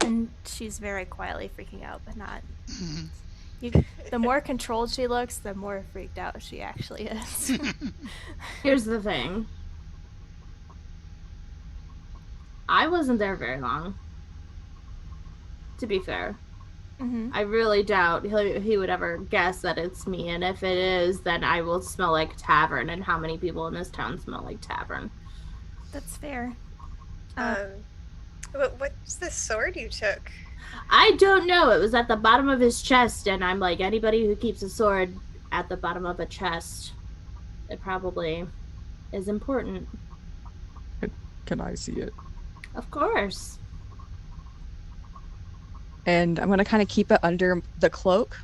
And she's very quietly freaking out, but not. Mm-hmm. The more controlled she looks, the more freaked out she actually is. Here's the thing. I wasn't there very long. To be fair. Mm-hmm. I really doubt he would ever guess that it's me, and if it is, then I will smell like tavern, and how many people in this town smell like tavern? That's fair. What's the sword you took? I don't know. It was at the bottom of his chest, and I'm like, anybody who keeps a sword at the bottom of a chest, it probably is important. Can I see it? Of course. And I'm gonna kind of keep it under the cloak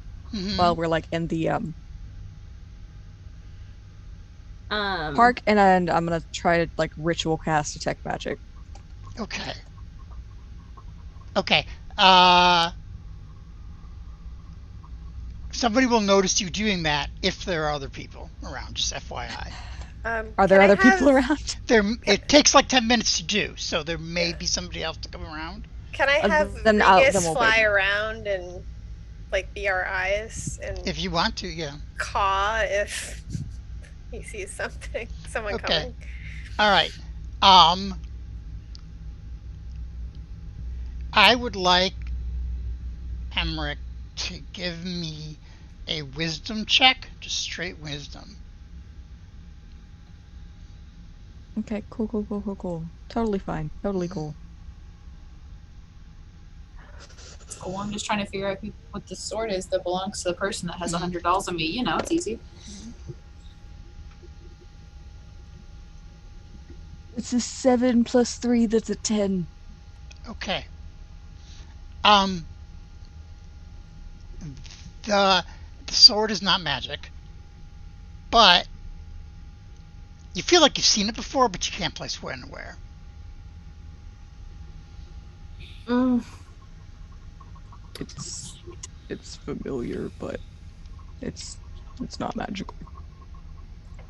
while we're like in the park, and I'm gonna try to like ritual cast detect magic. Okay. Okay. Somebody will notice you doing that if there are other people around. Just FYI. Are there other people around? It takes like 10 minutes to do, so there may be somebody else to come around. Can I have Regus fly around and like be our eyes and if you want to, yeah. Caw if he sees someone coming. All right. I would like Emmerich to give me a wisdom check, just straight wisdom. Okay, cool. Totally fine. Totally cool. cool. I'm just trying to figure out what the sword is that belongs to the person that has $100 on me. You know, it's easy. It's a 7 plus 3. That's a 10. Okay. The sword is not magic, but you feel like you've seen it before, but you can't place when and where. It's familiar, but it's not magical.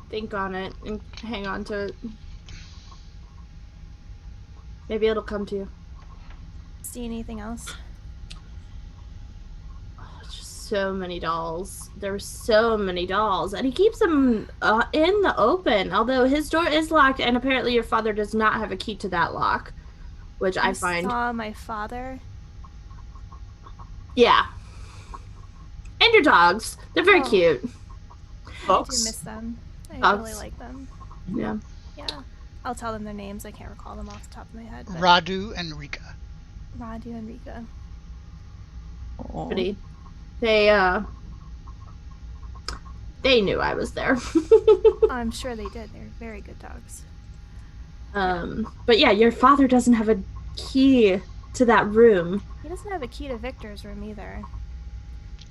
Think on it and hang on to it. Maybe it'll come to you. See anything else? Just so many dolls. There were so many dolls, and he keeps them in the open. Although his door is locked, and apparently your father does not have a key to that lock, which I find. Saw my father. Yeah. And your dogs. They're very cute. I do miss them. I really like them. Yeah. Yeah. I'll tell them their names. I can't recall them off the top of my head. Radu and Rika. Radu and Rika. Pretty. They knew I was there. I'm sure they did. They're very good dogs. But yeah, your father doesn't have a key to that room. He doesn't have a key to Victor's room either.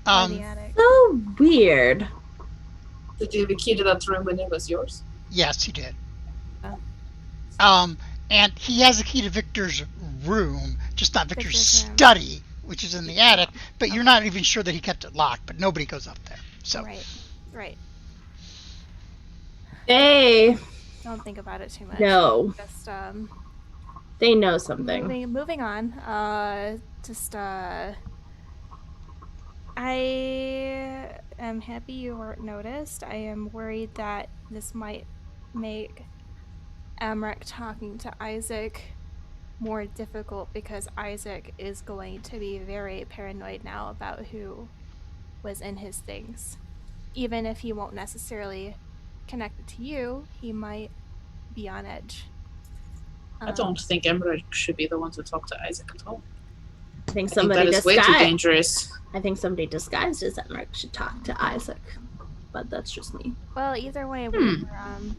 The attic. So weird. Did you have a key to that room when it was yours? Yes, he did. Oh. And he has a key to Victor's room, just not Victor's study, which is in the attic, but you're not even sure that he kept it locked, but nobody goes up there. So Right. They don't think about it too much. No. Just they know something. Moving on. I am happy you weren't noticed. I am worried that this might make Amrek talking to Isaac more difficult, because Isaac is going to be very paranoid now about who was in his things. Even if he won't necessarily connect it to you, he might be on edge. I don't think Amrek should be the one to talk to Isaac at all. I think somebody that is way too dangerous. I think somebody disguised as Amrek should talk to Isaac, but that's just me. Well, either way,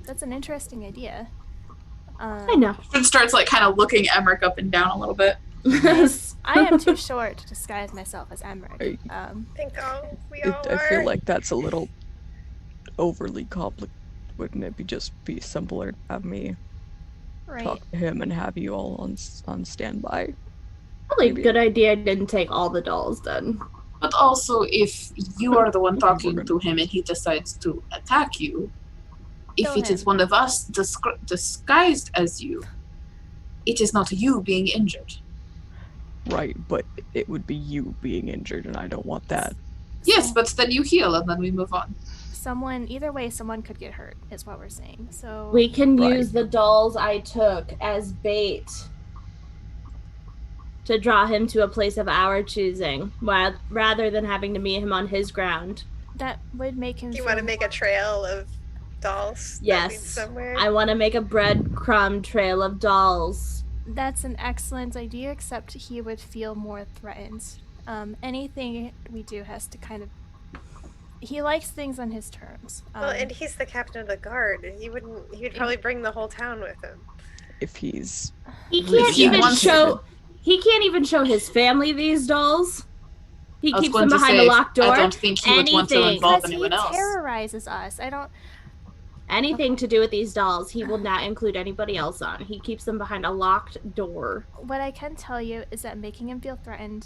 that's an interesting idea. I know. It starts like kind of looking Emmerich up and down a little bit. I am too short to disguise myself as Emmerich. I feel like that's a little overly complicated. Wouldn't it be simpler to have me talk to him and have you all on standby? Probably a good idea I didn't take all the dolls then. But also, if you are the one talking to him and he decides to attack you, if it is one of us disguised as you, it is not you being injured. Right, but it would be you being injured, and I don't want that. Yes, but then you heal, and then we move on. Either way, someone could get hurt, is what we're saying. So we can use the dolls I took as bait to draw him to a place of our choosing, rather than having to meet him on his ground. That would make him. You want to make a trail of dolls? Yes. Somewhere? I want to make a breadcrumb trail of dolls. That's an excellent idea, except he would feel more threatened. Anything we do has to kind of. He likes things on his terms. Well, and he's the captain of the guard. He would probably bring the whole town with him. If he's. He can't even show his family these dolls. He keeps them behind a locked door. I don't think he would want to involve anyone else. He terrorizes us. Anything to do with these dolls, he will not include anybody else on. He keeps them behind a locked door. What I can tell you is that making him feel threatened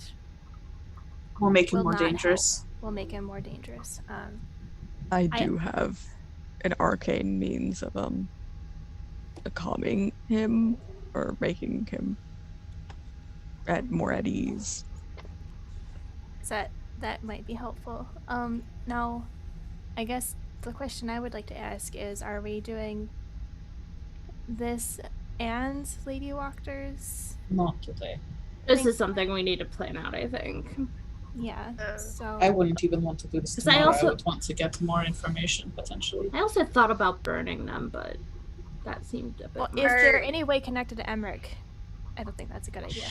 will make him more dangerous. Will make him more dangerous. I do have an arcane means of calming him or making him more at ease. That might be helpful. Now, I guess the question I would like to ask is, are we doing this and Lady Wachters? Not today. This is something we need to plan out, I think. Yeah, so... I wouldn't even want to do this tomorrow. I would want to get more information, potentially. I also thought about burning them, but that seemed a bit... Well, is there any way connected to Emmerich? I don't think that's a good idea.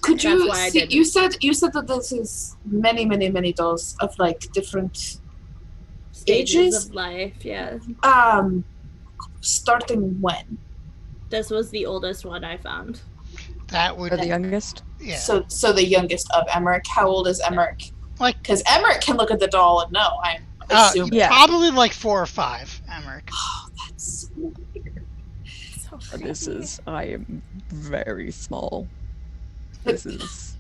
Could you see? You said that this is many dolls of like different stages ages of life. Yeah. Starting when? This was the oldest one I found. That would Or the youngest? Yeah. So the youngest of Emmerich. How old is Emmerich? Like, because Emmerich can look at the doll and know. I'm assuming. Yeah. Probably like 4 or 5, Emmerich. Oh, that's so weird. So I am very small. This is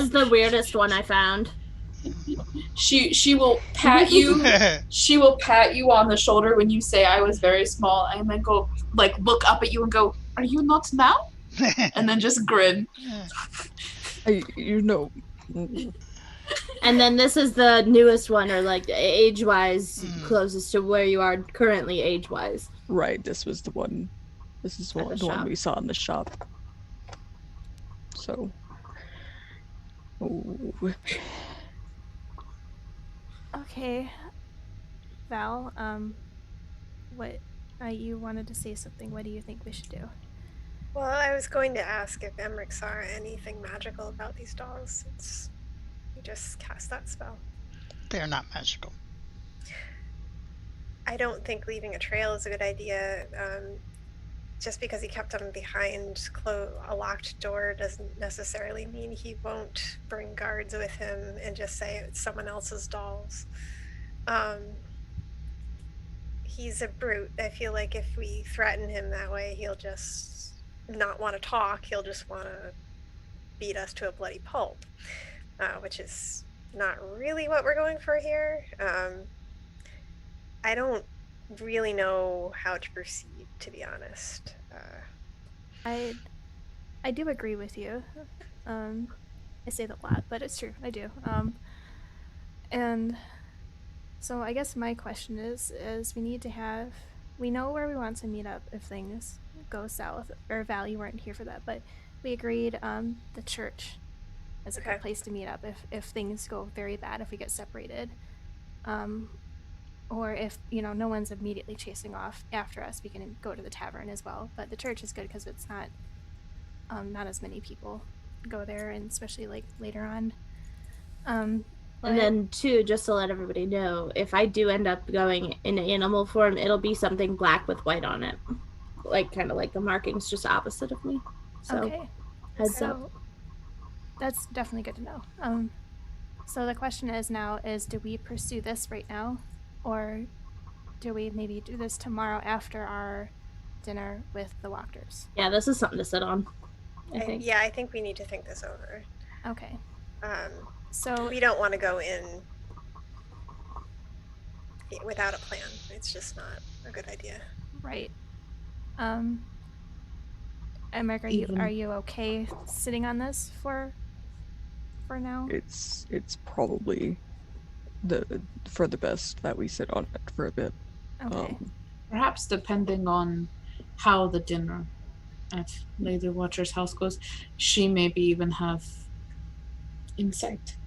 the weirdest one I found. She will pat you. She will pat you on the shoulder when you say I was very small, and then go like look up at you and go, "Are you not now?" And then just grin. You know. And then this is the newest one, or like age-wise closest to where you are currently age-wise. Right. This was the one. This is the one we saw in the shop. So. Oh. Okay, Val. What? You wanted to say something. What do you think we should do? Well, I was going to ask if Emmerich saw anything magical about these dolls since he just cast that spell. They're not magical. I don't think leaving a trail is a good idea. Just because he kept them behind a locked door doesn't necessarily mean he won't bring guards with him and just say it's someone else's dolls. He's a brute. I feel like if we threaten him that way, he'll just not want to talk. He'll just want to beat us to a bloody pulp, which is not really what we're going for here. I don't really know how to proceed, to be honest. I do agree with you. I say that a lot, but it's true. I do. And so I guess my question is we know where we want to meet up if things go south, or Val, you weren't here for that, but we agreed the church is a good place to meet up if things go very bad, if we get separated. Or if, no one's immediately chasing off after us, we can go to the tavern as well. But the church is good because it's not as many people go there, and especially like later on. And then too, just to let everybody know, if I do end up going in animal form, it'll be something black with white on it, like kind of like the markings just opposite of me. So, okay. Heads up. That's definitely good to know. So the question is do we pursue this right now? Or do we maybe do this tomorrow after our dinner with the Walkers? Yeah, this is something to sit on, I think. Yeah, I think we need to think this over. Okay. So we don't want to go in without a plan. It's just not a good idea. Right. Emmerich, are you okay sitting on this for now? It's probably for the best that we sit on it for a bit. Okay. Perhaps depending on how the dinner at Lady Watcher's house goes, she maybe even have insight.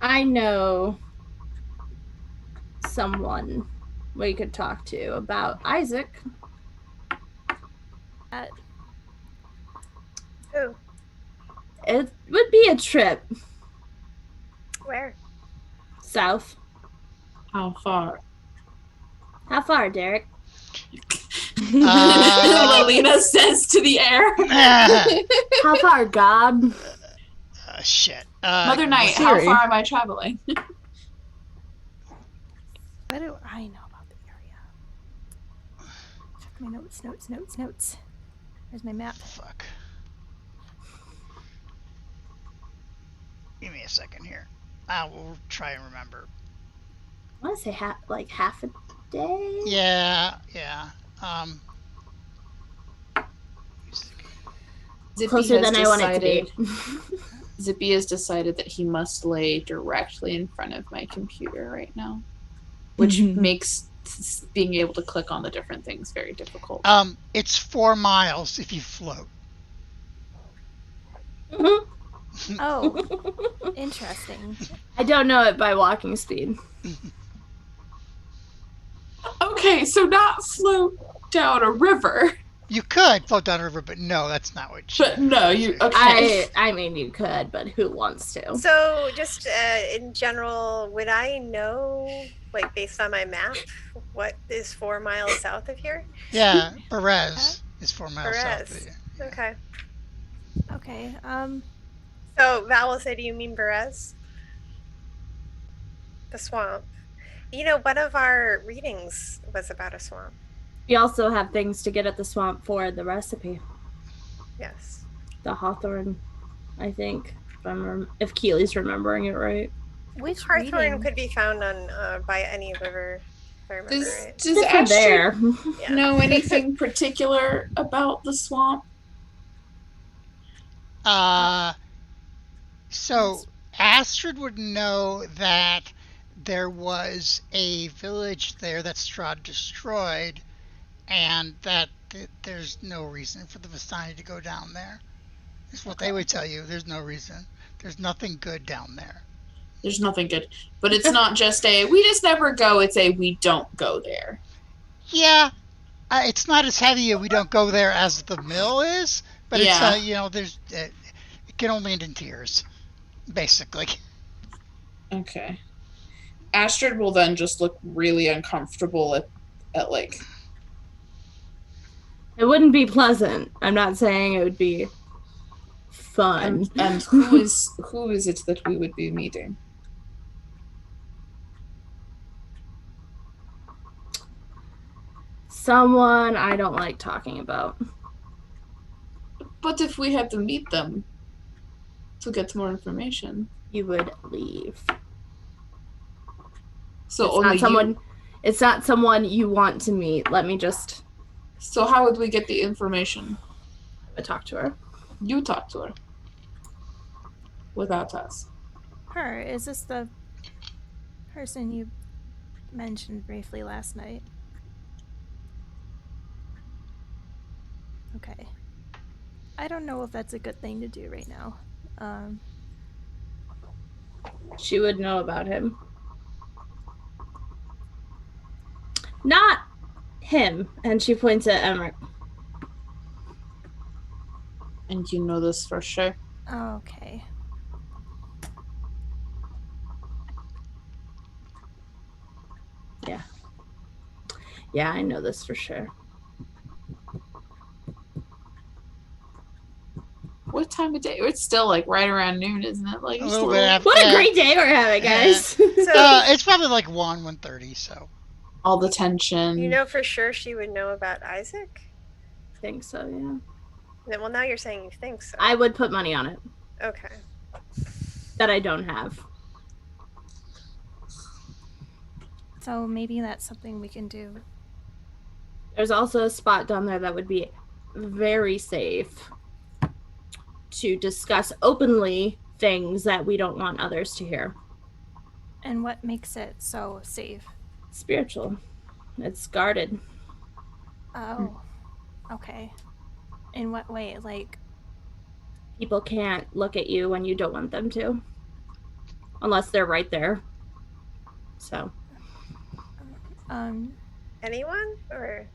I know someone we could talk to about Isaac. Who? It would be a trip. Where? South. How far? How far, Derek? Lelina says to the air. How far, God? Shit. Mother Night, how far am I traveling? What do I know about the area? Check my notes. Where's my map? Fuck. Give me a second here. I will try and remember. I want to say half a day? Yeah. Closer than I want it to be. Zippy has decided that he must lay directly in front of my computer right now, which makes being able to click on the different things very difficult. It's 4 miles if you float. Oh, interesting. I don't know it by walking speed. Okay, so not float down a river. You could float down a river, but no, that's not what But no, you okay. I mean, you could, but who wants to? So, just in general, would I know, like based on my map, what is 4 miles south of here? Yeah, Perez is 4 miles south of Perez. you. Okay. Okay. So, Val will say, do you mean Perez? The swamp. You know, one of our readings was about a swamp. We also have things to get at the swamp for the recipe. Yes. The hawthorn, I think, if Keely's remembering it right. Which Hawthorn reading? could be found on by any river, if I remember right. Does Astrid there. Yeah. know anything particular about the swamp? So Astrid would know that there was a village there that Strahd destroyed, and that there's no reason for the Vistani to go down there. Is what they would tell you. There's no reason. There's nothing good down there. There's nothing good. But it's not just a we just never go, it's a we don't go there. Yeah, it's not as heavy a we don't go there as the mill is, but Yeah. it's there's it can only end in tears, basically. Okay. Astrid will then just look really uncomfortable at like It wouldn't be pleasant. I'm not saying it would be fun. and who is it that we would be meeting? Someone I don't like talking about. But if we had to meet them to get more information. You would leave. So It's only not someone. you. It's not someone you want to meet. Let me just So how would we get the information? talk to her. You talk to her. Without us. Her. Is this the person you mentioned briefly last night? Okay. I don't know if that's a good thing to do right now. She would know about him. Not him. And she points at Emmerich. And you know this for sure. Okay. Yeah, I know this for sure. What time of day? It's still like right around noon, isn't it? Like A just little bit after. What a Yeah. great day we're having, guys. So, It's probably like 1:30. So all the tension. you know for sure she would know about Isaac? I think so, yeah. Well, now you're saying you think so. I would put money on it Okay. that I don't have. So maybe that's something we can do. There's also a spot down there that would be very safe to discuss openly things that we don't want others to hear. And what makes it so safe? Spiritual. It's guarded. Oh. Okay. In what way? Like, People can't look at you when you don't want them to. Unless they're right there. So, Anyone? Or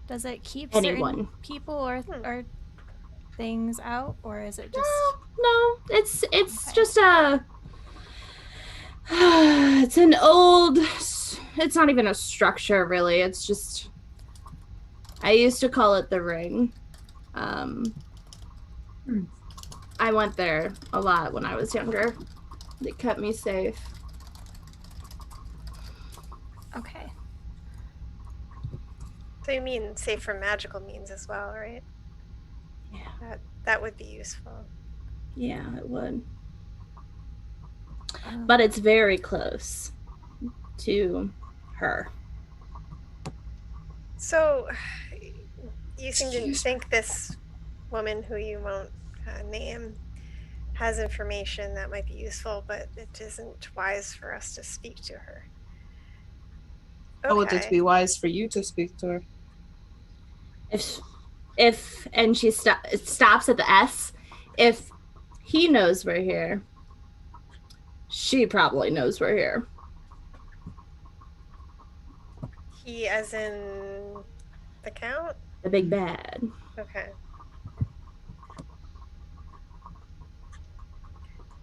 does it keep Anyone. certain people or things out, or is it just no, it's Okay. just a it's an old, it's not even a structure really, it's just, I used to call it the ring. I went there a lot when I was younger. It kept me safe. okay? so you mean safe from magical means as well, right? Yeah. That would be useful. Yeah, it would. Um, But it's very close to her. So you seem to think this woman who you won't name has information that might be useful, but it isn't wise for us to speak to her. How would it Okay. be wise for you to speak to her? If and she stops at the S, if he knows we're here, she probably knows we're here. He as in the Count? The big bad. Okay.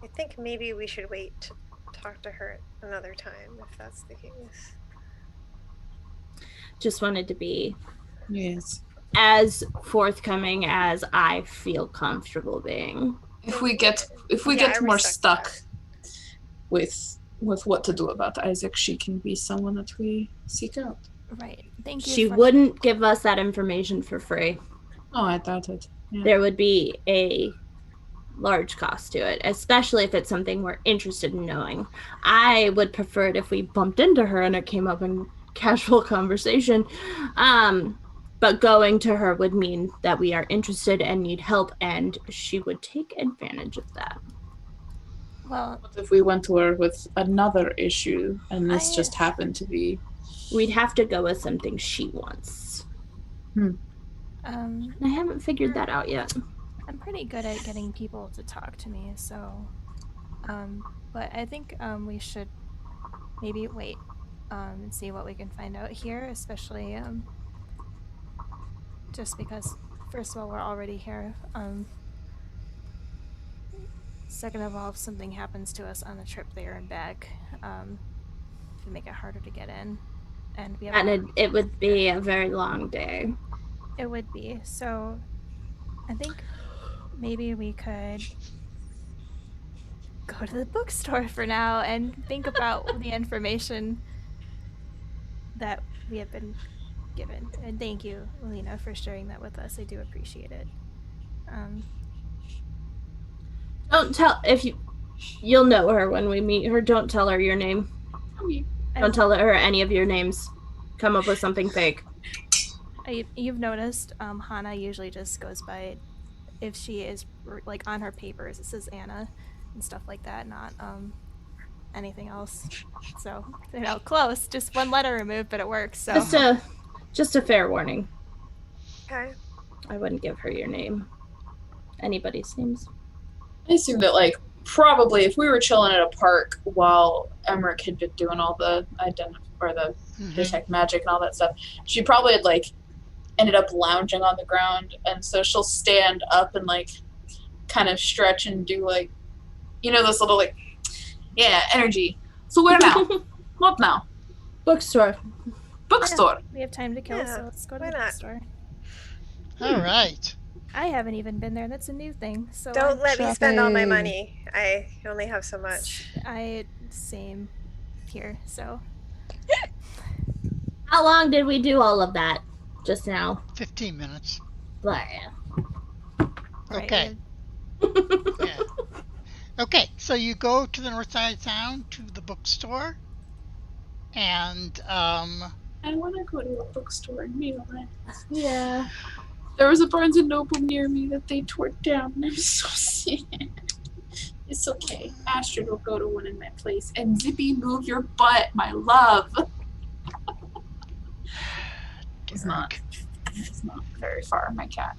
I think maybe we should wait to talk to her another time if that's the case. Just wanted to be Yes. as forthcoming as I feel comfortable being. If we get more stuck with what to do about Isaac, she can be someone that we seek out. Right. Thank you. She wouldn't give us that information for free. Oh, I thought it. Yeah. There would be a large cost to it, especially if it's something we're interested in knowing. I would prefer it if we bumped into her and it came up in casual conversation. But going to her would mean that we are interested and need help, and she would take advantage of that. Well, what if we went to her with another issue and this just happened to be? We'd have to go with something she wants. I haven't figured that out yet. I'm pretty good at getting people to talk to me, so but I think we should maybe wait and see what we can find out here, especially just because first of all we're already here. Second of all, if something happens to us on the trip there and back, it would make it harder to get in. And we have it would be a very long day. It would be. So I think maybe we could go to the bookstore for now and think about the information that we have been given. And thank you, Alina, for sharing that with us. I do appreciate it. Don't tell you'll know her when we meet her. Don't tell her your name. Don't tell her any of your names. Come up with something fake. You've noticed Hana usually just goes by, if she is like on her papers, it says Anna and stuff like that, not anything else. So, close. Just one letter removed, but it works. So just a fair warning. Okay. I wouldn't give her your name. Anybody's names. I assume that probably if we were chilling at a park while Emmerich had been doing all the detect magic and all that stuff, she probably had ended up lounging on the ground, and so she'll stand up and kind of stretch and do those little energy. So where now? What now? Bookstore. We have time to kill, so let's go to the bookstore. All right. I haven't even been there. That's a new thing. So don't let me spend all my money. I only have so much. Same here. So how long did we do all of that just now? 15 minutes. Blah. Okay. Yeah. Okay, so you go to the north side of town to the bookstore, and I want to go to a bookstore in Maryland. Yeah. There was a Barnes & Noble near me that they tore down, and I'm so sad. It's okay. Astrid will go to one in my place. And Zippy, move your butt, my love. It's not very far, my cat.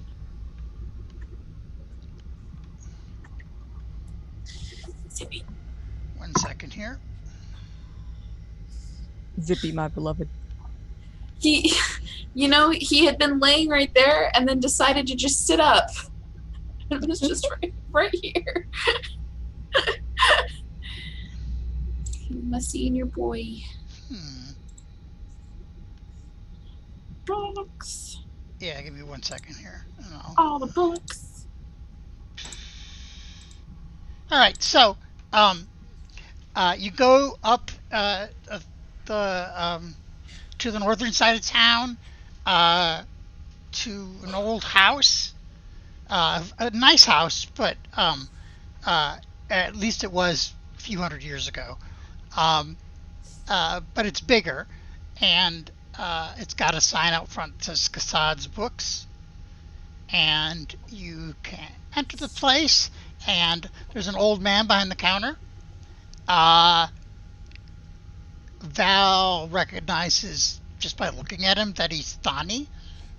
Zippy. 1 second here. Zippy, my beloved. He had been laying right there and then decided to just sit up. It was just right here. My senior boy. Books. Yeah, give me 1 second here. All the books. All right, so you go up to the northern side of town to an old house, a nice house, but at least it was a few hundred years ago. But it's bigger, and it's got a sign out front that says Cassade's Books, and you can enter the place, and there's an old man behind the counter. Val recognizes just by looking at him that he's Thani,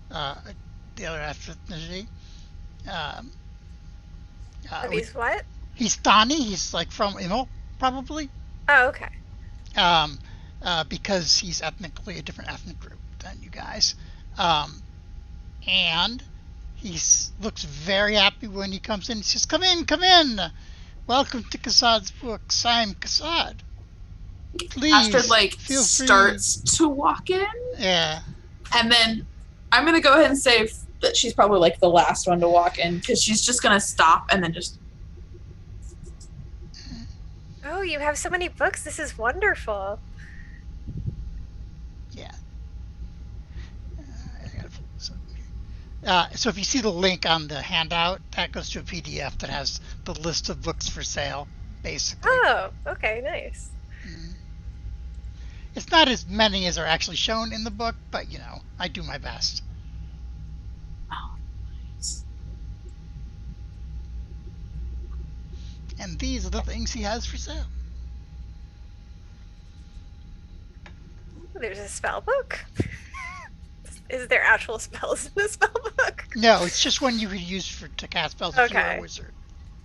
the other ethnicity. He's what? He's Thani. He's from Immel, probably. Oh, okay. Because he's ethnically a different ethnic group than you guys. and he looks very happy when he comes in. He says, "Come in, come in. Welcome to Kassad's Books. I'm Kassad. Please, Astrid feel free." starts to walk in, Yeah. and then I'm gonna go ahead and say that she's probably the last one to walk in because she's just gonna stop and then just. Oh, you have so many books. This is wonderful. Yeah. So if you see the link on the handout, that goes to a PDF that has the list of books for sale, basically. Oh, okay, nice. It's not as many as are actually shown in the book, but I do my best. Oh, nice. And these are the things he has for sale. There's a spell book. Is there actual spells in the spell book? No, it's just one you could use to cast spells if you're a wizard.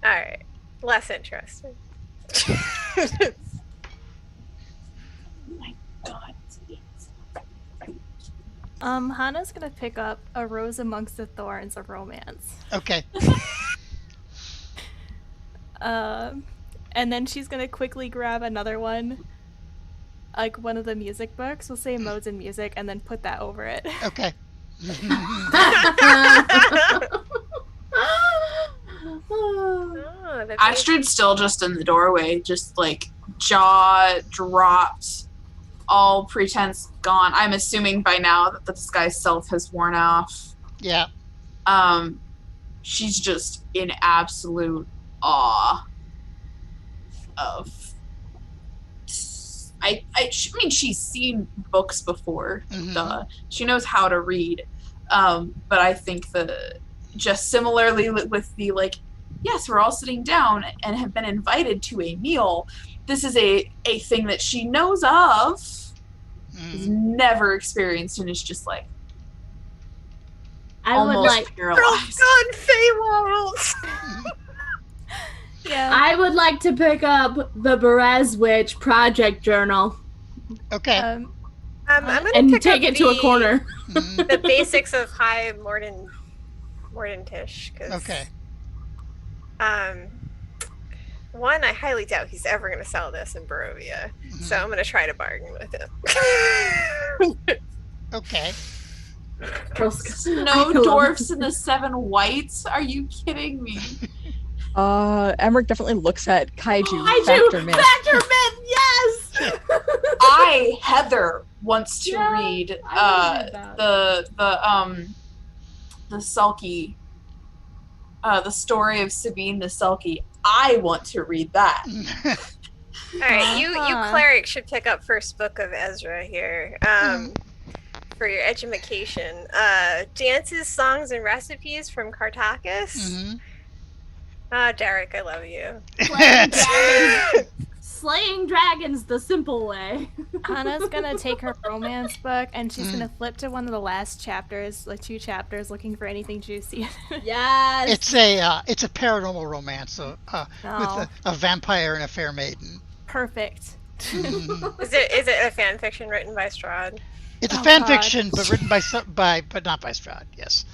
All right, less interesting. Oh my god. Hannah's gonna pick up A Rose Amongst the Thorns, a romance. Okay. And then she's gonna quickly grab another one, like one of the music books. We'll say Modes in Music, and then put that over it. Okay. Astrid's still just in the doorway, just jaw dropped, all pretense gone. I'm assuming by now that the disguise self has worn off. Yeah. She's just in absolute awe of. I mean, she's seen books before. Mm-hmm. She knows how to read. But I think just similarly with the yes, we're all sitting down and have been invited to a meal. This is a thing that she knows of, has never experienced, and is just I would almost paralyzed. Gone Feywild. Yeah. I would like to pick up the Berez Witch project journal. Okay. I'm gonna And pick take up it to a corner. The basics of High Mordentish. Okay. One, I highly doubt he's ever going to sell this in Barovia, so I'm going to try to bargain with him. Okay. No dwarfs in the 7 whites? Are you kidding me? Emmerich definitely looks at Kaiju Factor Myth. yes! Heather wants to read the Sulky, the story of Sabine the Sulky. I want to read that. All right, you cleric should pick up first book of Ezra here. For your edumacation. Dances, songs, and recipes from Cartacus. Derek, I love you. Slaying dragons the simple way. Hannah's gonna take her romance book and she's gonna flip to one of the last chapters, 2 chapters, looking for anything juicy. Yes. It's a paranormal romance with a vampire and a fair maiden. Perfect. Is it a fan fiction written by Strahd? It's a fan fiction, but written but not by Strahd. Yes.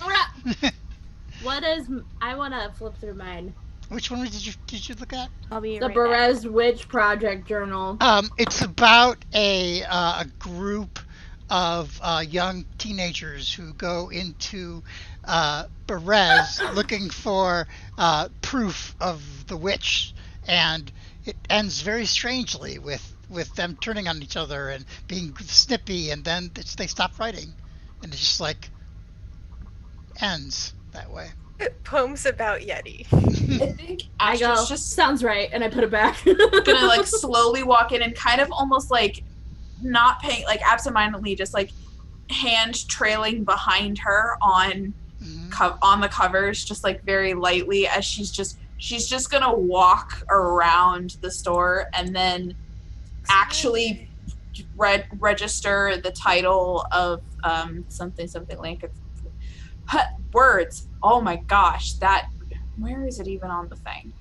I want to flip through mine. Which one did you look at? I'll be The right back. Berez Witch project journal. It's about a group of young teenagers who go into Berez looking for proof of the witch, and it ends very strangely with them turning on each other and being snippy, and then they stop writing, and it just ends that way. Poems about Yeti. I think I go, Astrid's just sounds right, and I put it back. gonna slowly walk in and kind of almost not paying, absentmindedly, just hand trailing behind her on the covers, just very lightly, as she's just gonna walk around the store and then actually register the title of something Link. Words. Oh my gosh, where is it even on the thing?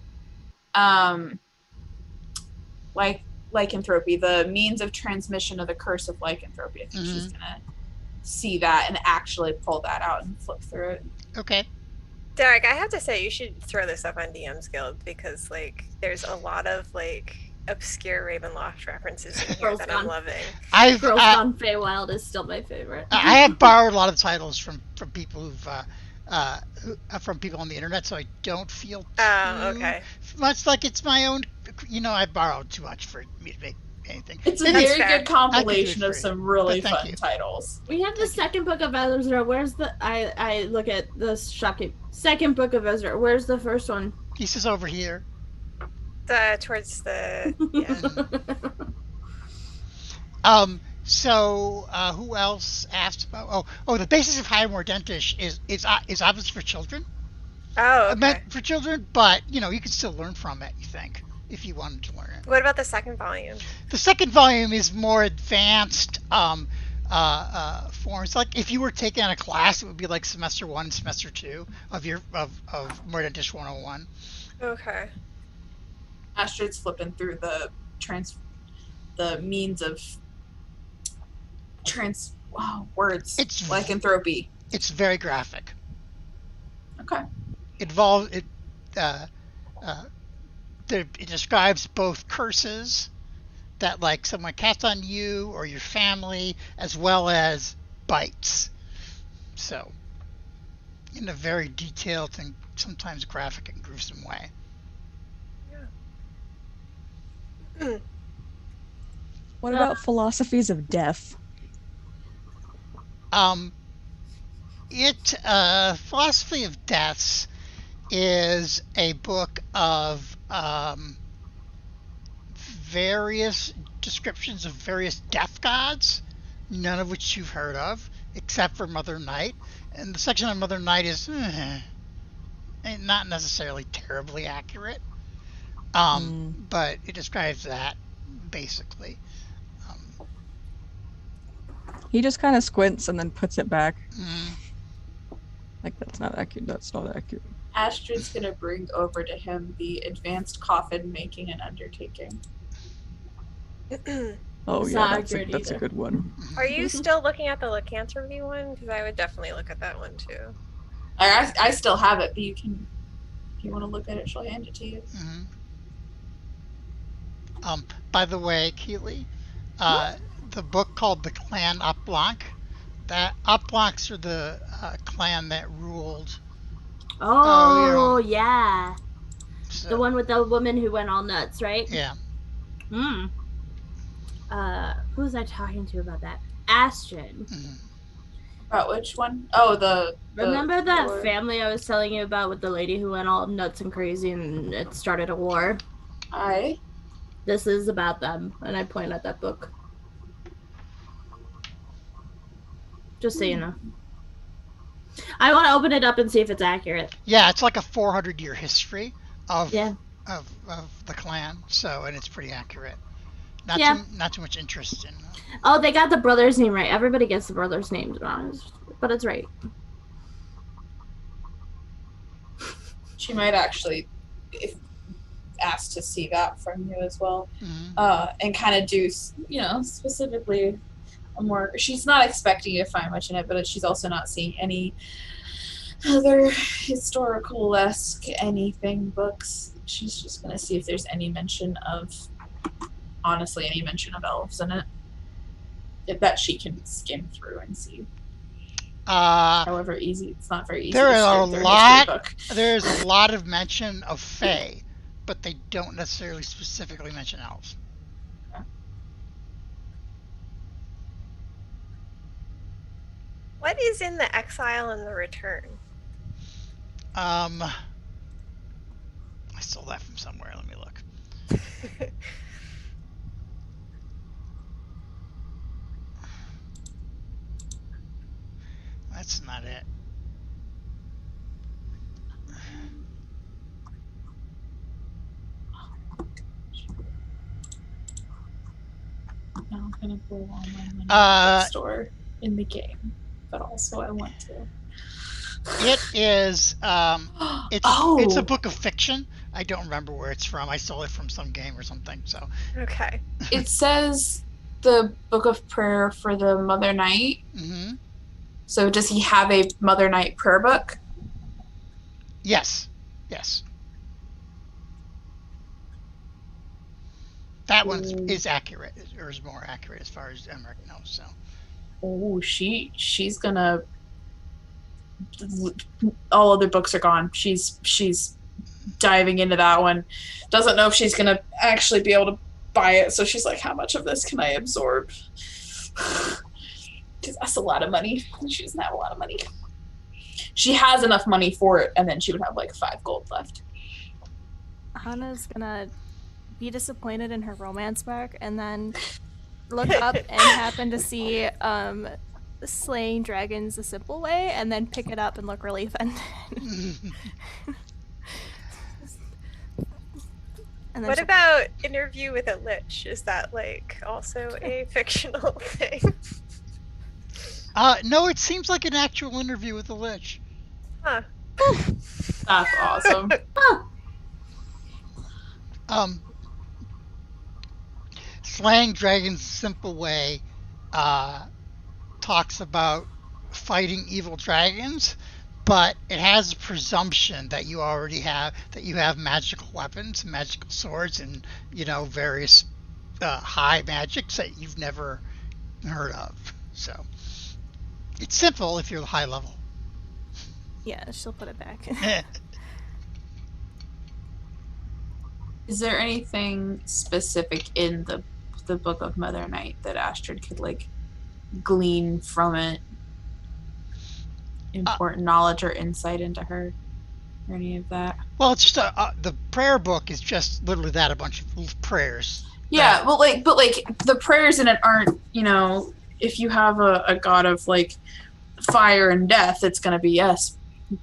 Lycanthropy, the means of transmission of the curse of lycanthropy. I think she's gonna see that and actually pull that out and flip through it. Okay. Derek, I have to say you should throw this up on DM's Guild because like there's a lot of like obscure Ravenloft references in here Girls that Gone. I'm loving. Girls Gone Feywild is still my favorite. I have borrowed a lot of titles from people from people on the internet, so I don't feel too much like it's my own. I borrowed too much for me to make anything. It's a very good compilation of some really fun titles. We have the second book of Ezra. Where's the? I look at the shocking second book of Ezra. Where's the first one? He says over here. Towards the. Yeah. So who else asked about? The basis of High Mordentish is obvious for children. Oh, okay. Meant for children, but you can still learn from it. You think if you wanted to learn it. What about the second volume? The second volume is more advanced forms. Like if you were taking a class, it would be like semester 1 and semester 2 of Mordentish 101. Okay. Astrid's flipping through the means of words. It's lycanthropy. It's very graphic. Okay. It describes both curses that like someone casts on you or your family, as well as bites. So, in a very detailed and sometimes graphic and gruesome way. Yeah. What about philosophies of death? Philosophy of Deaths is a book of various descriptions of various death gods, none of which you've heard of, except for Mother Night. And the section on Mother Night is not necessarily terribly accurate, but it describes that basically. He just kind of squints and then puts it back. Mm. Like, that's not accurate. That's not accurate. Astrid's going to bring over to him the advanced coffin making and undertaking. Oh, yeah, that's a good one. Are you still looking at the lycanthropy one? Because I would definitely look at that one too. I still have it, but you can, if you want to look at it, she'll hand it to you. Mm-hmm. By the way, Keely, the book called The Clan Upblanc. That Upblancs are the clan that ruled. Yeah. So, the one with the woman who went all nuts, right? Yeah. Who was I talking to about that? Astrid. Mm-hmm. About which one? Oh, Remember that family I was telling you about with the lady who went all nuts and crazy and it started a war? This is about them, and I point at that book. Just so you know. I want to open it up and see if it's accurate. Yeah, it's like a 400-year history of the clan, and it's pretty accurate. Not too much interest in. Oh, they got the brother's name right. Everybody gets the brother's names wrong, but it's right. She might actually, if asked to see that from you as well, and kind of do, specifically. She's not expecting you to find much in it, but she's also not seeing any other historical-esque anything books. She's just going to see if there's any mention of elves in it. That she can skim through and see. However easy, it's not very easy. There's a lot of mention of fae, but they don't necessarily specifically mention elves. What is in the Exile and the Return? I stole that from somewhere. Let me look. That's not it. Now I'm gonna pull all my money out of the store in the game. But also I want to. It is it's a book of fiction. I don't remember where it's from. I stole it from some game or something. So okay. It says the Book of Prayer for the Mother Night. Mm-hmm. So does he have a Mother Night prayer book? Yes. That one is accurate, or is more accurate as far as Emmerich knows. So. Oh, she's gonna. All other books are gone. She's diving into that one. Doesn't know if she's gonna actually be able to buy it. So she's like, how much of this can I absorb? Because that's a lot of money. She doesn't have a lot of money. She has enough money for it, and then she would have like 5 gold left. Hannah's gonna be disappointed in her romance book and then look up and happen to see Slaying Dragons the Simple Way, and then pick it up and look really offended. And then What about Interview with a Lich? Is that like also a fictional thing? No, it seems like an actual interview with a lich. Huh. That's awesome. Slaying Dragons the Simple Way talks about fighting evil dragons, but it has a presumption that you have magical weapons, magical swords, and various high magics that you've never heard of. So it's simple if you're high level. yeah, she'll put it back. Is there anything specific in the Book of Mother Night that Astrid could like glean from it? Important knowledge or insight into her, or any of that? Well, it's just the prayer book is just literally that, a bunch of prayers. Yeah, but the prayers in it aren't, if you have a god of like fire and death, it's going to be, yes,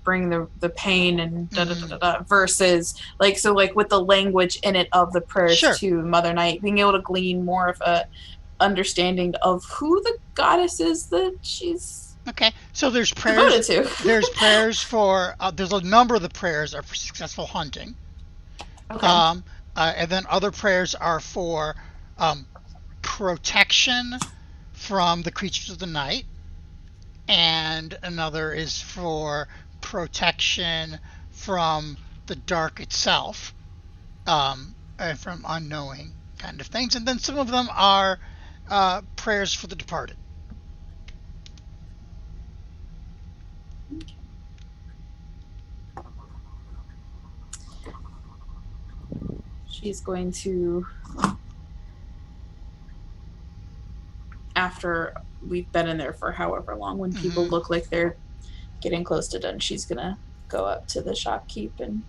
bring the pain and da da da da da, versus like with the language in it of the prayers to Mother Night, being able to glean more of a understanding of who the goddess is that she's so there's prayers to. There's prayers for there's a number of the prayers are for successful hunting. And then other prayers are for protection from the creatures of the night, and another is for protection from the dark itself, and from unknowing kind of things. And then some of them are prayers for the departed. She's going to, after we've been in there for however long, when people look like they're getting close to done, she's gonna go up to the shopkeep and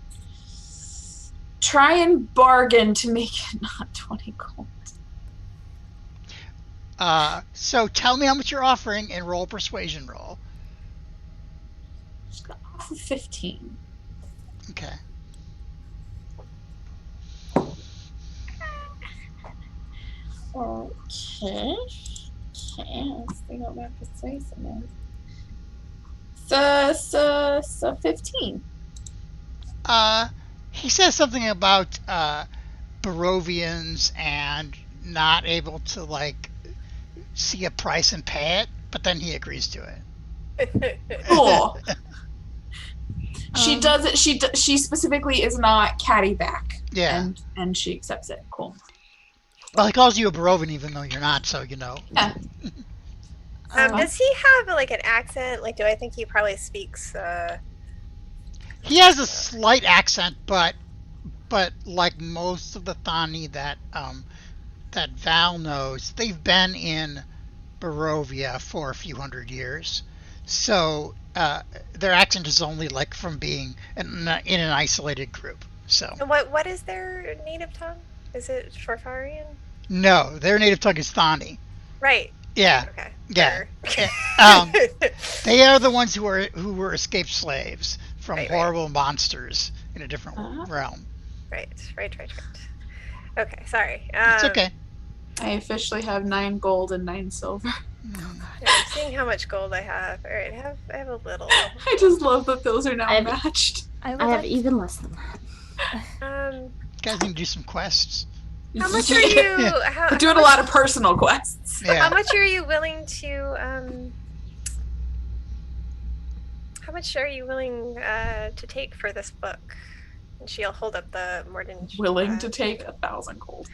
try and bargain to make it not 20 gold. So tell me how much you're offering and roll a persuasion roll. She's gonna offer 15. Okay. Okay. Let's see what my persuasion is. So 15. He says something about Barovians and not able to like see a price and pay it, but then he agrees to it. Cool. She does it. She specifically is not catty back. Yeah. And she accepts it. Cool. Well, he calls you a Barovian even though you're not, so Yeah. Does he have like an accent? Like, do I think he probably speaks? He has a slight accent, but like most of the Thani that Val knows, they've been in Barovia for a few hundred years, so their accent is only like from being in an isolated group. So. And what is their native tongue? Is it Farfarian? No, their native tongue is Thani. Right. Yeah. Okay. Yeah. They are the ones who were escaped slaves from horrible monsters in a different realm. Right. Okay, sorry. It's okay. I officially have 9 gold and 9 silver. Yeah, I'm seeing how much gold I have. All right, I have a little. I just love that those are now matched. I have even less than that. You guys need to do some quests. How much are you? We're doing a lot of personal quests. Yeah. How much are you willing to how much are you willing to take for this book? And she'll hold up the Morden. Willing to take 1,000 gold.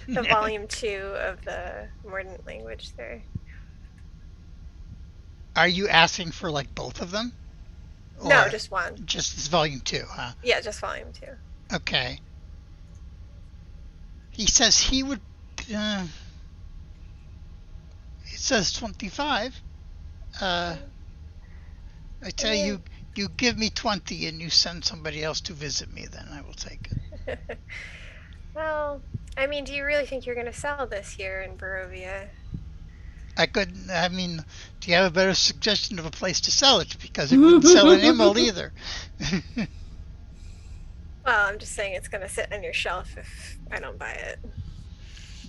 The volume 2 of the Mordant language there. Are you asking for like both of them? No, Or just one. just this volume 2, huh? Yeah, just volume 2. Okay. He says he would. It says 25. I tell you, you give me 20 and you send somebody else to visit me, then I will take it. Well, I mean, do you really think you're going to sell this here in Barovia? I mean, do you have a better suggestion of a place to sell it? Because it wouldn't sell in Emerald either. Well, I'm just saying it's going to sit on your shelf if I don't buy it.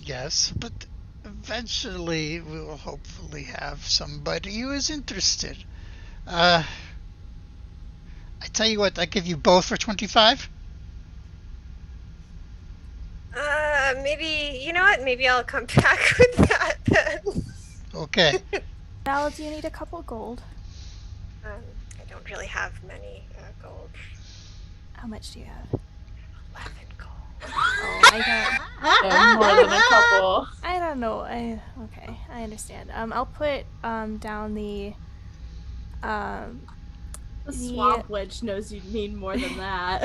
Yes, but eventually we will hopefully have somebody who is interested. I tell you what, I give you both for 25. Maybe, you know what? Maybe I'll come back with that then. Okay. Val, do you need a couple gold? I don't really have many gold. How much do you have? 11 gold. Oh, Yeah, more than a couple. I don't know. Okay, I understand. I'll put down the The swamp witch knows you need more than that.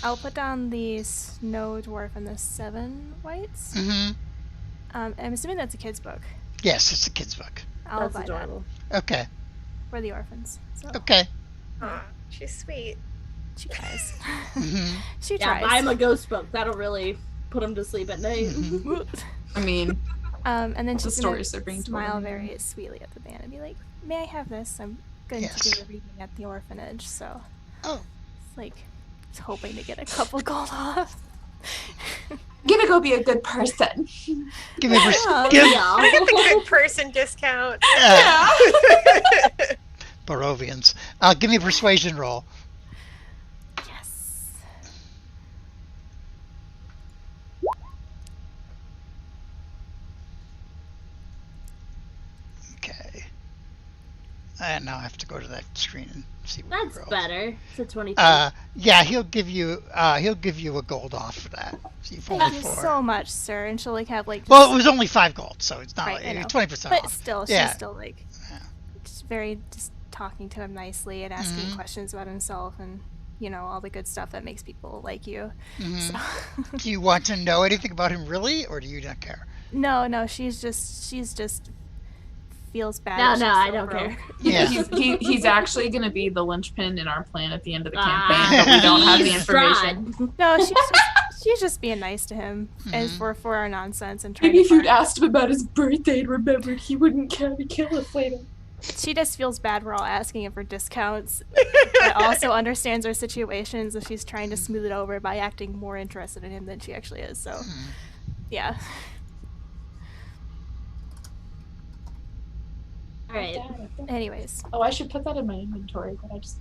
I'll put down the snow dwarf and the 7 whites. Mm-hmm. I'm assuming that's a kid's book. Yes, it's a kid's book. I'll That's buy adorable. Okay. that for the orphans. So Okay. Aw, she's sweet. she tries. Mm-hmm. She Yeah, tries. buy him a ghost book. That'll really put him to sleep at night. Mm-hmm. I mean, And then the she's stories gonna they're being told. smile very sweetly at the band and be like, "May I have this? I'm going Yes. to do a reading at the orphanage." So Oh. it's like it's hoping to get a couple gold off. Gonna go be a good person. Give me Yeah. give Yeah. A good person discount. Barovians. Give me a persuasion roll. Yes. Okay. And now I have to go to that screen and see what That's you rolled. better. It's a 22. Yeah, he'll give you a gold off for that. So you've only Thank you 4. so much, sir. And she'll like have like. Well, it was only 5 gold, so it's not Right, I know. 20% but off. still, Yeah. she's still like, Yeah. just very just talking to him nicely and asking Mhm. questions about himself and all the good stuff that makes people like you. Mhm. So. Do you want to know anything about him really, or do you not care? No, she's just feels bad. No, that she's I so don't broke. care. Yeah. He's actually going to be the linchpin in our plan at the end of the Ah, campaign, but we don't have the he's information. tried. No, she's just being nice to him as for our nonsense and trying Maybe to if you'd find- asked him about his birthday and remembered, he wouldn't care to kill us later. She just feels bad we're all asking him for discounts, but also understands our situation, so she's trying to smooth it over by acting more interested in him than she actually is. So, yeah. All right. Anyways, Oh, I should put that in my inventory, but I just.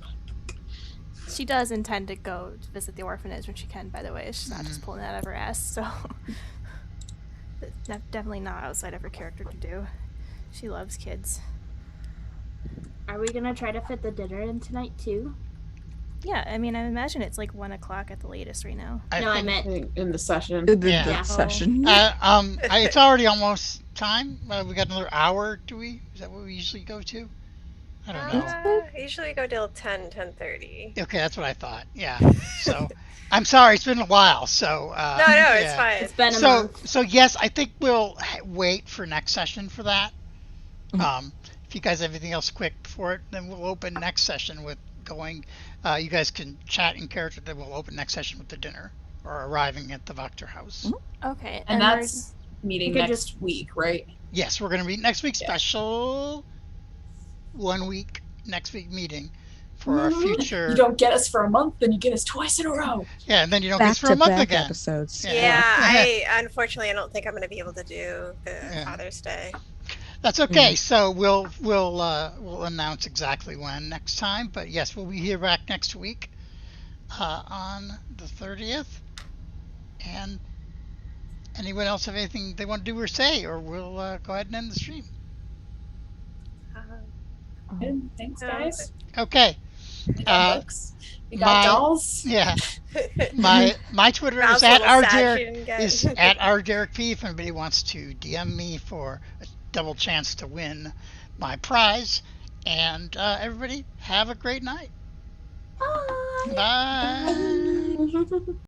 she does intend to go to visit the orphanage when she can, by the way. She's not just pulling that out of her ass, so. That's definitely not outside of her character to do. She loves kids. Are we gonna try to fit the dinner in tonight too? Yeah, I mean, I imagine it's like 1 o'clock at the latest right now. No, I think- meant In the session. Yeah. Yeah. Session. It's already almost time. We got another hour, do we? Is that what we usually go to? I don't know. Usually go till 10:30. Okay, that's what I thought. Yeah. So, I'm sorry, it's been a while. So. No, it's yeah. fine. it's been a So, month. so yes, I think we'll wait for next session for that. If you guys have anything else quick before it, then we'll open next session with going. You guys can chat in character. Then we'll open next session with the dinner or arriving at the Vector house. Okay, And we're- that's meeting You could next week, right? Yes, we're going to meet next week. Yeah. Special 1 week next week meeting for our future. You don't get us for a month, then you get us twice in a row. Yeah, and then you don't get us for a month again. episodes. Yeah, I unfortunately I don't think I'm going to be able to do the Yeah. Father's Day. That's okay. So we'll announce exactly when next time. But yes, we'll be here back next week on the 30th. And anyone else have anything they want to do or say, or we'll go ahead and end the stream. Thanks, guys. Okay. We got books. We got my- dolls. Yeah. My Twitter is Mal's a at little sad she rderek didn't get- is at rderekp if anybody wants to DM me for a double chance to win my prize. And everybody have a great night. Bye. Bye.